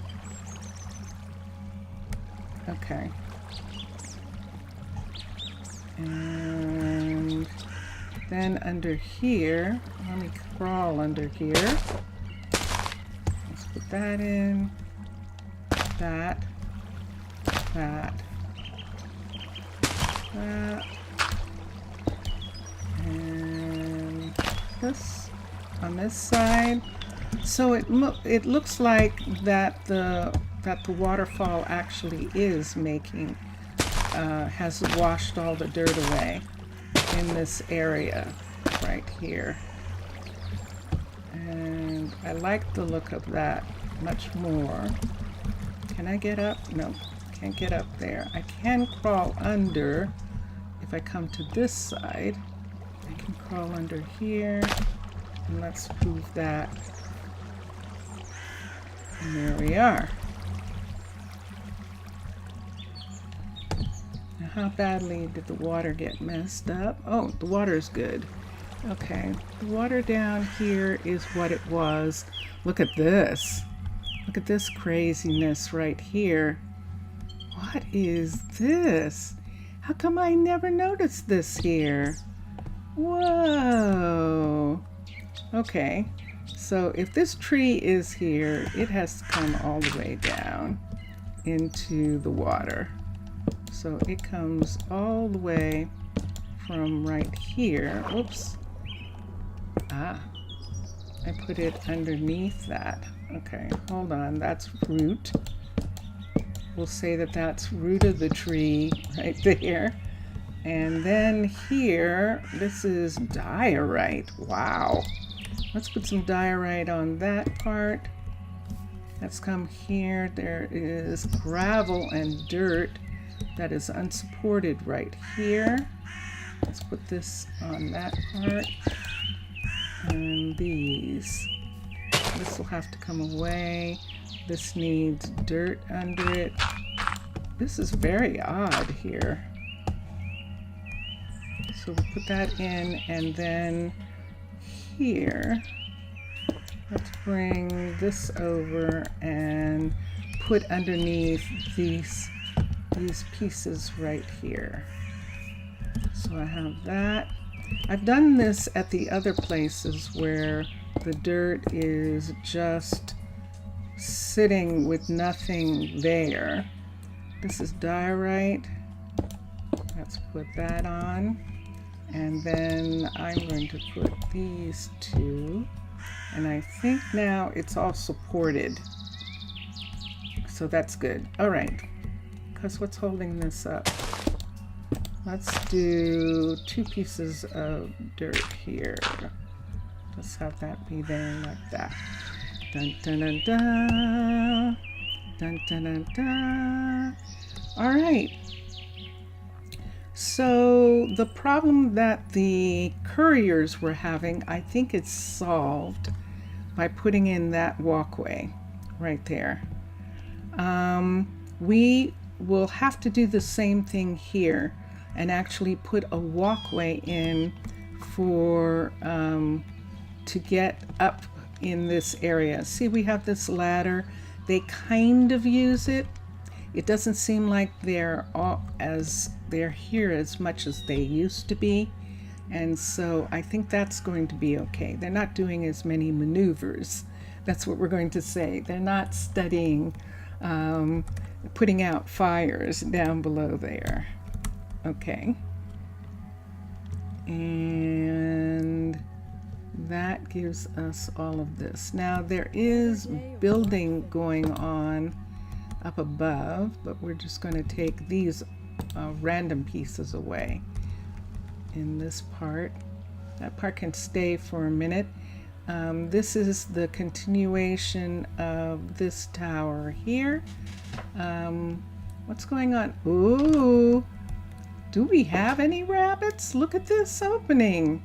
Okay. And then under here, let me crawl under here. Let's put that in. That. And this on this side. So it looks like that the waterfall actually is making has washed all the dirt away in this area right here. And I like the look of that much more. Can I get up? No, can't get up there. I can crawl under if I come to this side. I can crawl under here, and let's prove that. And there we are. Now, how badly did the water get messed up? Oh, the water's good. Okay, the water down here is what it was. Look at this. Look at this craziness right here. What is this? How come I never noticed this here? Whoa. Okay, so if this tree is here, it has to come all the way down into the water. So it comes all the way from right here. Oops. Ah, I put it underneath that. Okay, hold on, that's root. We'll say that that's root of the tree right there. And then here, this is diorite. Wow. Let's put some diorite on that part. Let's come here. There is gravel and dirt that is unsupported right here. Let's put this on that part. And these. This will have to come away. This needs dirt under it. This is very odd here. So we'll put that in, and then here, let's bring this over and put underneath these pieces right here. So I have that. I've done this at the other places where the dirt is just sitting with nothing there. This is diorite. Let's put that on. And then I'm going to put these two. And I think now it's all supported. So that's good. All right. Because what's holding this up? Let's do 2 pieces of dirt here. Let's have that be there like that. Dun dun dun dun. Dun dun dun dun. All right. So the problem that the couriers were having, I think it's solved by putting in that walkway right there. We will have to do the same thing here and actually put a walkway in for to get up in this area. See, we have this ladder. They kind of use it. It doesn't seem like they're here as much as they used to be. And so I think that's going to be okay. They're not doing as many maneuvers. That's what we're going to say. They're not studying putting out fires down below there. Okay. And that gives us all of this. Now there is building going on up above, but we're just going to take these random pieces away in this part. That part can stay for a minute. This is the continuation of this tower here. What's going on? Ooh, do we have any rabbits? Look at this opening.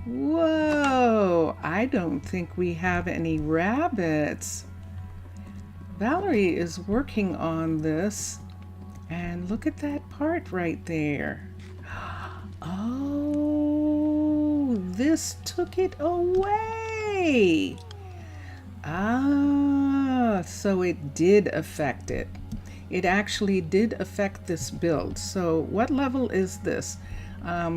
Whoa, I don't think we have any rabbits. Valerie is working on this, and look at that part right there. Oh, this took it away. Ah, so it did affect it. It actually did affect this build. So what level is this?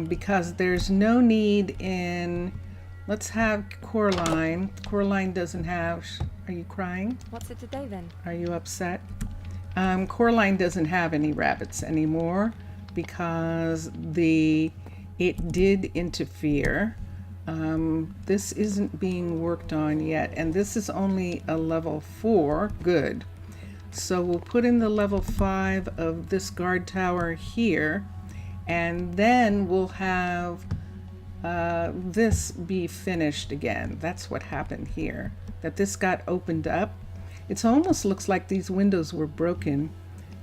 Because there's no need in, let's have Coraline. Coraline doesn't have, are you crying? What's it today then? Are you upset? Coraline doesn't have any rabbits anymore because it did interfere. This isn't being worked on yet, and this is only a level 4. Good. So we'll put in the level 5 of this guard tower here, and then we'll have this be finished again. That's what happened here, that this got opened up. It almost looks like these windows were broken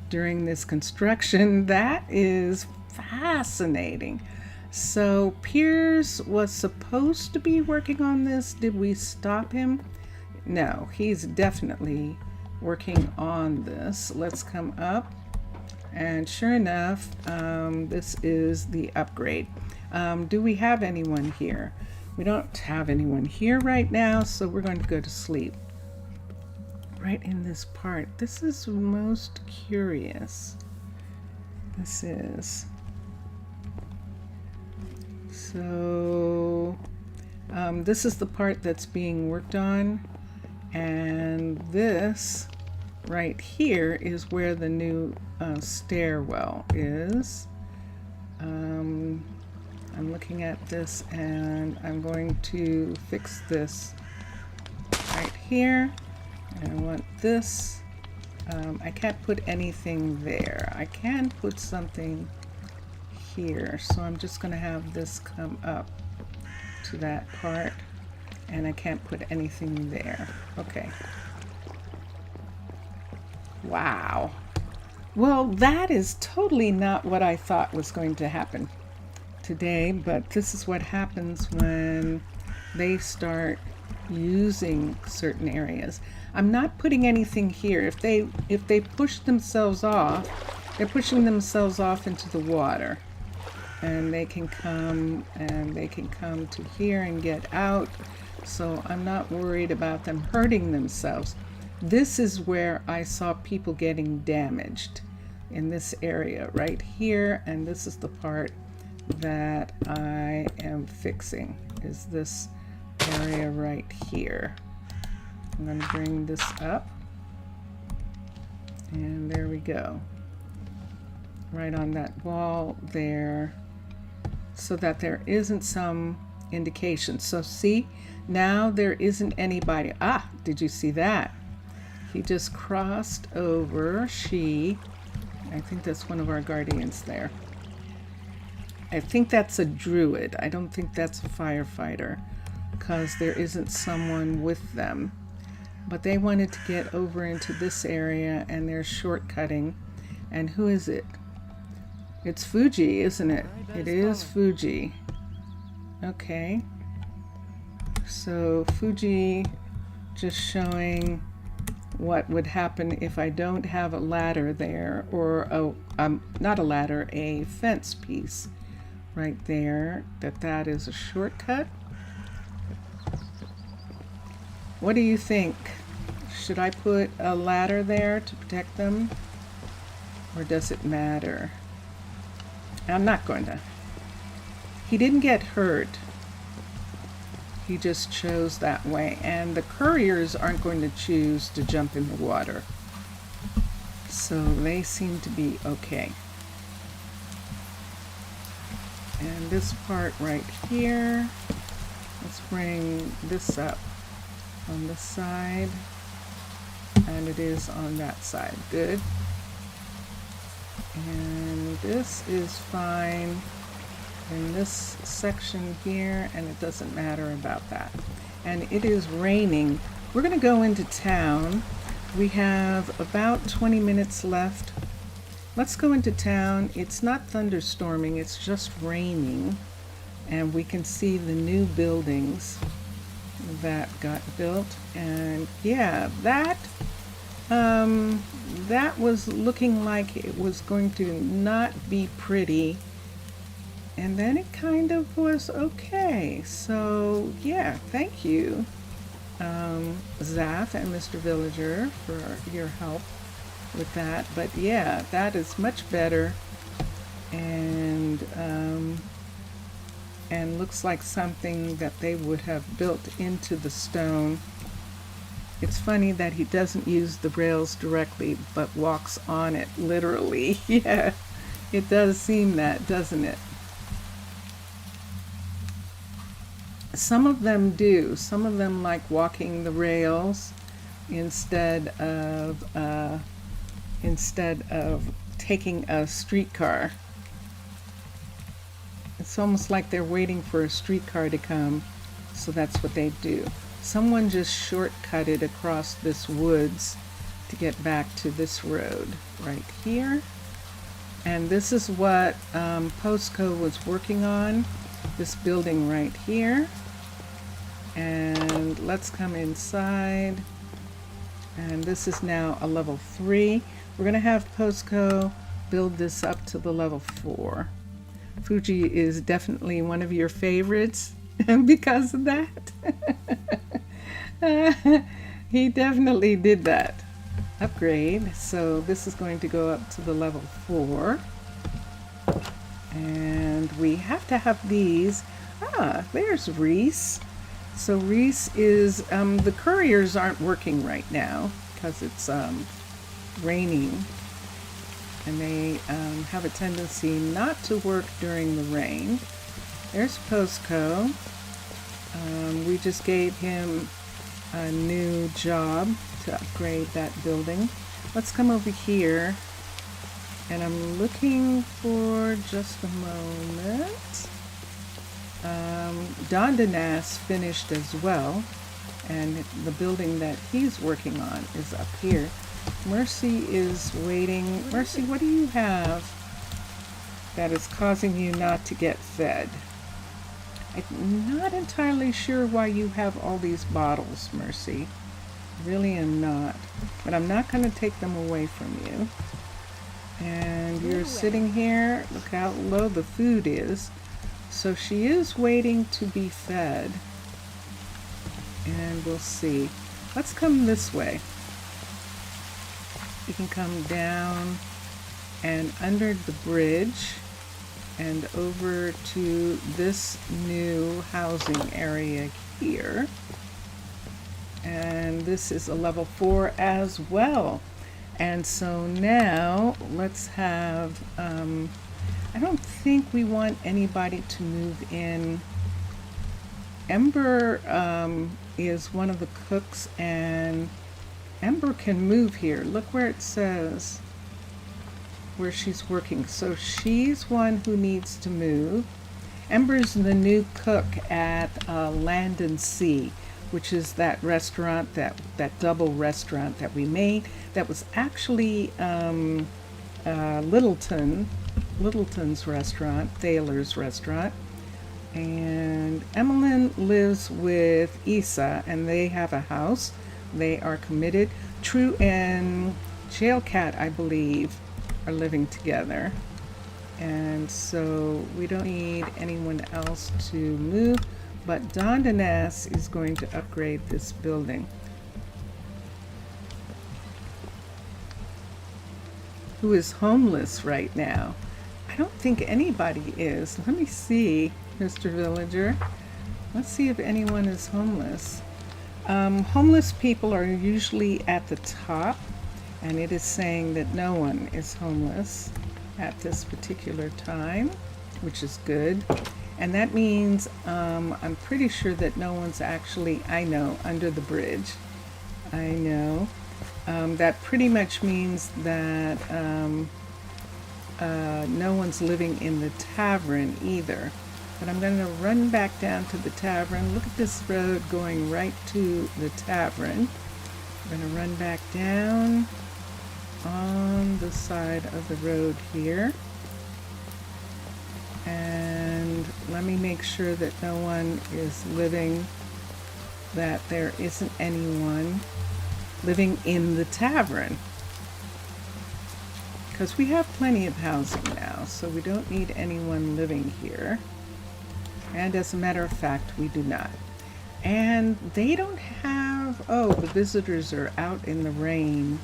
during this construction. That is fascinating. So Piers was supposed to be working on this. Did we stop him? No, he's definitely working on this. Let's come up, and sure enough, this is the upgrade. Do we have anyone here? We don't have anyone here right now, so we're going to go to sleep. Right in this part. This is most curious. This is. So this is the part that's being worked on, and this right here is where the new stairwell is. I'm looking at this, and I'm going to fix this right here. I want this. I can't put anything there. I can put something here, so I'm just going to have this come up to that part, and I can't put anything there. Okay. Wow. Well, that is totally not what I thought was going to happen today, but this is what happens when they start using certain areas. I'm not putting anything here. If they push themselves off, they're pushing themselves off into the water. and they can come to here and get out. So I'm not worried about them hurting themselves. This is where I saw people getting damaged, in this area right here, and this is the part that I am fixing, is this area right here. I'm going to bring this up, and there we go, right on that wall there, so that there isn't some indication. So see, now there isn't anybody. Ah, did you see that? He just crossed over. I think that's one of our guardians there. I think that's a druid. I don't think that's a firefighter, because there isn't someone with them. But they wanted to get over into this area, and they're shortcutting. And who is it? It's Fuji, isn't it? It is Fuji. Okay. So Fuji just showing what would happen if I don't have a ladder there, or not a ladder, a fence piece right there, that is a shortcut. What do you think? Should I put a ladder there to protect them, or does it matter? I'm not going to. He didn't get hurt. He just chose that way, and the couriers aren't going to choose to jump in the water, so they seem to be okay. And this part right here, let's bring this up on this side, and it is on that side. Good. And this is fine in this section here, and it doesn't matter about that. And it is raining. We're going to go into town. We have about 20 minutes left. Let's go into town. It's not thunderstorming, it's just raining, and we can see the new buildings that got built. And yeah, that was looking like it was going to not be pretty, and then it kind of was okay. So yeah, thank you, Zaf and Mr. Villager, for your help with that. But yeah, that is much better, and looks like something that they would have built into the stone. It's funny that he doesn't use the rails directly, but walks on it literally. Yeah, it does seem that, doesn't it? Some of them do. Some of them like walking the rails instead of taking a streetcar. It's almost like they're waiting for a streetcar to come, so that's what they do. Someone just shortcutted across this woods to get back to this road right here. And this is what Postco was working on, this building right here. And let's come inside. And this is now a level 3. We're going to have Postco build this up to the level 4. Fuji is definitely one of your favorites because of that. He definitely did that upgrade. So this is going to go up to the level 4. And we have to have these. Ah, there's Reese. So Reese is, the couriers aren't working right now because it's raining, and they have a tendency not to work during the rain. There's Postco. We just gave him a new job to upgrade that building. Let's come over here, and I'm looking for just a moment. Dondanas finished as well, and the building that he's working on is up here. Mercy is waiting. Mercy, what do you have that is causing you not to get fed? I'm not entirely sure why you have all these bottles, Mercy. Really am not. But I'm not going to take them away from you. And you're sitting here. Look how low the food is. So she is waiting to be fed. And we'll see. Let's come this way. You can come down and under the bridge and over to this new housing area here. And this is a level 4 as well. And so now let's have, I don't think we want anybody to move in. Ember is one of the cooks, and Ember can move here. Look where it says where she's working. So she's one who needs to move. Ember's the new cook at Land and Sea, which is that restaurant, that double restaurant that we made. That was actually Littleton's restaurant, Thaler's restaurant. And Emmeline lives with Isa, and they have a house. They are committed. True and Jailcat, I believe, are living together. And so we don't need anyone else to move, but Dondaness is going to upgrade this building. Who is homeless right now? I don't think anybody is. Let me see, Mr. Villager. Let's see if anyone is homeless. Homeless people are usually at the top, and it is saying that no one is homeless at this particular time, which is good. And that means I'm pretty sure that no one's actually, I know, under the bridge. I know. That pretty much means that no one's living in the tavern either. But I'm going to run back down to the tavern. Look at this road going right to the tavern. I'm going to run back down on the side of the road here. And let me make sure that no one is living, that there isn't anyone living in the tavern. Because we have plenty of housing now, so we don't need anyone living here. And as a matter of fact, we do not. And they don't have, oh, the visitors are out in the rain.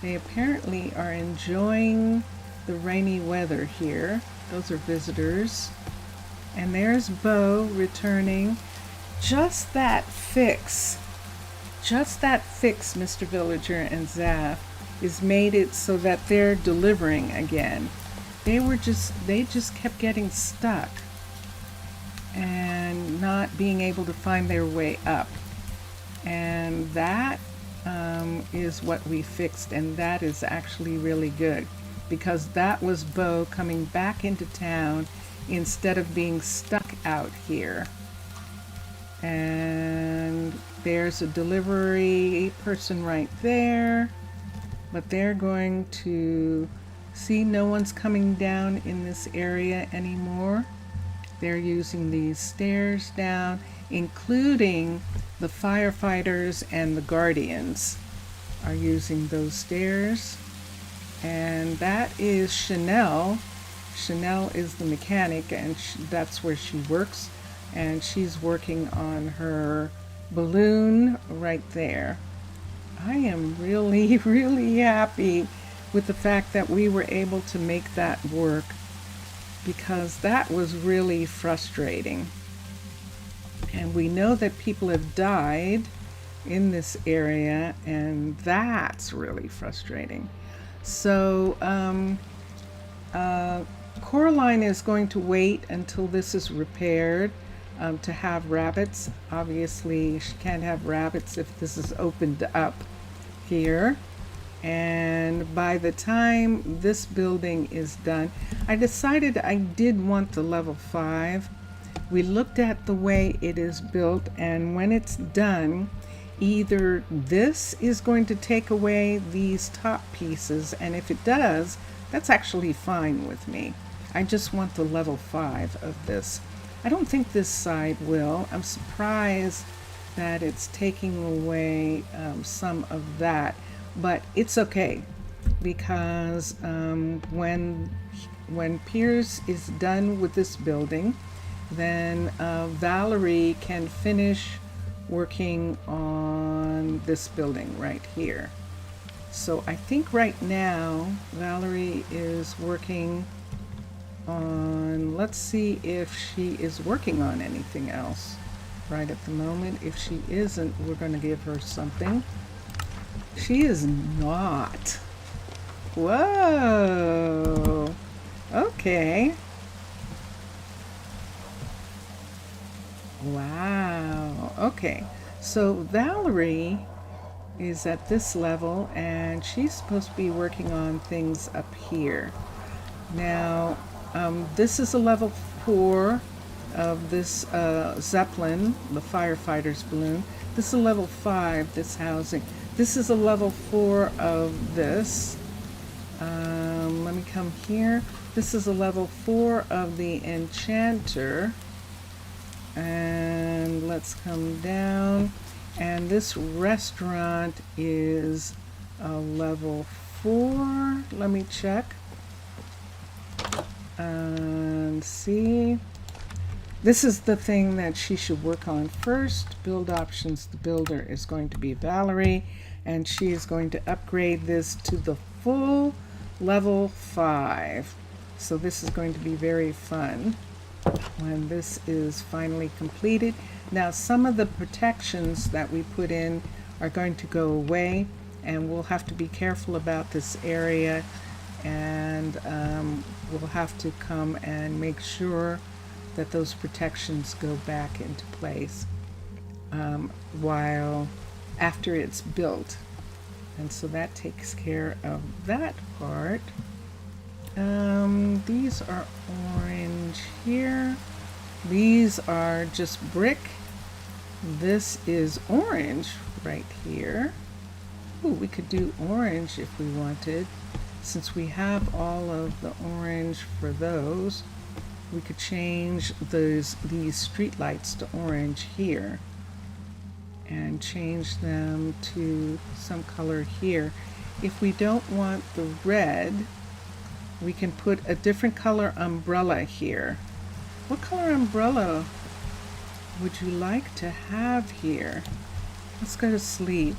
They apparently are enjoying the rainy weather here. Those are visitors. And there's Bo returning. Just that fix, Mr. Villager and Zaf, is made it so that they're delivering again. They just kept getting stuck and not being able to find their way up. And that is what we fixed, and that is actually really good, because that was Bo coming back into town instead of being stuck out here. And there's a delivery person right there, but they're going to see no one's coming down in this area anymore. They're using these stairs down, including the firefighters and the guardians are using those stairs. And that is Chanel. Chanel is the mechanic, and that's where she works. And she's working on her balloon right there. I am really, really happy with the fact that we were able to make that work, because that was really frustrating. And we know that people have died in this area, and that's really frustrating. So Coraline is going to wait until this is repaired to have rabbits. Obviously, she can't have rabbits if this is opened up here. And by the time this building is done, I decided I did want the level 5. We looked at the way it is built, and when it's done, either this is going to take away these top pieces, and if it does, that's actually fine with me. I just want the level 5 of this. I don't think this side will. I'm surprised that it's taking away some of that, but it's okay. because when Piers is done with this building, then Valerie can finish working on this building right here. So I think right now Valerie is working on, let's see if she is working on anything else right at the moment. If she isn't, we're going to give her something. She is not. Whoa. Okay. Wow. Okay. So Valerie is at this level and she's supposed to be working on things up here. Now, this is a level 4 of this Zeppelin, the firefighter's balloon. This is a level 5, this housing. This is a level 4 of this. Let me come here. This is a level 4 of the enchanter. And let's come down. And this restaurant is a level 4. Let me check and see. This is the thing that she should work on first. Build options. The builder is going to be Valerie, and she is going to upgrade this to the full level 5. So this is going to be very fun when this is finally completed. Now, some of the protections that we put in are going to go away, and we'll have to be careful about this area, and we'll have to come and make sure that those protections go back into place while after it's built. And so that takes care of that part. These are orange here. These are just brick. This is orange right here. Ooh, we could do orange if we wanted. Since we have all of the orange for those, we could change these street lights to orange here and change them to some color here. If we don't want the red, we can put a different color umbrella here. What color umbrella would you like to have here? Let's go to sleep.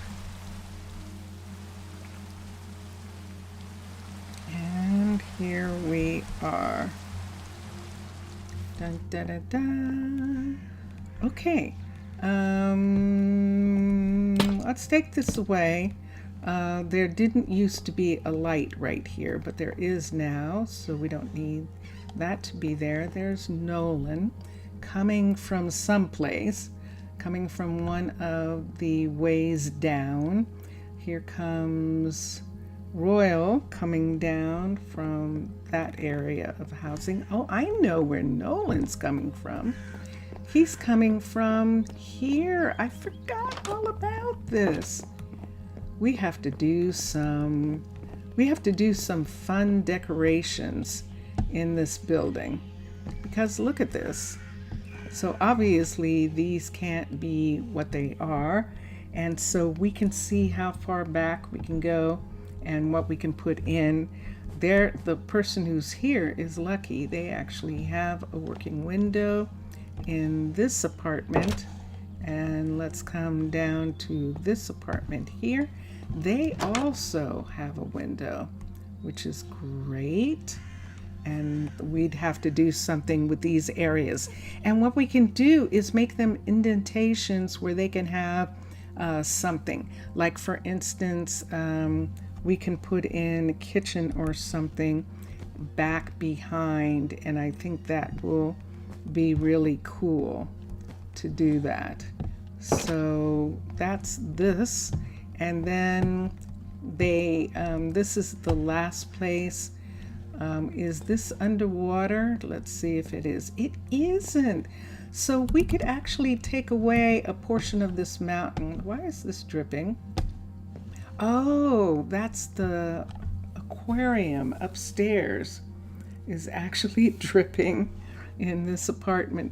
And here we are. Dun, da, da, da. Okay. Let's take this away. There didn't used to be a light right here, but there is now, so we don't need that to be there. There's Nolan coming from someplace, coming from one of the ways down. Here comes Royal coming down from that area of housing. Oh, I know where Nolan's coming from. He's coming from here. I forgot all about this. We have to do some fun decorations in this building, because look at this. So obviously these can't be what they are, and so we can see how far back we can go and what we can put in there. The person who's here is lucky. They actually have a working window in this apartment. And let's come down to this apartment here. They also have a window, which is great. And we'd have to do something with these areas. And what we can do is make them indentations where they can have something. Like, for instance, we can put in a kitchen or something back behind, and I think that will be really cool to do that. So that's this. And then this is the last place. Is this underwater? Let's see if it is. It isn't. So we could actually take away a portion of this mountain. Why is this dripping? Oh, that's the aquarium upstairs is actually dripping in this apartment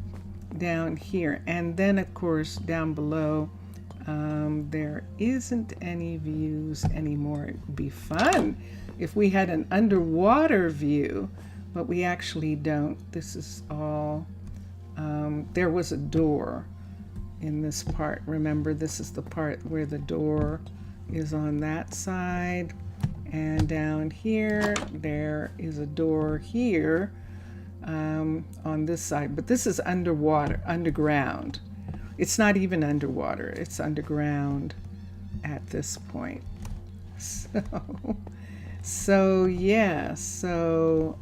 down here. And then, of course, down below, There isn't any views anymore. It would be fun if we had an underwater view, but we actually don't. This is all, there was a door in this part. Remember, this is the part where the door is on that side, and down here there is a door here on this side, but this is underground. It's not even underwater, it's underground at this point. So yeah, so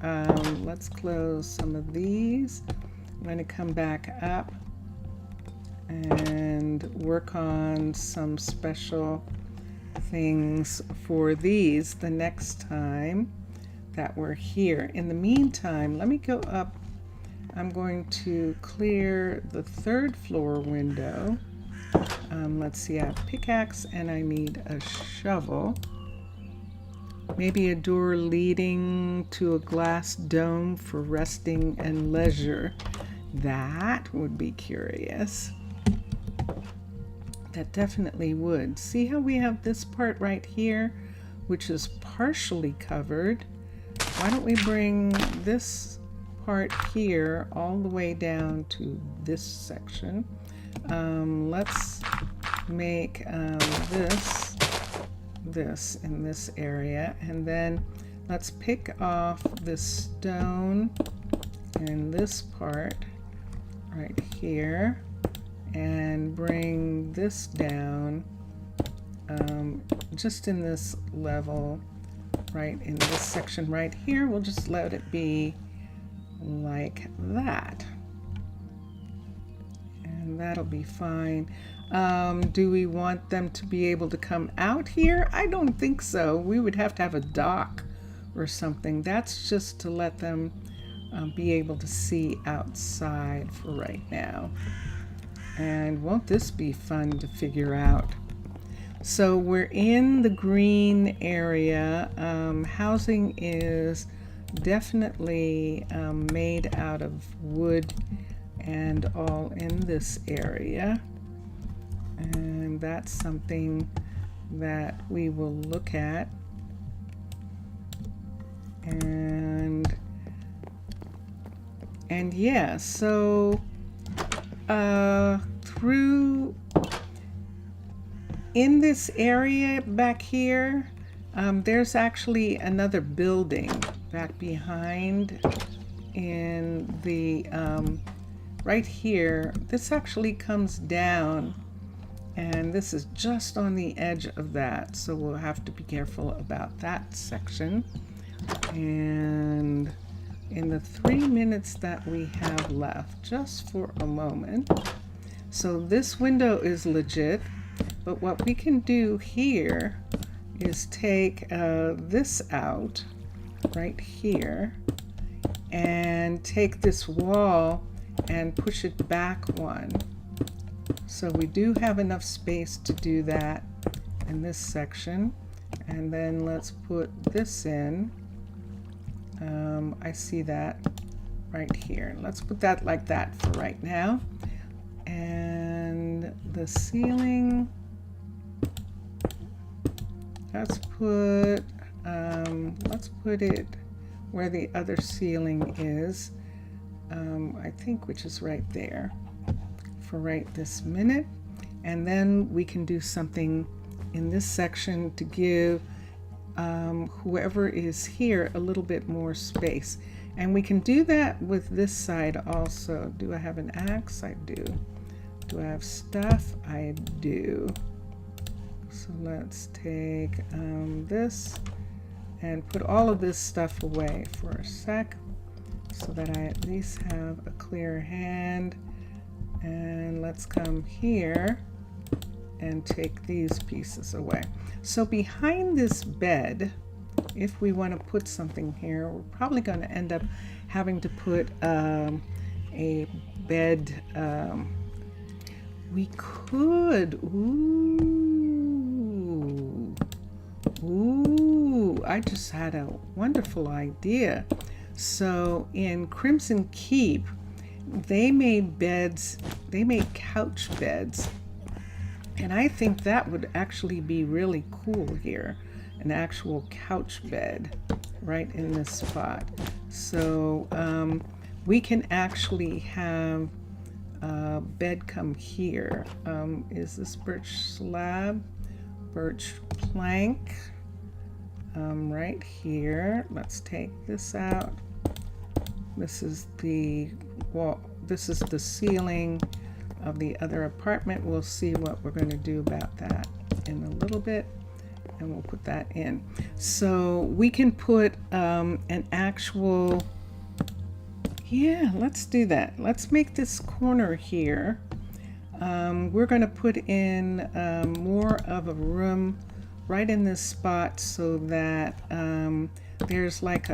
let's close some of these. I'm going to come back up and work on some special things for these the next time that we're here. In the meantime, let me go up. I'm going to clear the 3rd floor window. Let's see, I have pickaxe and I need a shovel. Maybe a door leading to a glass dome for resting and leisure. That would be curious. That definitely would. See how we have this part right here, which is partially covered. Why don't we bring this part here all the way down to this section. Let's make this in this area, and then let's pick off this stone and this part right here and bring this down just in this level, right in this section right here. We'll just let it be like that, and that'll be fine. Do we want them to be able to come out here? I don't think so. We would have to have a dock or something. That's just to let them be able to see outside for right now. And won't this be fun to figure out? So we're in the green area. Housing is definitely made out of wood and all in this area. And that's something that we will look at. And yeah, so through in this area back here, there's actually another building back behind in the right here. This actually comes down, and this is just on the edge of that, so we'll have to be careful about that section. And in the 3 minutes that we have left, just for a moment, so this window is legit, but what we can do here is take this out right here and take this wall and push it back one. So we do have enough space to do that in this section. And then let's put this in. I see that right here. Let's put that like that for right now. And the ceiling, let's put it where the other ceiling is, I think, which is right there for right this minute. And then we can do something in this section to give whoever is here a little bit more space. And we can do that with this side also. Do I have an axe? I do. Do I have stuff? I do. So let's take this and put all of this stuff away for a sec so that I at least have a clear hand. And let's come here and take these pieces away. So behind this bed, if we want to put something here, we're probably going to end up having to put a bed. We could, ooh, I just had a wonderful idea. So in Crimson Keep, they made beds, they made couch beds, And I think that would actually be really cool here, an actual couch bed right in this spot. So we can actually have a bed come here. Is this birch slab? Birch plank right here. Let's take this out. This is the wall. This is the ceiling of the other apartment. We'll see what we're going to do about that in a little bit, and we'll put that in. So we can put an actual, yeah, let's do that. Let's make this corner here. We're going to put in more of a room right in this spot so that there's like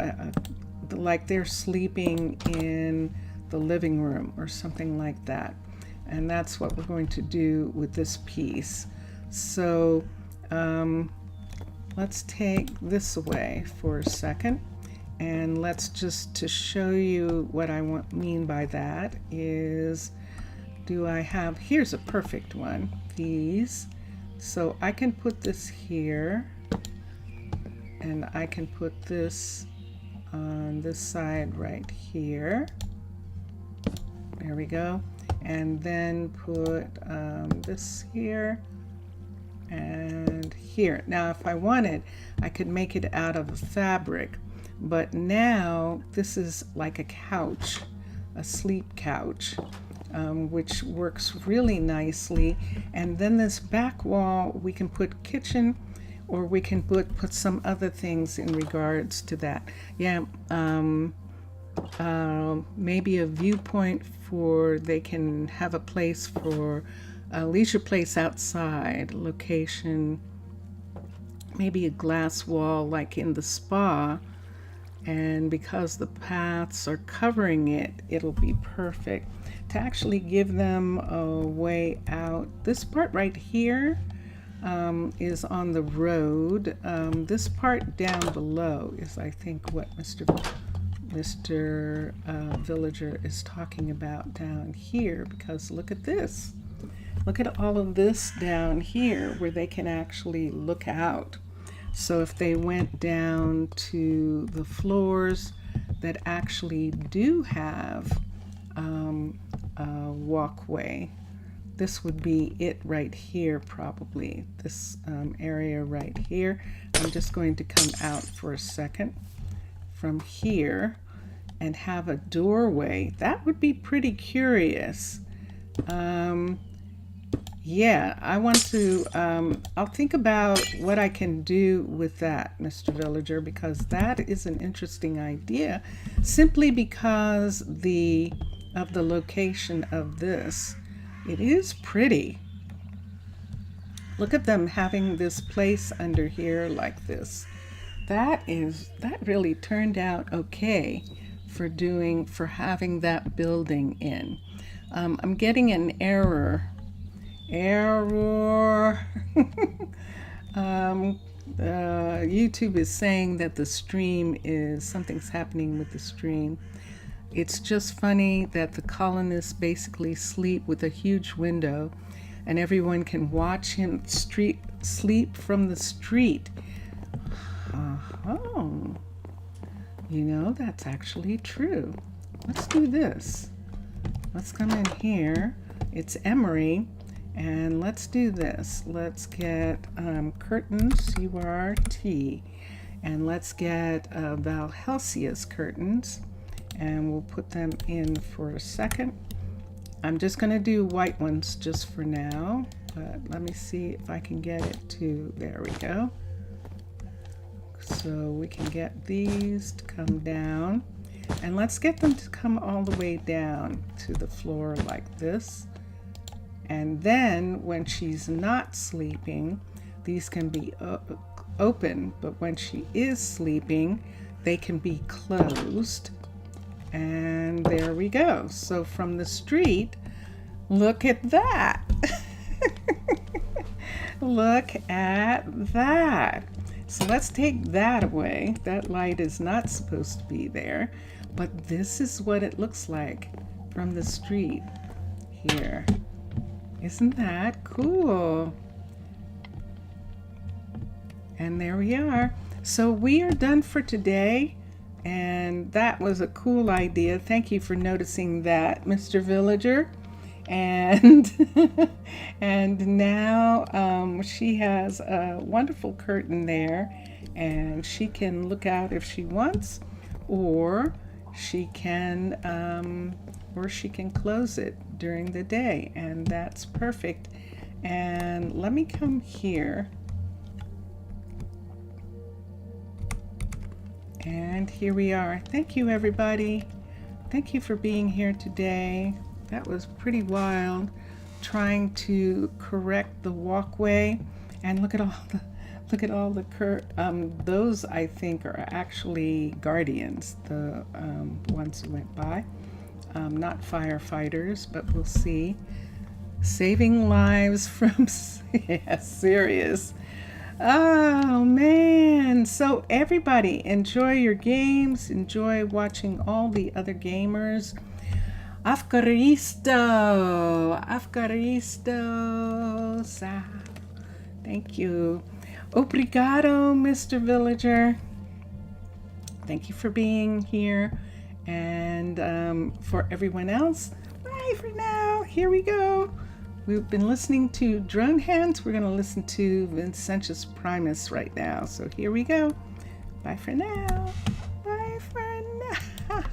like they're sleeping in the living room or something like that. And that's what we're going to do with this piece. So let's take this away for a second, and let's just, to show you what I mean by that is, do I have, here's a perfect one, these. So I can put this here, and I can put this on this side right here. There we go. And then put this here and here. Now if I wanted, I could make it out of a fabric, but now this is like a couch, a sleep couch, which works really nicely. And then this back wall, we can put kitchen, or we can put some other things in regards to that. Yeah, maybe a viewpoint for, they can have a place for a leisure place outside, location, maybe a glass wall like in the spa, and because the paths are covering it, it'll be perfect to actually give them a way out. This part right here is on the road. This part down below is, I think, what Mr. Villager is talking about down here, because look at this. Look at all of this down here where they can actually look out. So if they went down to the floors that actually do have a walkway, this would be it right here, probably this area right here. I'm just going to come out for a second from here and have a doorway. That would be pretty curious. Yeah, I want to, I'll think about what I can do with that, Mr. Villager, because that is an interesting idea, simply because of the location of this. It is pretty. Look at them having this place under here like this. That really turned out okay for having that building in. I'm getting an error. YouTube is saying that the stream something's happening with the stream. It's just funny that the colonists basically sleep with a huge window, and everyone can watch him sleep from the street. Oh, you know, that's actually true. Let's do this. Let's come in here. It's emery. And let's do this. Let's get curtains, C-U-R-T, and let's get Valhelsia's curtains, and we'll put them in for a second. I'm just going to do white ones just for now, but let me see if I can get it to, there we go. So we can get these to come down, and let's get them to come all the way down to the floor like this. And then when she's not sleeping, these can be open, but when she is sleeping, they can be closed. And there we go. So from the street, look at that. Look at that. So let's take that away. That light is not supposed to be there, but this is what it looks like from the street here. Isn't that cool? And there we are. So we are done for today. And that was a cool idea. Thank you for noticing that, Mr. Villager. And and now she has a wonderful curtain there, and she can look out if she wants, or she can close it during the day, and that's perfect. And let me come here. And here we are. Thank you, everybody. Thank you for being here today. That was pretty wild, trying to correct the walkway. And look at all the those I think are actually guardians, the ones who went by. Not firefighters, but we'll see. Saving lives from yeah, serious. Oh man, so everybody enjoy your games, enjoy watching all the other gamers. Afgaristo, thank you. Obrigado, Mr. Villager. Thank you for being here. And for everyone else, bye for now. Here we go. We've been listening to Drone Hands. We're going to listen to Vincentius Primus right now. So here we go. Bye for now. Bye for now.